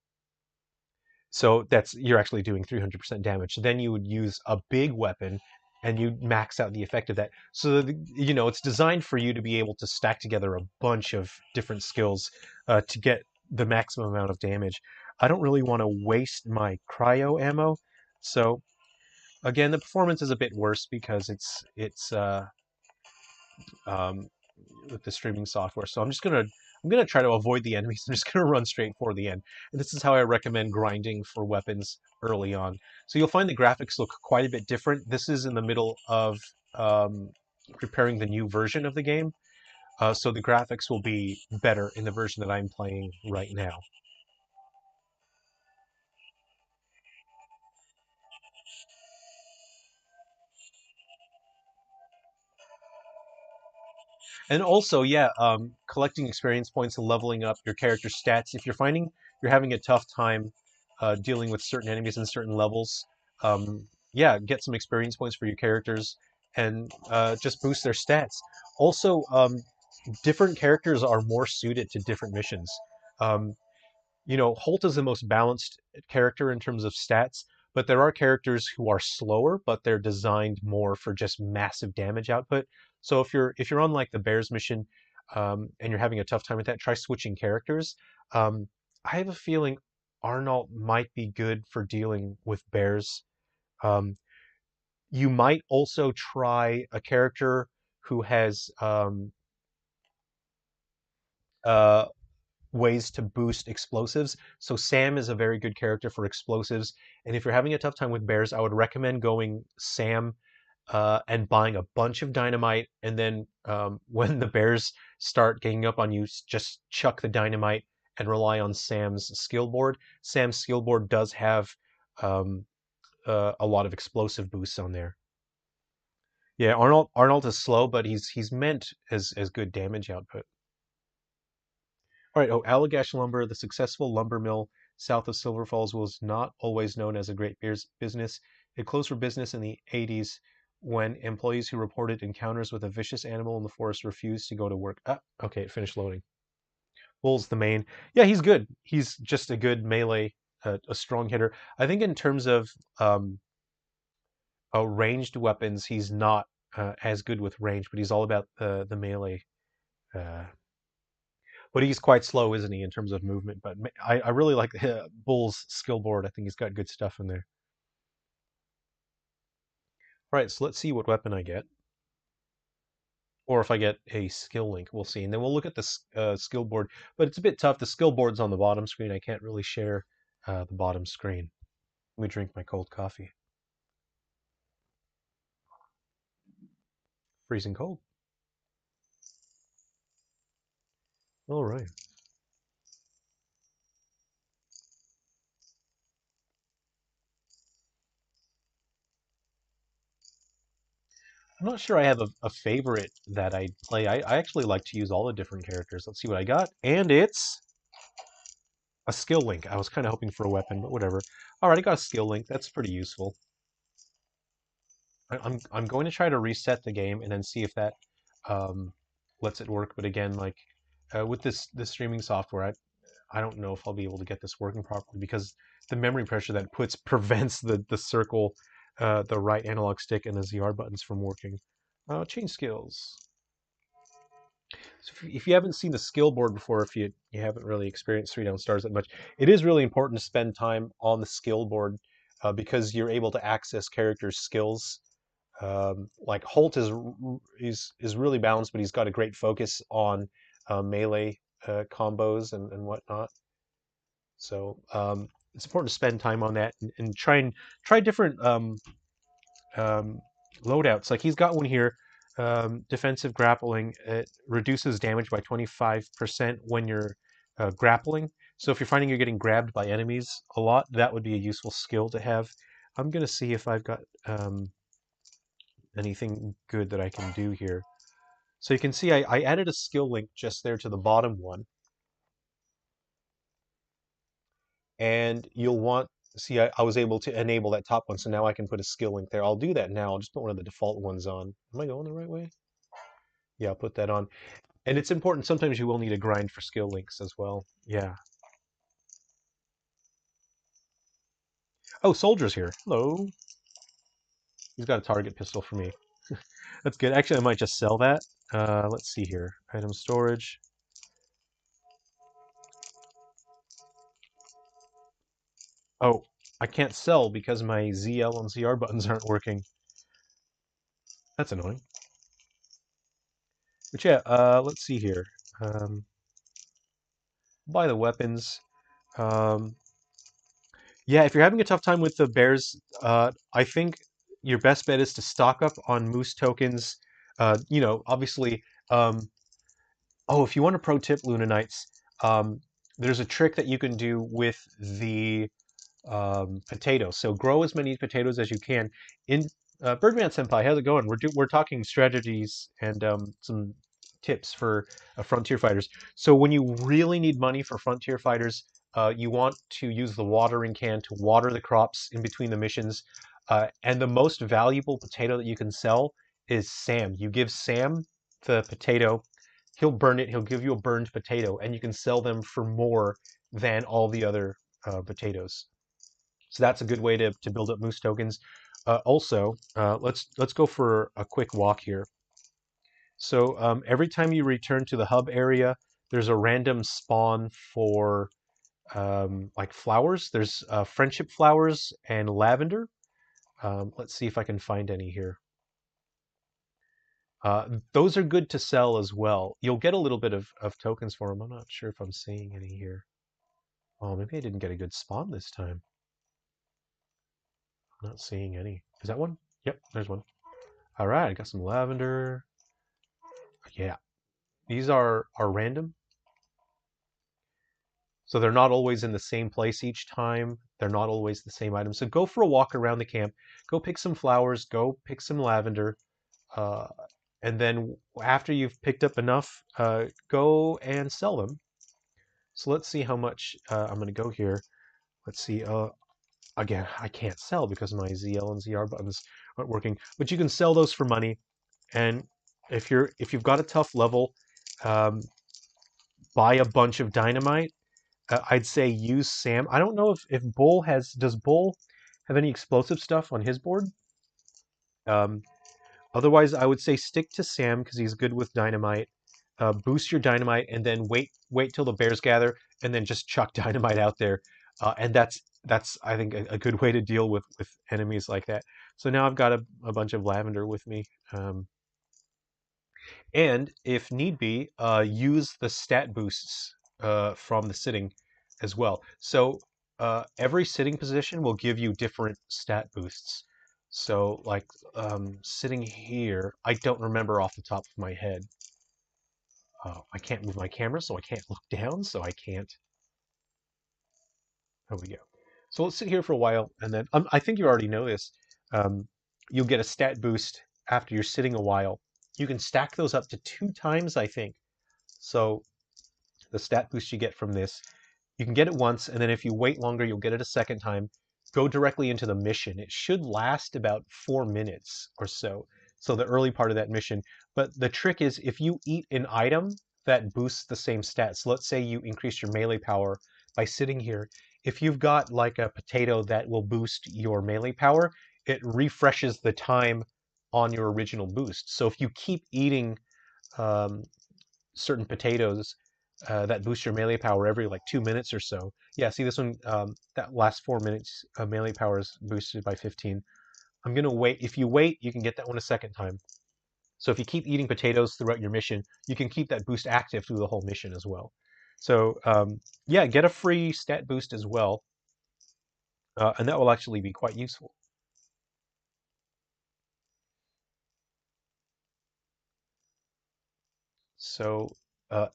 so that's you're actually doing 300% damage. Then you would use a big weapon and you max out the effect of that. So it's designed for you to be able to stack together a bunch of different skills to get the maximum amount of damage. I don't really want to waste my cryo ammo. So again, the performance is a bit worse because it's um, with the streaming software. So I'm gonna try to avoid the enemies. I'm just gonna run straight for the end. And this is how I recommend grinding for weapons early on. So you'll find the graphics look quite a bit different. This is in the middle of um, preparing the new version of the game. So the graphics will be better in the version that I'm playing right now. And also, yeah, collecting experience points and leveling up your character's stats. If you're finding you're having a tough time dealing with certain enemies in certain levels, yeah, get some experience points for your characters and just boost their stats. Also, different characters are more suited to different missions. Um, Holt is the most balanced character in terms of stats, but there are characters who are slower, but they're designed more for just massive damage output. So if you're on like the Bears mission, and you're having a tough time with that, try switching characters. I have a feeling Arnold might be good for dealing with bears. Um, you might also try a character who has uh, ways to boost explosives. So Sam is a very good character for explosives. And if you're having a tough time with bears, I would recommend going Sam and buying a bunch of dynamite. And then when the bears start ganging up on you, just chuck the dynamite and rely on Sam's skill board. Sam's skill board does have um, a lot of explosive boosts on there. Yeah, Arnold is slow, but he's meant as good damage output. All right. Oh, Allagash Lumber, the successful lumber mill south of Silver Falls, was not always known as a great business. It closed for business in the 80s when employees who reported encounters with a vicious animal in the forest refused to go to work. Ah, okay, it finished loading. Bull's the main. Yeah, he's good. He's just a good melee, a strong hitter. I think in terms of um, ranged weapons, he's not as good with range, but he's all about the melee. Uh, but he's quite slow, isn't he, in terms of movement? But I really like Bull's skill board. I think he's got good stuff in there. All right, so let's see what weapon I get. Or if I get a skill link, we'll see. And then we'll look at the skill board. But it's a bit tough. The skill board's on the bottom screen. I can't really share the bottom screen. Let me drink my cold coffee. Freezing cold. All right. I'm not sure I have a favorite that I play. I actually like to use all the different characters. Let's see what I got. And it's a skill link. I was kind of hoping for a weapon, but whatever. All right, I got a skill link. That's pretty useful. I'm going to try to reset the game and then see if that um, lets it work. But again, like with this streaming software, I don't know if I'll be able to get this working properly because the memory pressure that puts prevents the circle, the right analog stick, and the ZR buttons from working. Change skills. So if you haven't seen the skill board before, if you haven't really experienced 3 down stars that much, it is really important to spend time on the skill board because you're able to access characters' skills. Like Holt is really balanced, but he's got a great focus on melee combos and whatnot. So it's important to spend time on that and try different um, loadouts. Like he's got one here, defensive grappling. It reduces damage by 25% when you're grappling. So if you're finding you're getting grabbed by enemies a lot, that would be a useful skill to have. I'm gonna see if I've got anything good that I can do here. So you can see I added a skill link just there to the bottom one. And you'll want, see, I was able to enable that top one, so now I can put a skill link there. I'll do that now. I'll just put one of the default ones on. Am I going the right way? Yeah, I'll put that on. And it's important, sometimes you will need a grind for skill links as well. Yeah. Oh, Soldier's here. Hello. He's got a target pistol for me. That's good. Actually, I might just sell that. Let's see here. Item storage. Oh, I can't sell because my ZL and ZR buttons aren't working. That's annoying. But yeah, let's see here. Buy the weapons. Um, yeah, if you're having a tough time with the bears, I think your best bet is to stock up on moose tokens. Obviously, oh, if you want a pro tip, Lunar Knights, there's a trick that you can do with the potatoes. So grow as many potatoes as you can. In Birdman Senpai, how's it going? We're talking strategies and some tips for frontier fighters. So when you really need money for frontier fighters, you want to use the watering can to water the crops in between the missions. And the most valuable potato that you can sell is Sam. You give Sam the potato, he'll burn it. He'll give you a burned potato, and you can sell them for more than all the other potatoes. So that's a good way to build up moose tokens. Also, let's go for a quick walk here. So every time you return to the hub area, there's a random spawn for like flowers. There's friendship flowers and lavender. Let's see if I can find any here. Those are good to sell as well. You'll get a little bit of tokens for them. I'm not sure if I'm seeing any here. Oh, maybe I didn't get a good spawn this time. I'm not seeing any. Is that one? Yep, there's one. All right, I got some lavender. Yeah, these are random, so they're not always in the same place each time. They're not always the same item. So go for a walk around the camp. Go pick some flowers. Go pick some lavender. Uh, and then after you've picked up enough, go and sell them. So let's see how much I'm going to go here. Let's see. Again, I can't sell because my ZL and ZR buttons aren't working. But you can sell those for money. And if you've got a tough level, um, buy a bunch of dynamite. I'd say use Sam. I don't know if Bull does Bull have any explosive stuff on his board? Um, Otherwise, I would say stick to Sam because he's good with dynamite. Boost your dynamite, and then wait till the bears gather, and then just chuck dynamite out there. And that's I think a good way to deal with enemies like that. So now I've got a bunch of lavender with me. And if need be, use the stat boosts from the sitting as well. So every sitting position will give you different stat boosts. So like sitting here, I don't remember off the top of my head. I can't move my camera, so I can't look down, so I can't. There we go. So let's sit here for a while, and then I think you already know this. Um, you'll get a stat boost after you're sitting a while. You can stack those up to 2 times, I think. So the stat boost you get from this, you can get it once, and then if you wait longer, you'll get it a second time. Go directly into the mission. It should last about 4 minutes or so. So the early part of that mission. But the trick is if you eat an item that boosts the same stats, let's say you increase your melee power by sitting here. If you've got like a potato that will boost your melee power, it refreshes the time on your original boost. So if you keep eating um, certain potatoes that boost your melee power every like 2 minutes or so. Yeah, see this one, that last 4 minutes, melee power is boosted by 15. I'm gonna wait. If you wait, you can get that one a second time. So if you keep eating potatoes throughout your mission, you can keep that boost active through the whole mission as well. So yeah, get a free stat boost as well, and that will actually be quite useful. So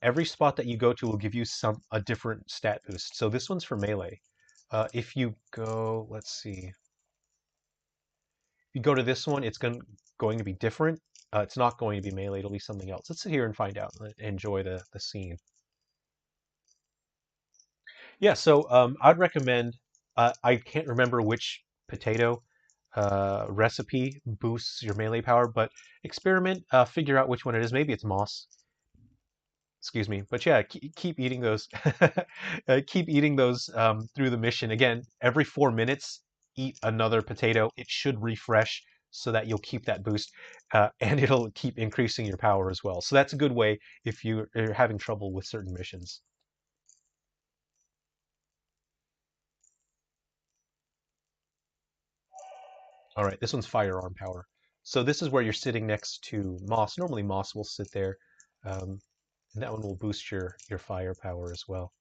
every spot that you go to will give you a different stat boost. So this one's for melee. If you go, let's see, if you go to this one, it's going to be different. It's not going to be melee. It'll be something else. Let's sit here and find out and enjoy the scene. Yeah, so I'd recommend. I can't remember which potato recipe boosts your melee power, but experiment, figure out which one it is. Maybe it's moss. Excuse me, but yeah, keep eating those. Keep eating those through the mission. Again, every 4 minutes, eat another potato. It should refresh so that you'll keep that boost, and it'll keep increasing your power as well. So that's a good way if you're having trouble with certain missions. All right, this one's firearm power. So this is where you're sitting next to Moss. Normally Moss will sit there, um, and that one will boost your fire power as well.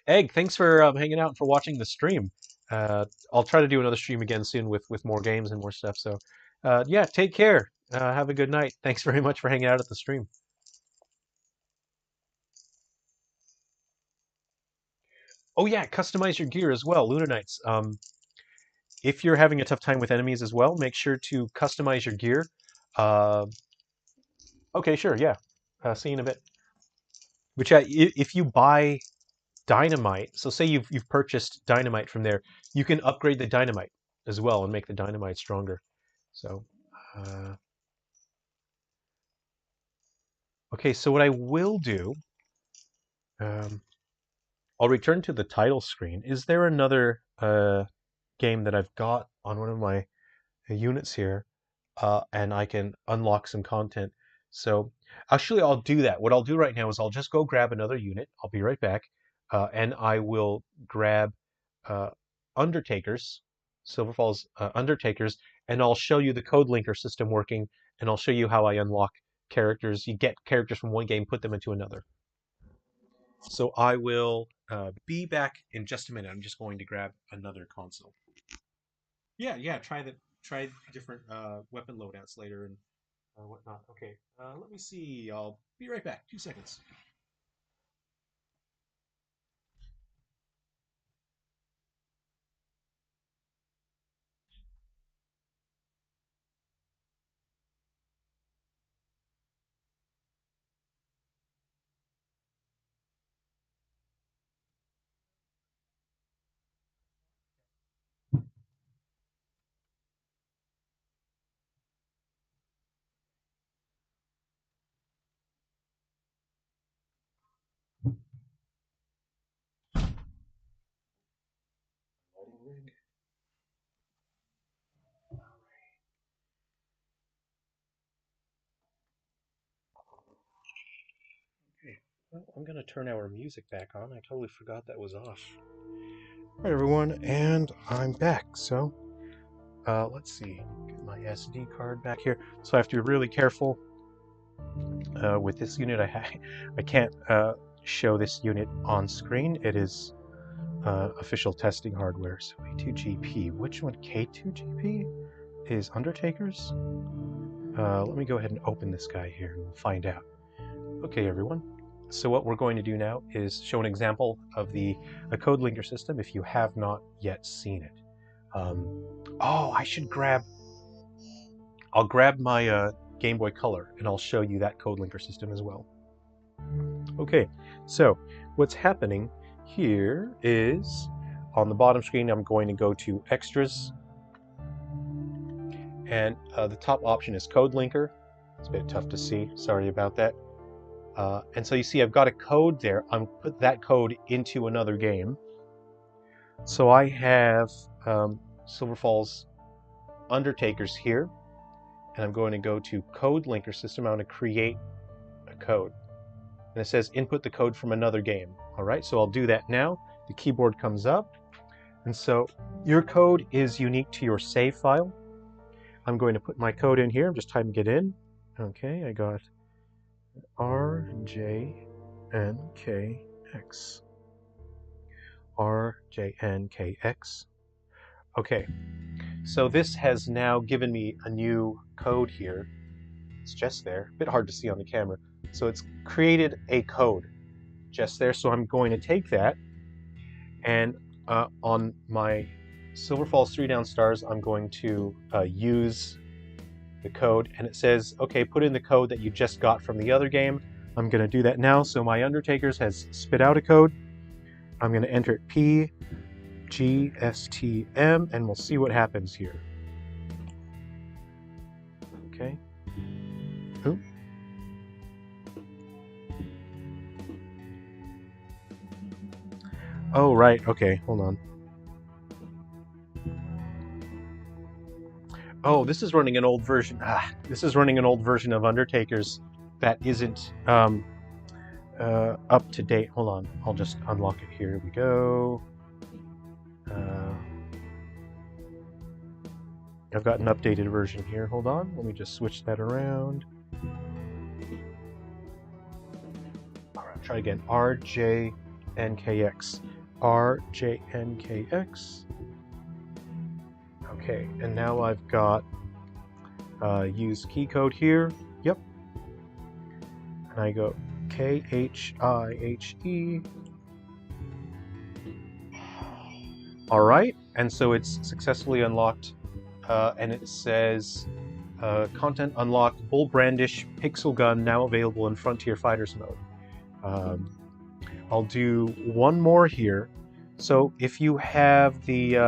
Egg, thanks for hanging out and for watching the stream. I'll try to do another stream again soon with more games and more stuff. So, yeah, take care. Have a good night. Thanks very much for hanging out at the stream. Oh yeah, customize your gear as well, Lunar Knights. If you're having a tough time with enemies as well, make sure to customize your gear. Uh, okay, sure, yeah. See you in a bit. But yeah, if you buy dynamite, so say you've purchased dynamite from there, you can upgrade the dynamite as well and make the dynamite stronger. So. Uh, Okay, so what I will do, um, I'll return to the title screen. Is there another game that I've got on one of my units here, and I can unlock some content? So actually, I'll do that. What I'll do right now is I'll just go grab another unit. I'll be right back, and I will grab uh, Undertakers, Silverfall's Undertakers, and I'll show you the code linker system working, and I'll show you how I unlock characters. You get characters from one game, put them into another. So I will be back in just a minute. I'm just going to grab another console. Yeah, yeah. Try different weapon loadouts later and whatnot. Okay. Let me see. I'll be right back. 2 seconds. Loading rig. Well, I'm going to turn our music back on. I totally forgot that was off. Alright everyone, and I'm back. So, let's see. Get my SD card back here. So I have to be really careful with this unit. I can't show this unit on screen. It is official testing hardware. So A2GP. Which one? K2GP? Is Undertakers? Let me go ahead and open this guy here and we'll find out. Okay, everyone. So what we're going to do now is show an example of a code linker system if you have not yet seen it. Oh, I'll grab my Game Boy Color and I'll show you that code linker system as well. Okay, so what's happening here is on the bottom screen, I'm going to go to Extras, and the top option is Code Linker. It's a bit tough to see, sorry about that. And so you see I've got a code there. I'm put that code into another game. So I have Silver Falls Undertakers here, and I'm going to go to Code Linker System. I'm going to create a code. And it says input the code from another game. All right, so I'll do that now. The keyboard comes up. And so your code is unique to your save file. I'm going to put my code in here. I'm just typing it in. Okay, I got RJNKX. RJNKX. Okay, so this has now given me a new code here. It's just there, a bit hard to see on the camera. So it's created a code just there. So I'm going to take that and on my Silver Falls 3 Down Stars, I'm going to use the code, and it says, okay, put in the code that you just got from the other game. I'm going to do that now. So my Undertakers has spit out a code. I'm going to enter it PGSTM, and we'll see what happens here. Okay. Ooh. Oh, right. Okay, hold on. Oh, this is running an old version. This is running an old version of Undertakers that isn't up to date. Hold on. I'll just unlock it. Here we go. I've got an updated version here. Hold on. Let me just switch that around. All right, try again. RJNKX. RJNKX. Okay, and now I've got use key code here. Yep. And I go KHIHE. All right, and so it's successfully unlocked, and it says content unlocked, Bull Brandish Pixel Gun now available in Frontier Fighters mode. I'll do one more here. So if you have the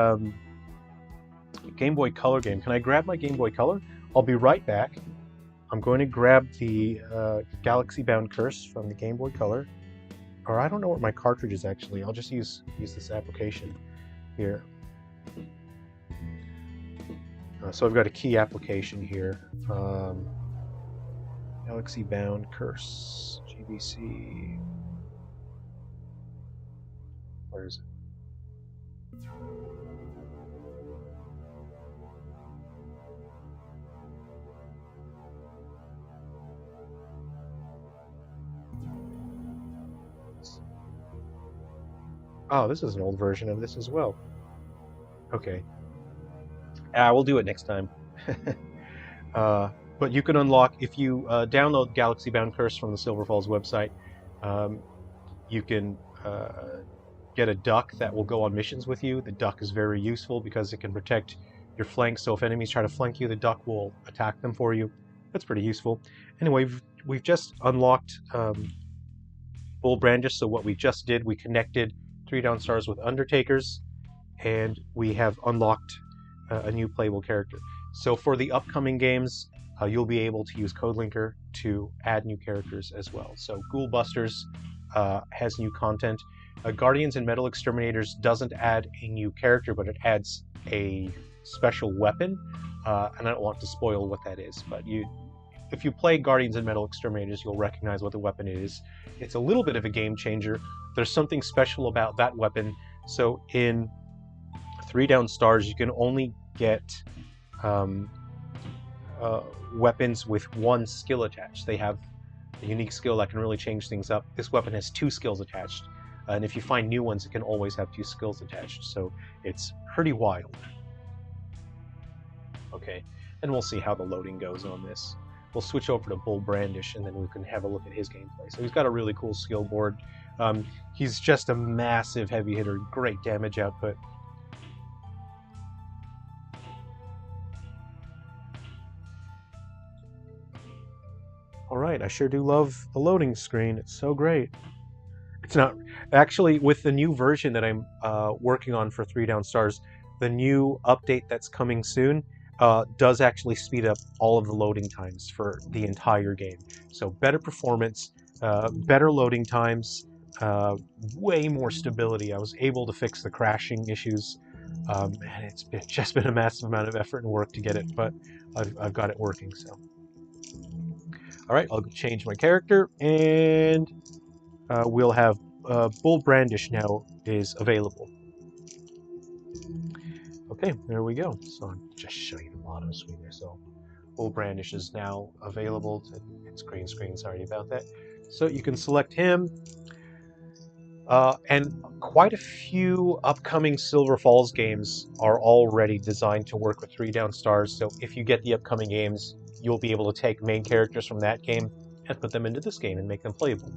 Game Boy Color game, can I grab my Game Boy Color? I'll be right back. I'm going to grab the Galaxy Bound Curse from the Game Boy Color. Or I don't know what my cartridge is actually. I'll just use this application here. So I've got a key application here. Galaxy Bound Curse. GBC. Where is it? Oh, this is an old version of this as well. Okay. We'll do it next time. But you can unlock, if you download Galaxy Bound Curse from the Silver Falls website, you can get a duck that will go on missions with you. The duck is very useful because it can protect your flanks, so if enemies try to flank you, the duck will attack them for you. That's pretty useful. Anyway, we've just unlocked Bull Brandish, so what we just did, we connected 3 Down Stars with Undertakers, and we have unlocked a new playable character. So for the upcoming games, you'll be able to use Code Linker to add new characters as well. So Ghoul Busters has new content. Guardians and Metal Exterminators doesn't add a new character, but it adds a special weapon, and I don't want to spoil what that is, but if you play Guardians and Metal Exterminators, you'll recognize what the weapon is. It's a little bit of a game changer. There's something special about that weapon. So in 3 down stars, you can only get weapons with 1 skill attached. They have a unique skill that can really change things up. This weapon has 2 skills attached, and if you find new ones, it can always have 2 skills attached, so it's pretty wild. Okay, and we'll see how the loading goes on this. We'll switch over to Bull Brandish, and then we can have a look at his gameplay. So he's got a really cool skill board. He's just a massive heavy hitter, great damage output. Alright, I sure do love the loading screen. It's so great. It's not... Actually, with the new version that I'm working on for 3 down stars, the new update that's coming soon does actually speed up all of the loading times for the entire game. So better performance, better loading times, way more stability. I was able to fix the crashing issues, and it's just been a massive amount of effort and work to get it, but I've got it working, so... Alright, I'll change my character, and we'll have Bull Brandish now is available. Okay, there we go. So I'm just showing the bottom screen there. So Bull Brandish is now available. It's green screen, sorry about that. So you can select him. And quite a few upcoming Silver Falls games are already designed to work with 3 down stars. So if you get the upcoming games, you'll be able to take main characters from that game and put them into this game and make them playable.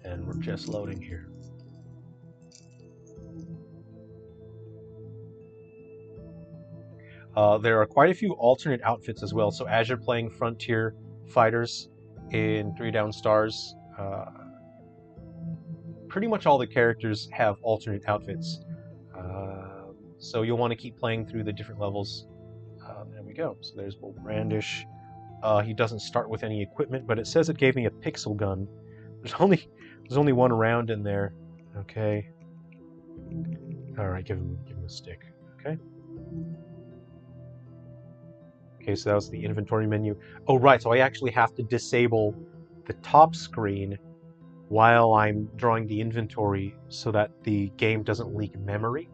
And we're just loading here. There are quite a few alternate outfits as well. So as you're playing Frontier Fighters in 3 down stars, pretty much all the characters have alternate outfits. So you'll want to keep playing through the different levels. There we go. So there's Bull Brandish. He doesn't start with any equipment, but it says it gave me a pixel gun. There's only 1 round in there. Okay. All right, give him a stick. Okay. Okay, so that was the inventory menu. Oh, right, so I actually have to disable the top screen while I'm drawing the inventory so that the game doesn't leak memory.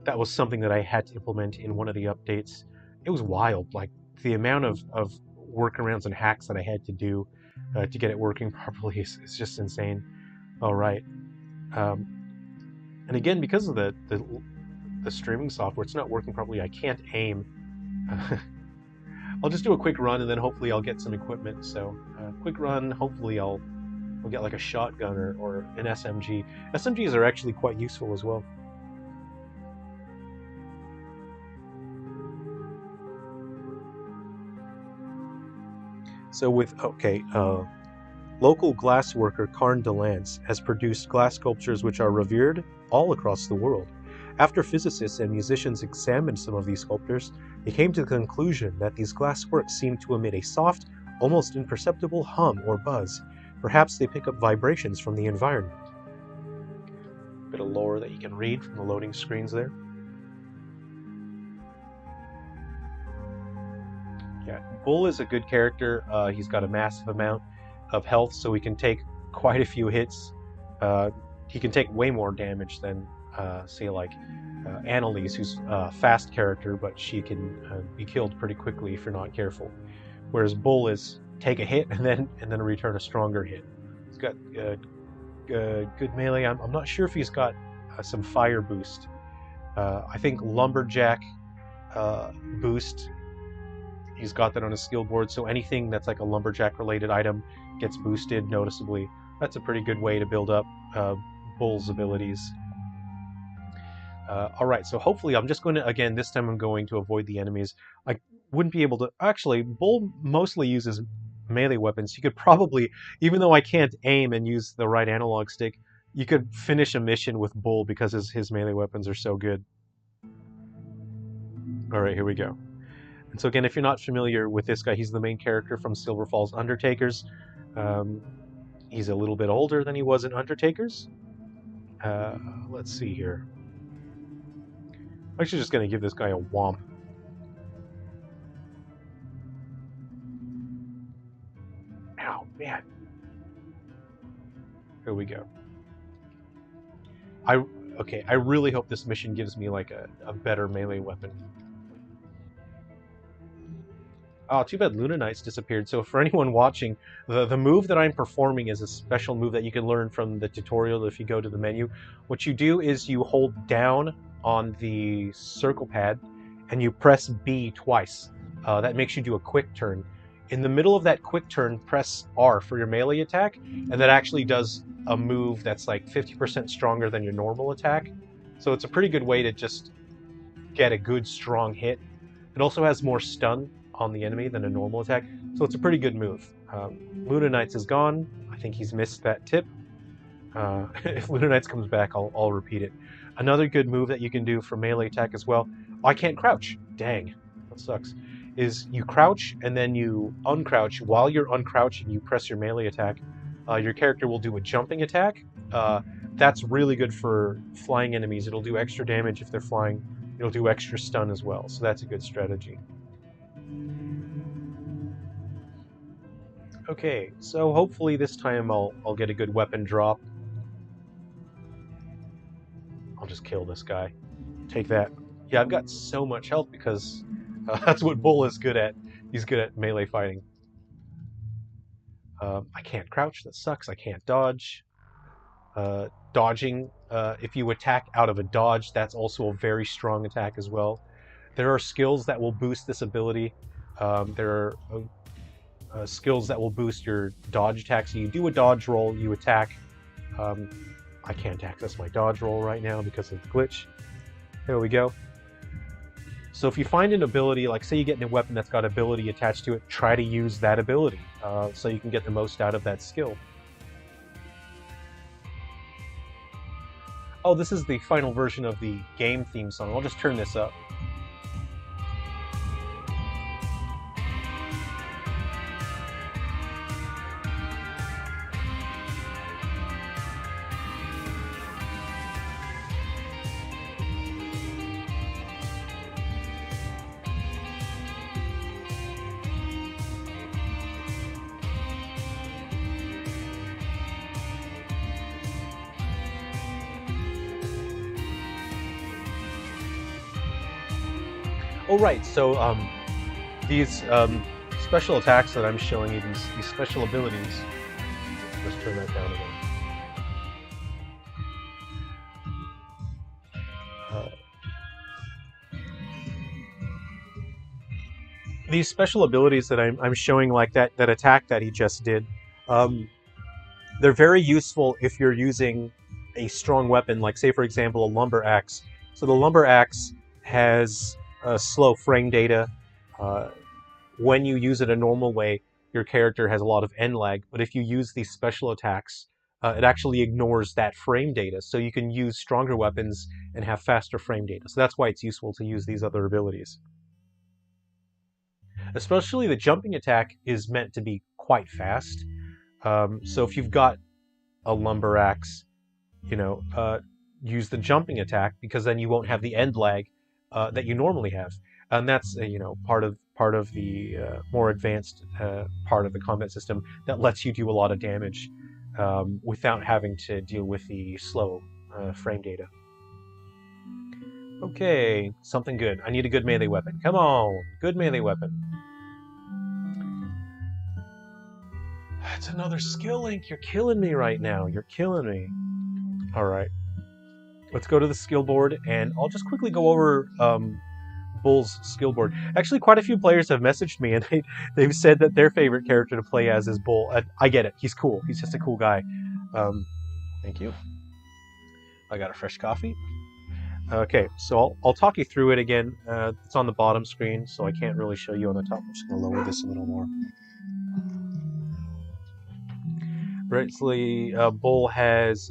That was something that I had to implement in one of the updates. It was wild, like the amount of workarounds and hacks that I had to do to get it working properly is just insane. All right. And again, because of the streaming software, it's not working properly. I can't aim. I'll just do a quick run and then hopefully I'll get some equipment. So quick run, hopefully I'll get like a shotgun or an SMG. SMGs are actually quite useful as well. So with, okay, local glass worker Carn DeLance has produced glass sculptures which are revered all across the world. After physicists and musicians examined some of these sculptures, they came to the conclusion that these glass works seem to emit a soft, almost imperceptible hum or buzz. Perhaps they pick up vibrations from the environment. A bit of lore that you can read from the loading screens there. Yeah, Bull is a good character. He's got a massive amount of health, so he can take quite a few hits. He can take way more damage than, say, like Annalise, who's a fast character, but she can be killed pretty quickly if you're not careful. Whereas Bull is take a hit and then return a stronger hit. He's got good melee. I'm not sure if he's got some fire boost. I think Lumberjack boost. He's got that on his skill board, so anything that's like a Lumberjack related item gets boosted noticeably. That's a pretty good way to build up Bull's abilities. Alright, so hopefully I'm just going to, again, this time I'm going to avoid the enemies. I wouldn't be able to... Actually, Bull mostly uses melee weapons. You could probably, even though I can't aim and use the right analog stick, you could finish a mission with Bull because his melee weapons are so good. Alright, here we go. And so again, if you're not familiar with this guy, he's the main character from Silver Falls Undertakers. He's a little bit older than he was in Undertakers. Let's see here. I'm actually just going to give this guy a whomp. Here we go. Okay, I really hope this mission gives me like a better melee weapon. Oh, too bad Lunar Knights disappeared. So for anyone watching, the move that I'm performing is a special move that you can learn from the tutorial if you go to the menu. What you do is you hold down on the circle pad and you press B twice. That makes you do a quick turn. In the middle of that quick turn, press R for your melee attack, and that actually does a move that's like 50% stronger than your normal attack. So it's a pretty good way to just get a good strong hit. It also has more stun on the enemy than a normal attack, so it's a pretty good move. Lunar Knights is gone. I think he's missed that tip. If Lunar Knights comes back, I'll repeat it. Another good move that you can do for melee attack as well. Oh, I can't crouch. Dang, that sucks. Is you crouch and then you uncrouch. While you're uncrouching, you press your melee attack. Your character will do a jumping attack. That's really good for flying enemies. It'll do extra damage if they're flying. It'll do extra stun as well, so that's a good strategy. Okay, so hopefully this time I'll get a good weapon drop. I'll just kill this guy. Take that. Yeah, I've got so much health because that's what Bull is good at. He's good at melee fighting. I can't crouch, that sucks. I can't dodge. Dodging, if you attack out of a dodge, that's also a very strong attack as well. There are skills that will boost this ability. There are skills that will boost your dodge attack. So you do a dodge roll, you attack. I can't access my dodge roll right now because of the glitch. There we go. So if you find an ability, like say you get a weapon that's got ability attached to it, try to use that ability so you can get the most out of that skill. Oh, this is the final version of the game theme song. I'll just turn this up. Oh, right. So these special attacks that I'm showing you, these special abilities. Let's turn that down again. These special abilities that I'm showing, like that attack that he just did, they're very useful if you're using a strong weapon, like say for example a lumber axe. So the lumber axe has slow frame data. When you use it a normal way, your character has a lot of end lag, but if you use these special attacks, it actually ignores that frame data, so you can use stronger weapons and have faster frame data. So that's why it's useful to use these other abilities. Especially the jumping attack is meant to be quite fast. So if you've got a lumber axe, you know, use the jumping attack because then you won't have the end lag that you normally have, and that's you know part of the more advanced part of the combat system that lets you do a lot of damage without having to deal with the slow frame data. Okay, something good. I need a good melee weapon. Come on, good melee weapon. That's another skill link. You're killing me right now. You're killing me. All right. Let's go to the skill board, and I'll just quickly go over Bull's skill board. Actually, quite a few players have messaged me, and they've said that their favorite character to play as is Bull. I get it. He's cool. He's just a cool guy. Thank you. I got a fresh coffee. Okay, so I'll talk you through it again. It's on the bottom screen, so I can't really show you on the top. I'm just going to lower this a little more. Right, so Bull has...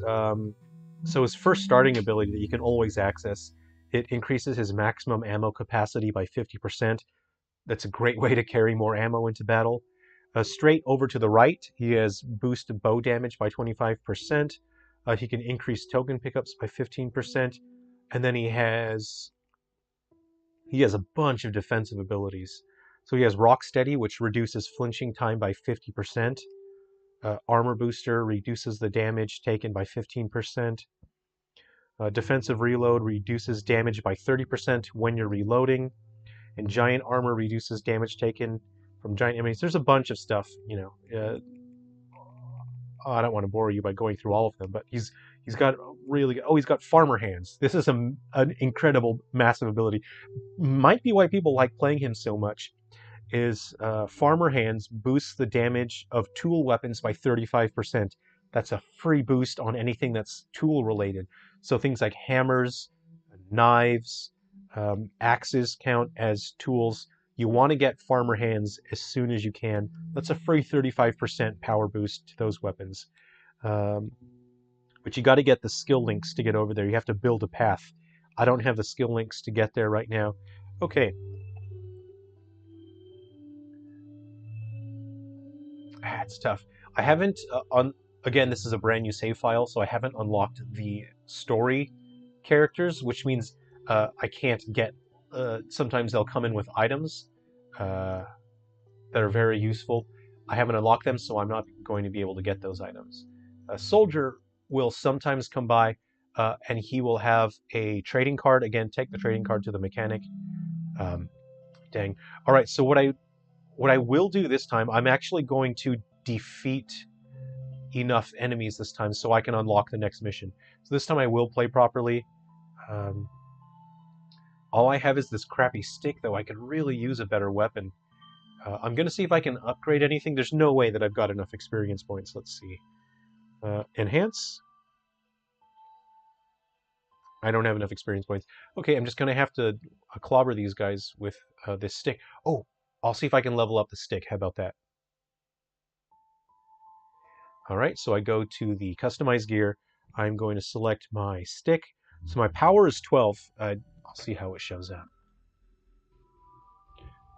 so his first starting ability that you can always access, it increases his maximum ammo capacity by 50%. That's a great way to carry more ammo into battle. Straight over to the right, he has boosted bow damage by 25%. He can increase token pickups by 15%. And then he has a bunch of defensive abilities. So he has Rock Steady, which reduces flinching time by 50%. armor booster reduces the damage taken by 15%. Defensive reload reduces damage by 30% when you're reloading. And giant armor reduces damage taken from giant enemies. There's a bunch of stuff, you know. I don't want to bore you by going through all of them, but he's got really, oh, he's got farmer hands. This is an incredible, massive ability. Might be why people like playing him so much. Is farmer hands boosts the damage of tool weapons by 35%. That's a free boost on anything that's tool related. So things like hammers, knives, axes count as tools. You want to get farmer hands as soon as you can. That's a free 35% power boost to those weapons. But you got to get the skill links to get over there. You have to build a path. I don't have the skill links to get there right now. Okay. It's tough. I haven't, again, this is a brand new save file, so I haven't unlocked the story characters, which means I can't get, sometimes they'll come in with items that are very useful. I haven't unlocked them, so I'm not going to be able to get those items. A soldier will sometimes come by, and he will have a trading card. Again, take the trading card to the mechanic. Dang. All right, so what I will do this time, I'm actually going to defeat enough enemies this time so I can unlock the next mission. So this time I will play properly. All I have is this crappy stick, though. I could really use a better weapon. I'm going to see if I can upgrade anything. There's no way that I've got enough experience points. Let's see. Enhance. I don't have enough experience points. Okay, I'm just going to have to clobber these guys with this stick. Oh, I'll see if I can level up the stick. How about that? All right, so I go to the customized gear. I'm going to select my stick. So my power is 12. I'll see how it shows up.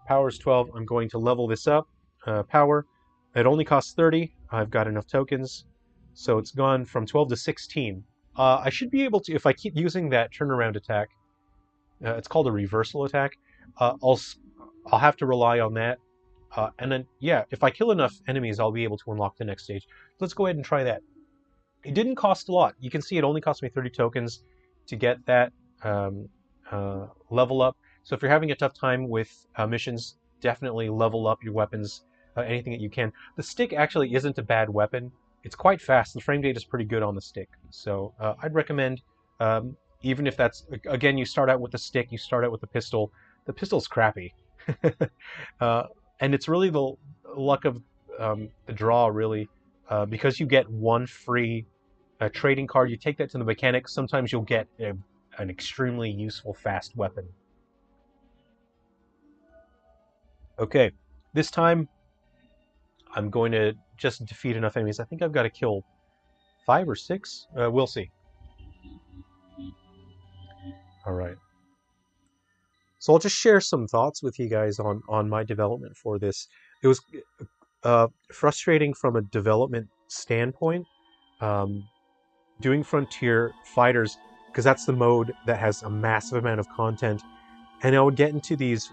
Power is 12. I'm going to level this up. Power. It only costs 30. I've got enough tokens. So it's gone from 12 to 16. I should be able to, if I keep using that turnaround attack, it's called a reversal attack, I'll have to rely on that. And then, yeah, if I kill enough enemies, I'll be able to unlock the next stage. Let's go ahead and try that. It didn't cost a lot. You can see it only cost me 30 tokens to get that level up. So if you're having a tough time with missions, definitely level up your weapons, anything that you can. The stick actually isn't a bad weapon. It's quite fast. The frame rate is pretty good on the stick. So I'd recommend, even if that's, again, you start out with the stick, you start out with the pistol. The pistol's crappy. And it's really the luck of the draw, really, because you get one free trading card. You take that to the mechanic. Sometimes you'll get an extremely useful fast weapon. Okay, this time I'm going to just defeat enough enemies. I think I've got to kill 5 or 6. We'll see. All right. So I'll just share some thoughts with you guys on my development for this. It was frustrating from a development standpoint, doing Frontier Fighters, because that's the mode that has a massive amount of content, and I would get into these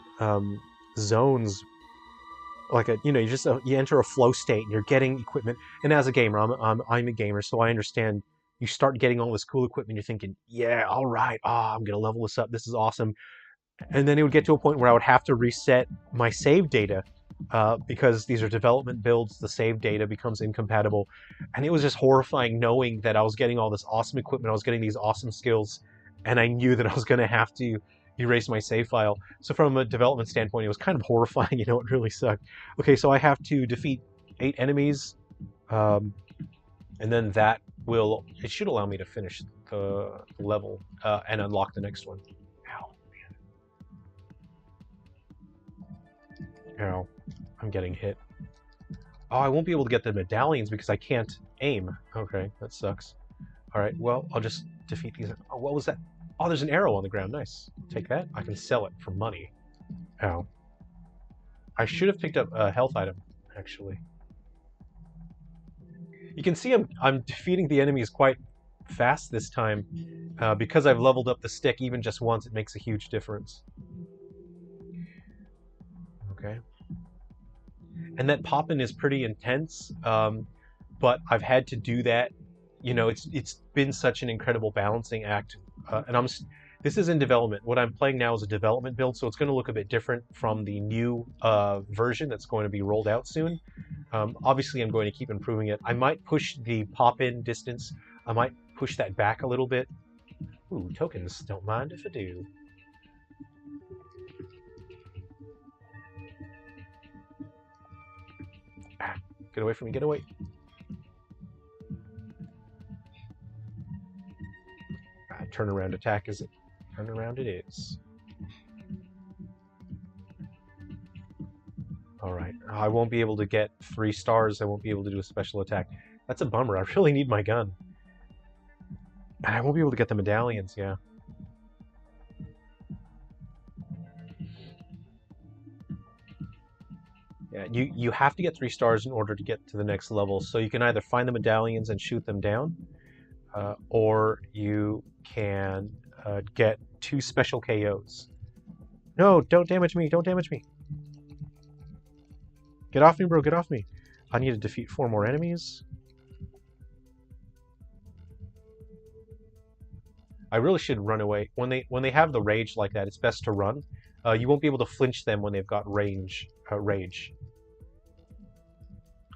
zones, like you enter a flow state and you're getting equipment. And as a gamer, I'm a gamer, so I understand. You start getting all this cool equipment. You're thinking, yeah, all right, I'm gonna level this up. This is awesome. And then it would get to a point where I would have to reset my save data because these are development builds. The save data becomes incompatible. And it was just horrifying knowing that I was getting all this awesome equipment, I was getting these awesome skills, and I knew that I was going to have to erase my save file. So from a development standpoint, it was kind of horrifying. It really sucked. Okay, so I have to defeat 8 enemies, and then it should allow me to finish the level and unlock the next one. Ow, I'm getting hit. Oh, I won't be able to get the medallions because I can't aim. Okay, that sucks. Alright, well, I'll just defeat these. Oh, what was that? Oh, there's an arrow on the ground. Nice. Take that. I can sell it for money. Ow. I should have picked up a health item, actually. You can see I'm defeating the enemies quite fast this time. Because I've leveled up the stick even just once, it makes a huge difference. Okay. And that poppin' is pretty intense. but I've had to do that. You know, it's been such an incredible balancing act, and this is in development. What I'm playing now is a development build, so it's going to look a bit different from the new version that's going to be rolled out soon. Obviously, I'm going to keep improving it. I might push the pop-in distance. I might push that back a little bit. Ooh, tokens, don't mind if I do. Ah, get away from me, get away. Turnaround attack is it? Turnaround it is. Alright, I won't be able to get 3 stars. I won't be able to do a special attack. That's a bummer. I really need my gun. And I won't be able to get the medallions, yeah. Yeah, you have to get 3 stars in order to get to the next level. So you can either find the medallions and shoot them down, or you can get 2 special KOs. No, don't damage me, don't damage me. Get off me, bro, get off me. I need to defeat 4 more enemies. I really should run away. When they have the rage like that, it's best to run. You won't be able to flinch them when they've got rage.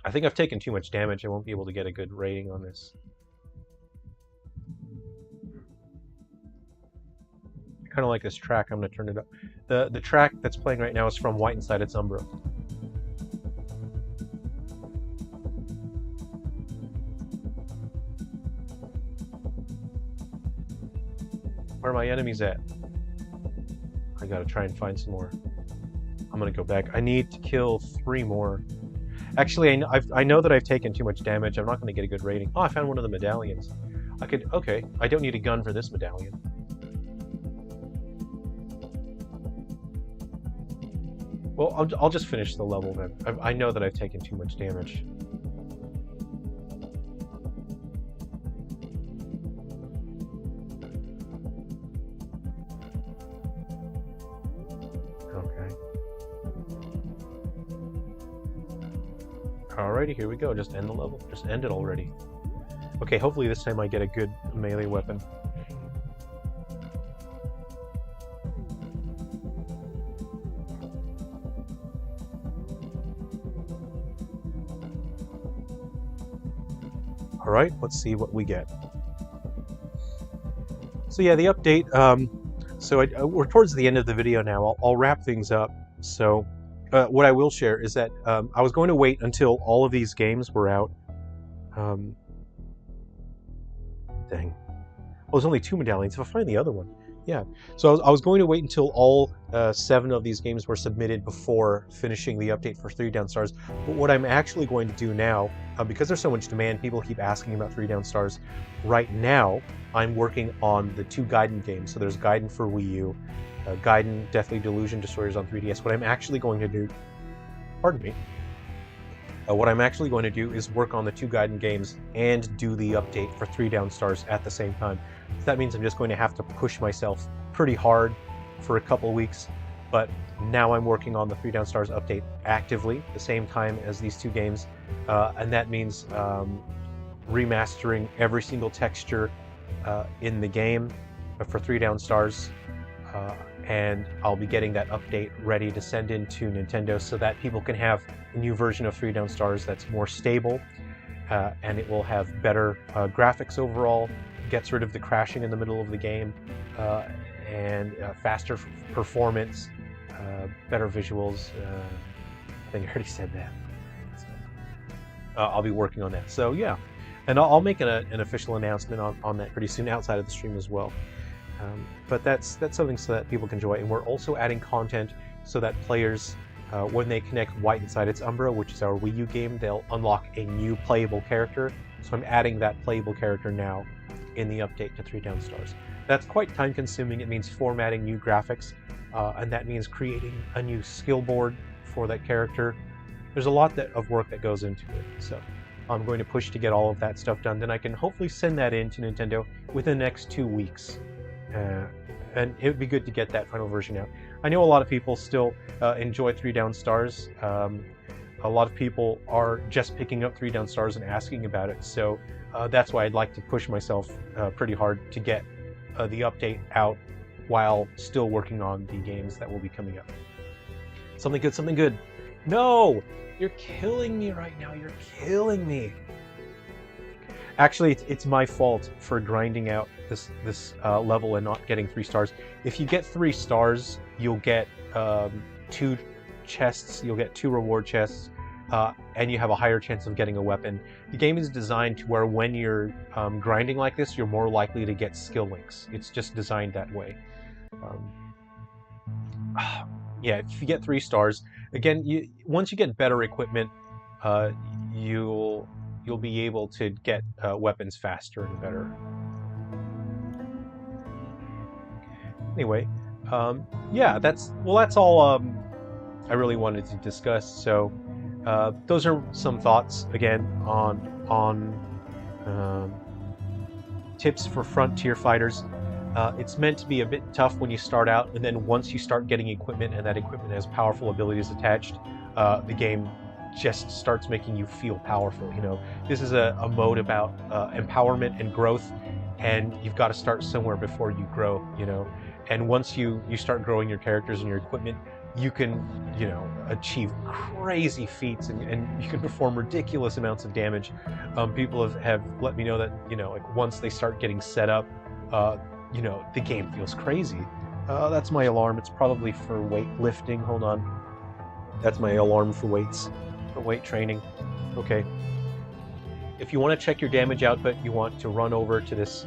I think I've taken too much damage. I won't be able to get a good rating on this. I kind of like this track. I'm going to turn it up. The track that's playing right now is from White Inside Its Umbra. Where are my enemies at? I gotta try and find some more. I'm gonna go back. I need to kill 3 more. Actually, I know that I've taken too much damage. I'm not gonna get a good rating. Oh, I found one of the medallions. Okay, I don't need a gun for this medallion. Well, I'll just finish the level then. I know that I've taken too much damage. Alrighty, here we go. Just end the level. Just end it already. Okay, hopefully this time I get a good melee weapon. Alright, let's see what we get. So yeah, the update, we're towards the end of the video now. I'll wrap things up. So what I will share is that I was going to wait until all of these games were out. Dang. Oh, there's only 2 medallions. If I find the other one. Yeah. So I was going to wait until all 7 of these games were submitted before finishing the update for 3 down stars. But what I'm actually going to do now, because there's so much demand, people keep asking about 3 down stars. Right now, I'm working on the 2 Gaiden games. So there's Gaiden for Wii U, Gaiden, Deathly Delusion, Destroyers on 3DS. What I'm actually going to do, pardon me, what I'm actually going to do is work on the 2 Gaiden games and do the update for 3 down stars at the same time. So that means I'm just going to have to push myself pretty hard for a couple weeks, but now I'm working on the 3 down stars update actively at the same time as these 2 games, and that means remastering every single texture in the game for 3 down stars. And I'll be getting that update ready to send in to Nintendo so that people can have a new version of 3 down stars that's more stable, and it will have better graphics overall, gets rid of the crashing in the middle of the game, and faster performance, better visuals. I think I already said that. So, I'll be working on that. So yeah, and I'll make an official announcement on that pretty soon outside of the stream as well. But that's something so that people can enjoy, and we're also adding content so that players, when they connect White Inside Its Umbra, which is our Wii U game, they'll unlock a new playable character. So I'm adding that playable character now in the update to 3 down stars. That's quite time consuming. It means formatting new graphics, and that means creating a new skill board for that character. There's a lot of work that goes into it. So I'm going to push to get all of that stuff done. Then I can hopefully send that in to Nintendo within the next 2 weeks. And it would be good to get that final version out. I know a lot of people still enjoy 3 down stars. a lot of people are just picking up 3 down stars and asking about it. So that's why I'd like to push myself pretty hard to get the update out while still working on the games that will be coming up. Something good, something good. No! You're killing me right now. You're killing me. Actually, it's my fault for grinding out this level and not getting 3 stars. If you get 3 stars, you'll get 2 chests. You'll get 2 reward chests, and you have a higher chance of getting a weapon. The game is designed to where when you're grinding like this, you're more likely to get skill links. It's just designed that way. Yeah, if you get 3 stars, again, once you get better equipment, you'll be able to get weapons faster and better. Anyway, yeah, that's all I really wanted to discuss. So those are some thoughts again on tips for frontier fighters. It's meant to be a bit tough when you start out, and then once you start getting equipment and that equipment has powerful abilities attached, the game just starts making you feel powerful. You know, this is a mode about empowerment and growth, and you've got to start somewhere before you grow, you know. And once you start growing your characters and your equipment, you can, you know, achieve crazy feats and you can perform ridiculous amounts of damage. People have let me know that, you know, like once they start getting set up, you know, the game feels crazy. That's my alarm. It's probably for weightlifting. Hold on. That's my alarm for weights, for weight training. Okay. If you want to check your damage output, you want to run over to this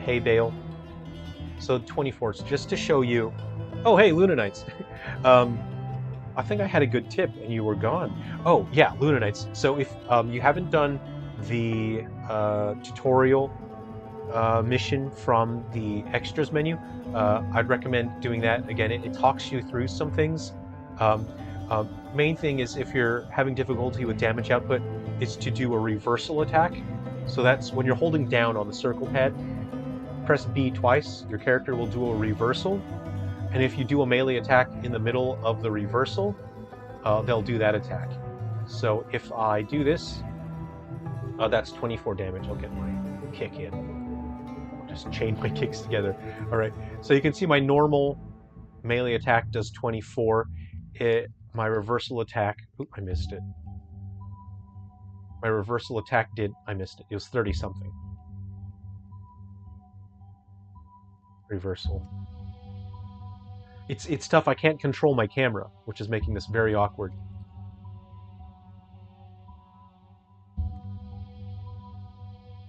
hay bale. So 24s, just to show you. Oh, hey, Lunar Knights. I think I had a good tip and you were gone. Oh, yeah, Lunar Knights. So if you haven't done the tutorial mission from the extras menu, I'd recommend doing that. Again, it talks you through some things. Main thing is if you're having difficulty with damage output, is to do a reversal attack. So that's when you're holding down on the circle pad, press B twice, your character will do a reversal. And if you do a melee attack in the middle of the reversal, they'll do that attack. So if I do this, that's 24 damage. I'll get my kick in. Just chain my kicks together. All right, so you can see my normal melee attack does 24. My reversal attack, oop, I missed it. My reversal attack I missed it. It was 30 something. Reversal. It's tough. I can't control my camera, which is making this very awkward.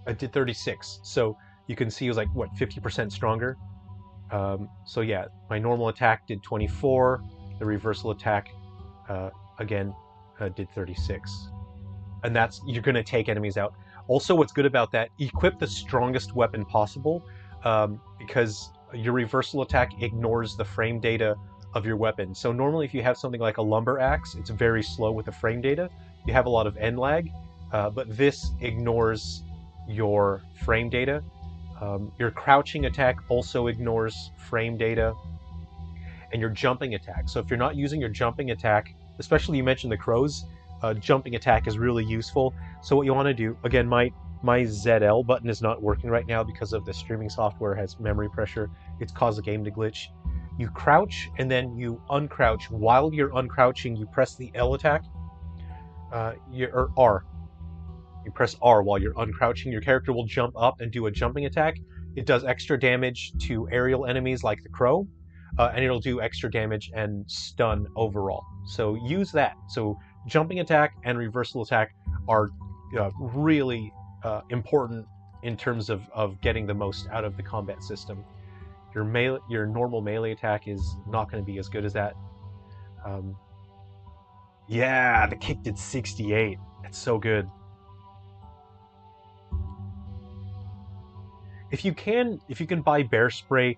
I did 36, so you can see it was like, what, 50% stronger? So yeah, my normal attack did 24, the reversal attack, again, did 36. And that's, you're gonna take enemies out. Also, what's good about that, equip the strongest weapon possible, because your reversal attack ignores the frame data of your weapon. So normally if you have something like a lumber axe, it's very slow with the frame data. You have a lot of end lag, but this ignores your frame data. Your crouching attack also ignores frame data, and your jumping attack. So if you're not using your jumping attack, especially you mentioned the crows, jumping attack is really useful. So what you want to do, again, my ZL button is not working right now because of the streaming software has memory pressure. It's caused the game to glitch. You crouch and then you uncrouch. While you're uncrouching, you press the L attack, or R. You press R while you're uncrouching. Your character will jump up and do a jumping attack. It does extra damage to aerial enemies like the crow, and it'll do extra damage and stun overall. So use that. So jumping attack and reversal attack are really important in terms of getting the most out of the combat system. Your normal melee attack is not going to be as good as that. Yeah, the kick did 68. That's so good. If you can buy bear spray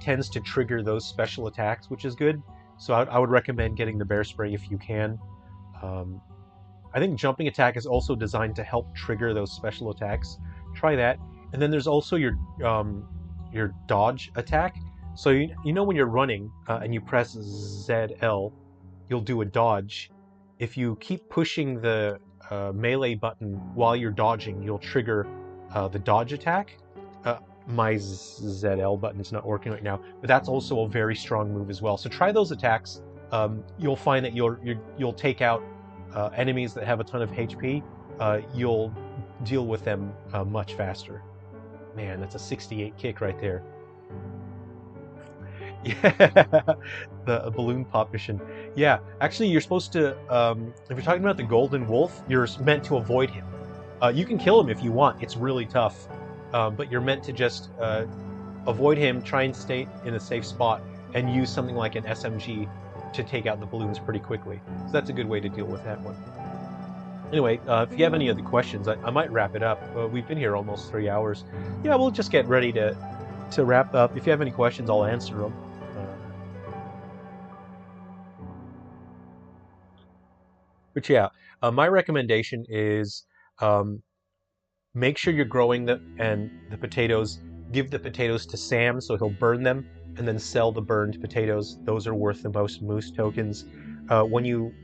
tends to trigger those special attacks, which is good. So I would recommend getting the bear spray if you can. I think jumping attack is also designed to help trigger those special attacks. Try that. And then there's also your dodge attack. So you know when you're running and you press ZL, you'll do a dodge. if you keep pushing the melee button while you're dodging, you'll trigger the dodge attack. My ZL button is not working right now, but that's also a very strong move as well. So try those attacks. You'll find that you'll take out enemies that have a ton of HP. You'll deal with them much faster. Man, that's a 68 kick right there. Yeah, the balloon pop mission. Yeah, actually, you're supposed to, if you're talking about the Golden Wolf, you're meant to avoid him. You can kill him if you want. It's really tough. But you're meant to just avoid him, try and stay in a safe spot, and use something like an SMG to take out the balloons pretty quickly. So that's a good way to deal with that one. Anyway, if you have any other questions, I might wrap it up. We've been here almost 3 hours. Yeah, we'll just get ready to wrap up. If you have any questions, I'll answer them. But yeah, my recommendation is make sure you're growing the potatoes. Give the potatoes to Sam so he'll burn them, and then sell the burned potatoes. Those are worth the most moose tokens. When you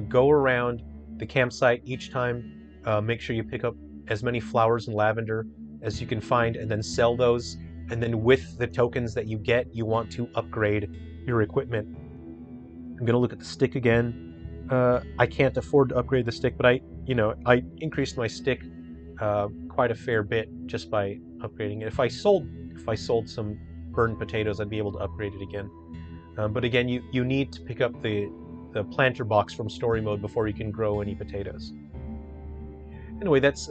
go around the campsite each time, make sure you pick up as many flowers and lavender as you can find, and then sell those. And then with the tokens that you get, you want to upgrade your equipment. I'm gonna look at the stick again. I can't afford to upgrade the stick, but I increased my stick quite a fair bit just by upgrading it. If I sold some burned potatoes, I'd be able to upgrade it again. But again, you need to pick up the planter box from story mode before you can grow any potatoes. Anyway, that's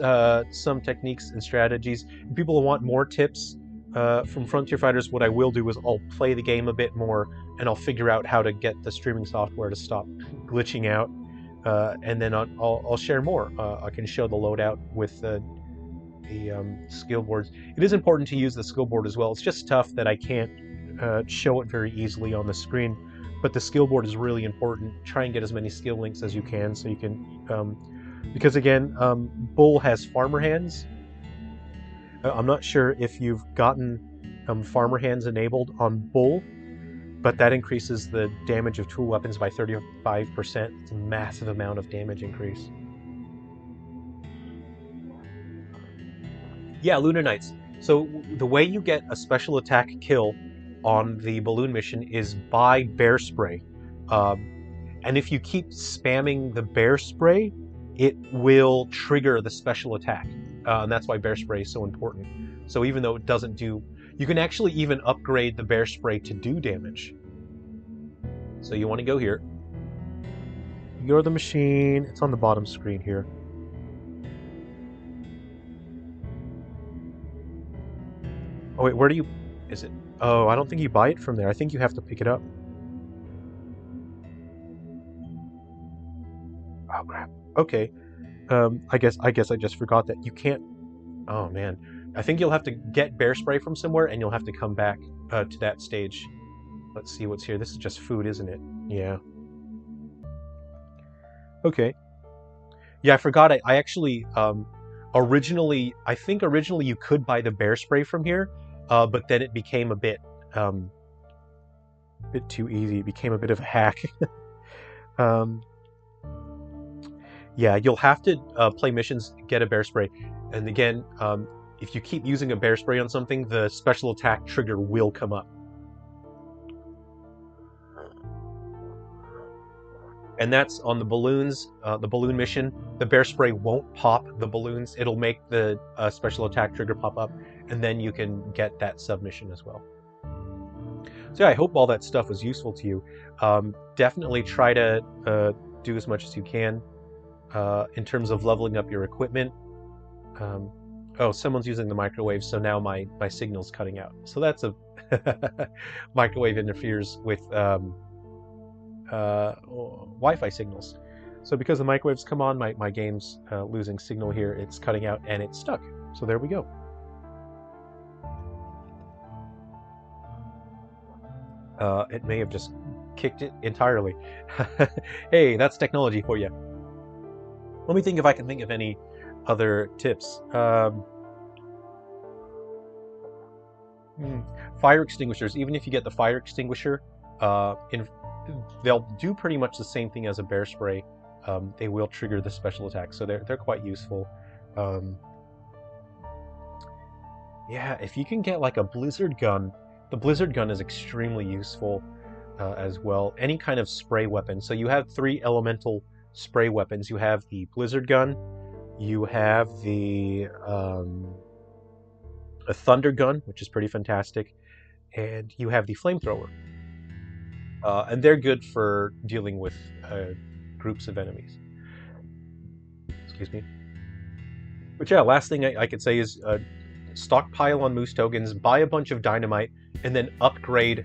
some techniques and strategies. If people want more tips from Frontier Fighters, what I will do is I'll play the game a bit more, and I'll figure out how to get the streaming software to stop glitching out, and then I'll share more. I can show the loadout with the skill boards. It is important to use the skill board as well. It's just tough that I can't show it very easily on the screen, but the skill board is really important. Try and get as many skill links as you can so you can, because again, Bull has farmer hands. I'm not sure if you've gotten farmer hands enabled on Bull, but that increases the damage of tool weapons by 35%. It's a massive amount of damage increase. Yeah, Lunar Knights. So the way you get a special attack kill on the balloon mission is by bear spray. And if you keep spamming the bear spray, it will trigger the special attack. And that's why bear spray is so important. So even though it doesn't do, you can actually even upgrade the bear spray to do damage. So you want to go here. You're the machine. It's on the bottom screen here. Oh wait, where do you, is it? Oh, I don't think you buy it from there. I think you have to pick it up. Oh crap. Okay. I guess I just forgot that you can't. Oh man, I think you'll have to get bear spray from somewhere, and you'll have to come back to that stage. Let's see what's here. This is just food, isn't it? Yeah. Okay. Yeah, I forgot. I actually originally you could buy the bear spray from here, but then it became a bit too easy. It became a bit of a hack. Yeah, you'll have to play missions, get a bear spray. And again, if you keep using a bear spray on something, the special attack trigger will come up. And that's on the balloons, the balloon mission. The bear spray won't pop the balloons. It'll make the special attack trigger pop up, and then you can get that submission as well. So yeah, I hope all that stuff was useful to you. Definitely try to do as much as you can in terms of leveling up your equipment. Oh, someone's using the microwave, so now my signal's cutting out. So that's a microwave interferes with Wi-Fi signals. So because the microwaves come on, my game's losing signal here. It's cutting out and it's stuck. So there we go. It may have just kicked it entirely. Hey, that's technology for you. Let me think if I can think of any other tips. Fire extinguishers. Even if you get the fire extinguisher, they'll do pretty much the same thing as a bear spray. they will trigger the special attack. So they're quite useful. Yeah, if you can get like a blizzard gun, the blizzard gun is extremely useful as well. Any kind of spray weapon. So you have 3 elemental spray weapons. You have the blizzard gun, you have the a thunder gun, which is pretty fantastic, and you have the flamethrower. And they're good for dealing with groups of enemies. Excuse me. But yeah, last thing I could say is stockpile on moose tokens, buy a bunch of dynamite, and then upgrade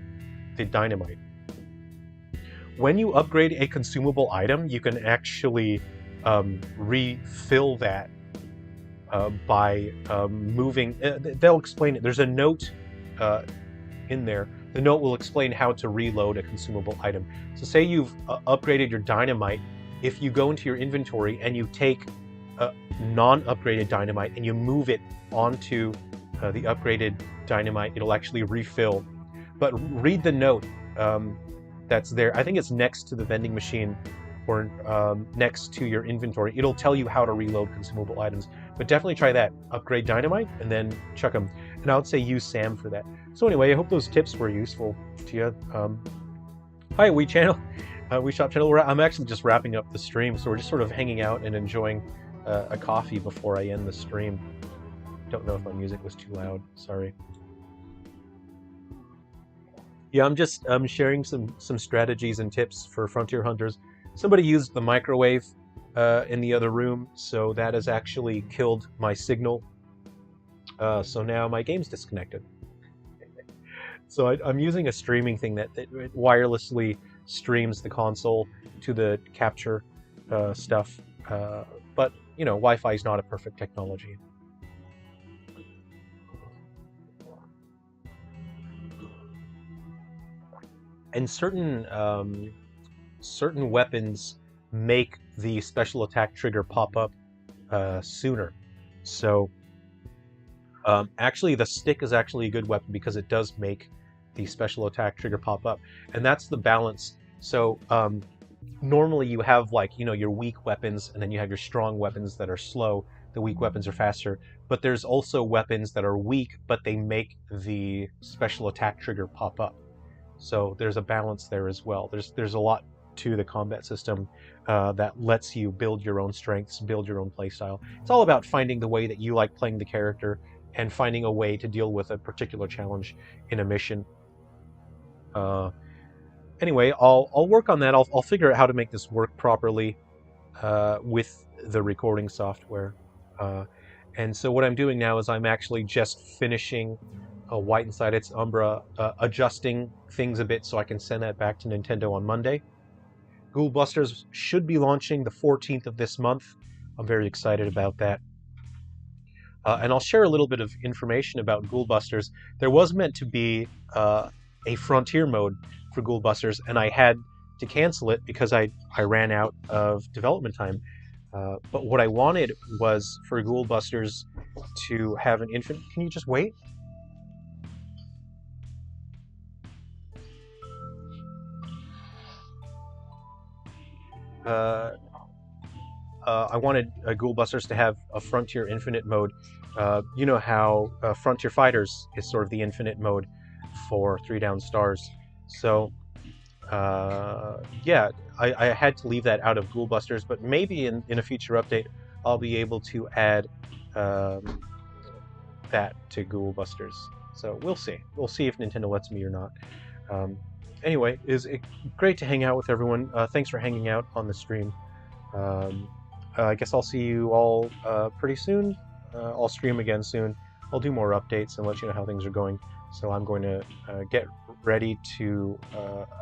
the dynamite. When you upgrade a consumable item, you can actually refill that by moving. They'll explain it. There's a note in there. The note will explain how to reload a consumable item. So say you've upgraded your dynamite. If you go into your inventory and you take non-upgraded dynamite and you move it onto the upgraded dynamite, it'll actually refill. But read the note that's there. I think it's next to the vending machine or next to your inventory. It'll tell you how to reload consumable items. But definitely try that. Upgrade dynamite and then chuck them. And I would say use Sam for that. So anyway, I hope those tips were useful to you. Hi, We Channel. We Shop Channel. I'm actually just wrapping up the stream, so we're just sort of hanging out and enjoying a coffee before I end the stream. Don't know if my music was too loud. Sorry. Yeah, I'm just sharing some strategies and tips for Frontier Hunters. Somebody used the microwave in the other room, so that has actually killed my signal. So now my game's disconnected. So I'm using a streaming thing that wirelessly streams the console to the capture stuff. But, you know, Wi-Fi is not a perfect technology. And certain weapons make the special attack trigger pop up sooner. So actually the stick is actually a good weapon because it does make the special attack trigger pop up. And that's the balance. So normally you have, like, you know, your weak weapons and then you have your strong weapons that are slow. The weak weapons are faster. But there's also weapons that are weak, but they make the special attack trigger pop up. So there's a balance there as well. There's a lot to the combat system that lets you build your own strengths, build your own playstyle. It's all about finding the way that you like playing the character and finding a way to deal with a particular challenge in a mission. Anyway, I'll work on that. I'll figure out how to make this work properly with the recording software. And so what I'm doing now is I'm actually just finishing White Inside Its Umbra, adjusting things a bit so I can send that back to Nintendo on Monday. Ghoul Busters should be launching the 14th of this month. I'm very excited about that. And I'll share a little bit of information about Ghoul Busters. There was meant to be a Frontier mode for Ghoul Busters, and I had to cancel it because I ran out of development time. But what I wanted was for Ghoul Busters to have an infinite... Can you just wait? I wanted Ghoul Busters to have a Frontier Infinite mode. You know how Frontier Fighters is sort of the infinite mode for 3 down stars. So, yeah, I had to leave that out of Ghoul Busters, but maybe in a future update I'll be able to add that to Ghoul Busters. So we'll see. We'll see if Nintendo lets me or not. Anyway, it's great to hang out with everyone. Thanks for hanging out on the stream. I guess I'll see you all pretty soon. I'll stream again soon. I'll do more updates and let you know how things are going. So I'm going to get ready to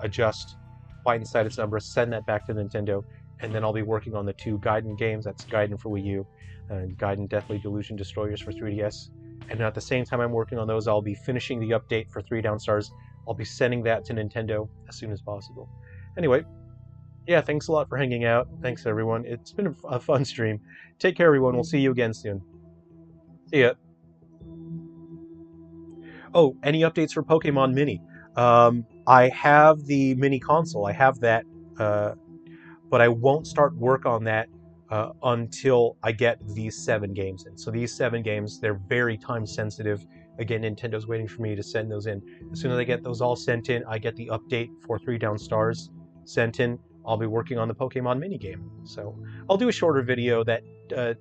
adjust White Inside Its Umbra, send that back to Nintendo, and then I'll be working on the 2 Gaiden games. That's Gaiden for Wii U and Gaiden Deathly Delusion Destroyers for 3DS. And at the same time I'm working on those, I'll be finishing the update for 3 down stars. I'll be sending that to Nintendo as soon as possible. Anyway, yeah, thanks a lot for hanging out. Thanks, everyone. It's been a fun stream. Take care, everyone. We'll see you again soon. See ya. Oh, any updates for Pokemon Mini? I have the mini console. I have that. but I won't start work on that until I get these 7 games in. So these 7 games, they're very time sensitive. Again, Nintendo's waiting for me to send those in. As soon as I get those all sent in, I get the update for 3 Down Stars sent in. I'll be working on the Pokemon minigame. So I'll do a shorter video that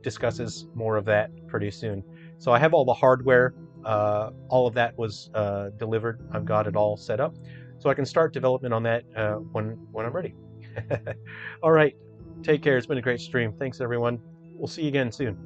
discusses more of that pretty soon. So I have all the hardware. All of that was delivered. I've got it all set up. So I can start development on that when I'm ready. All right. Take care. It's been a great stream. Thanks, everyone. We'll see you again soon.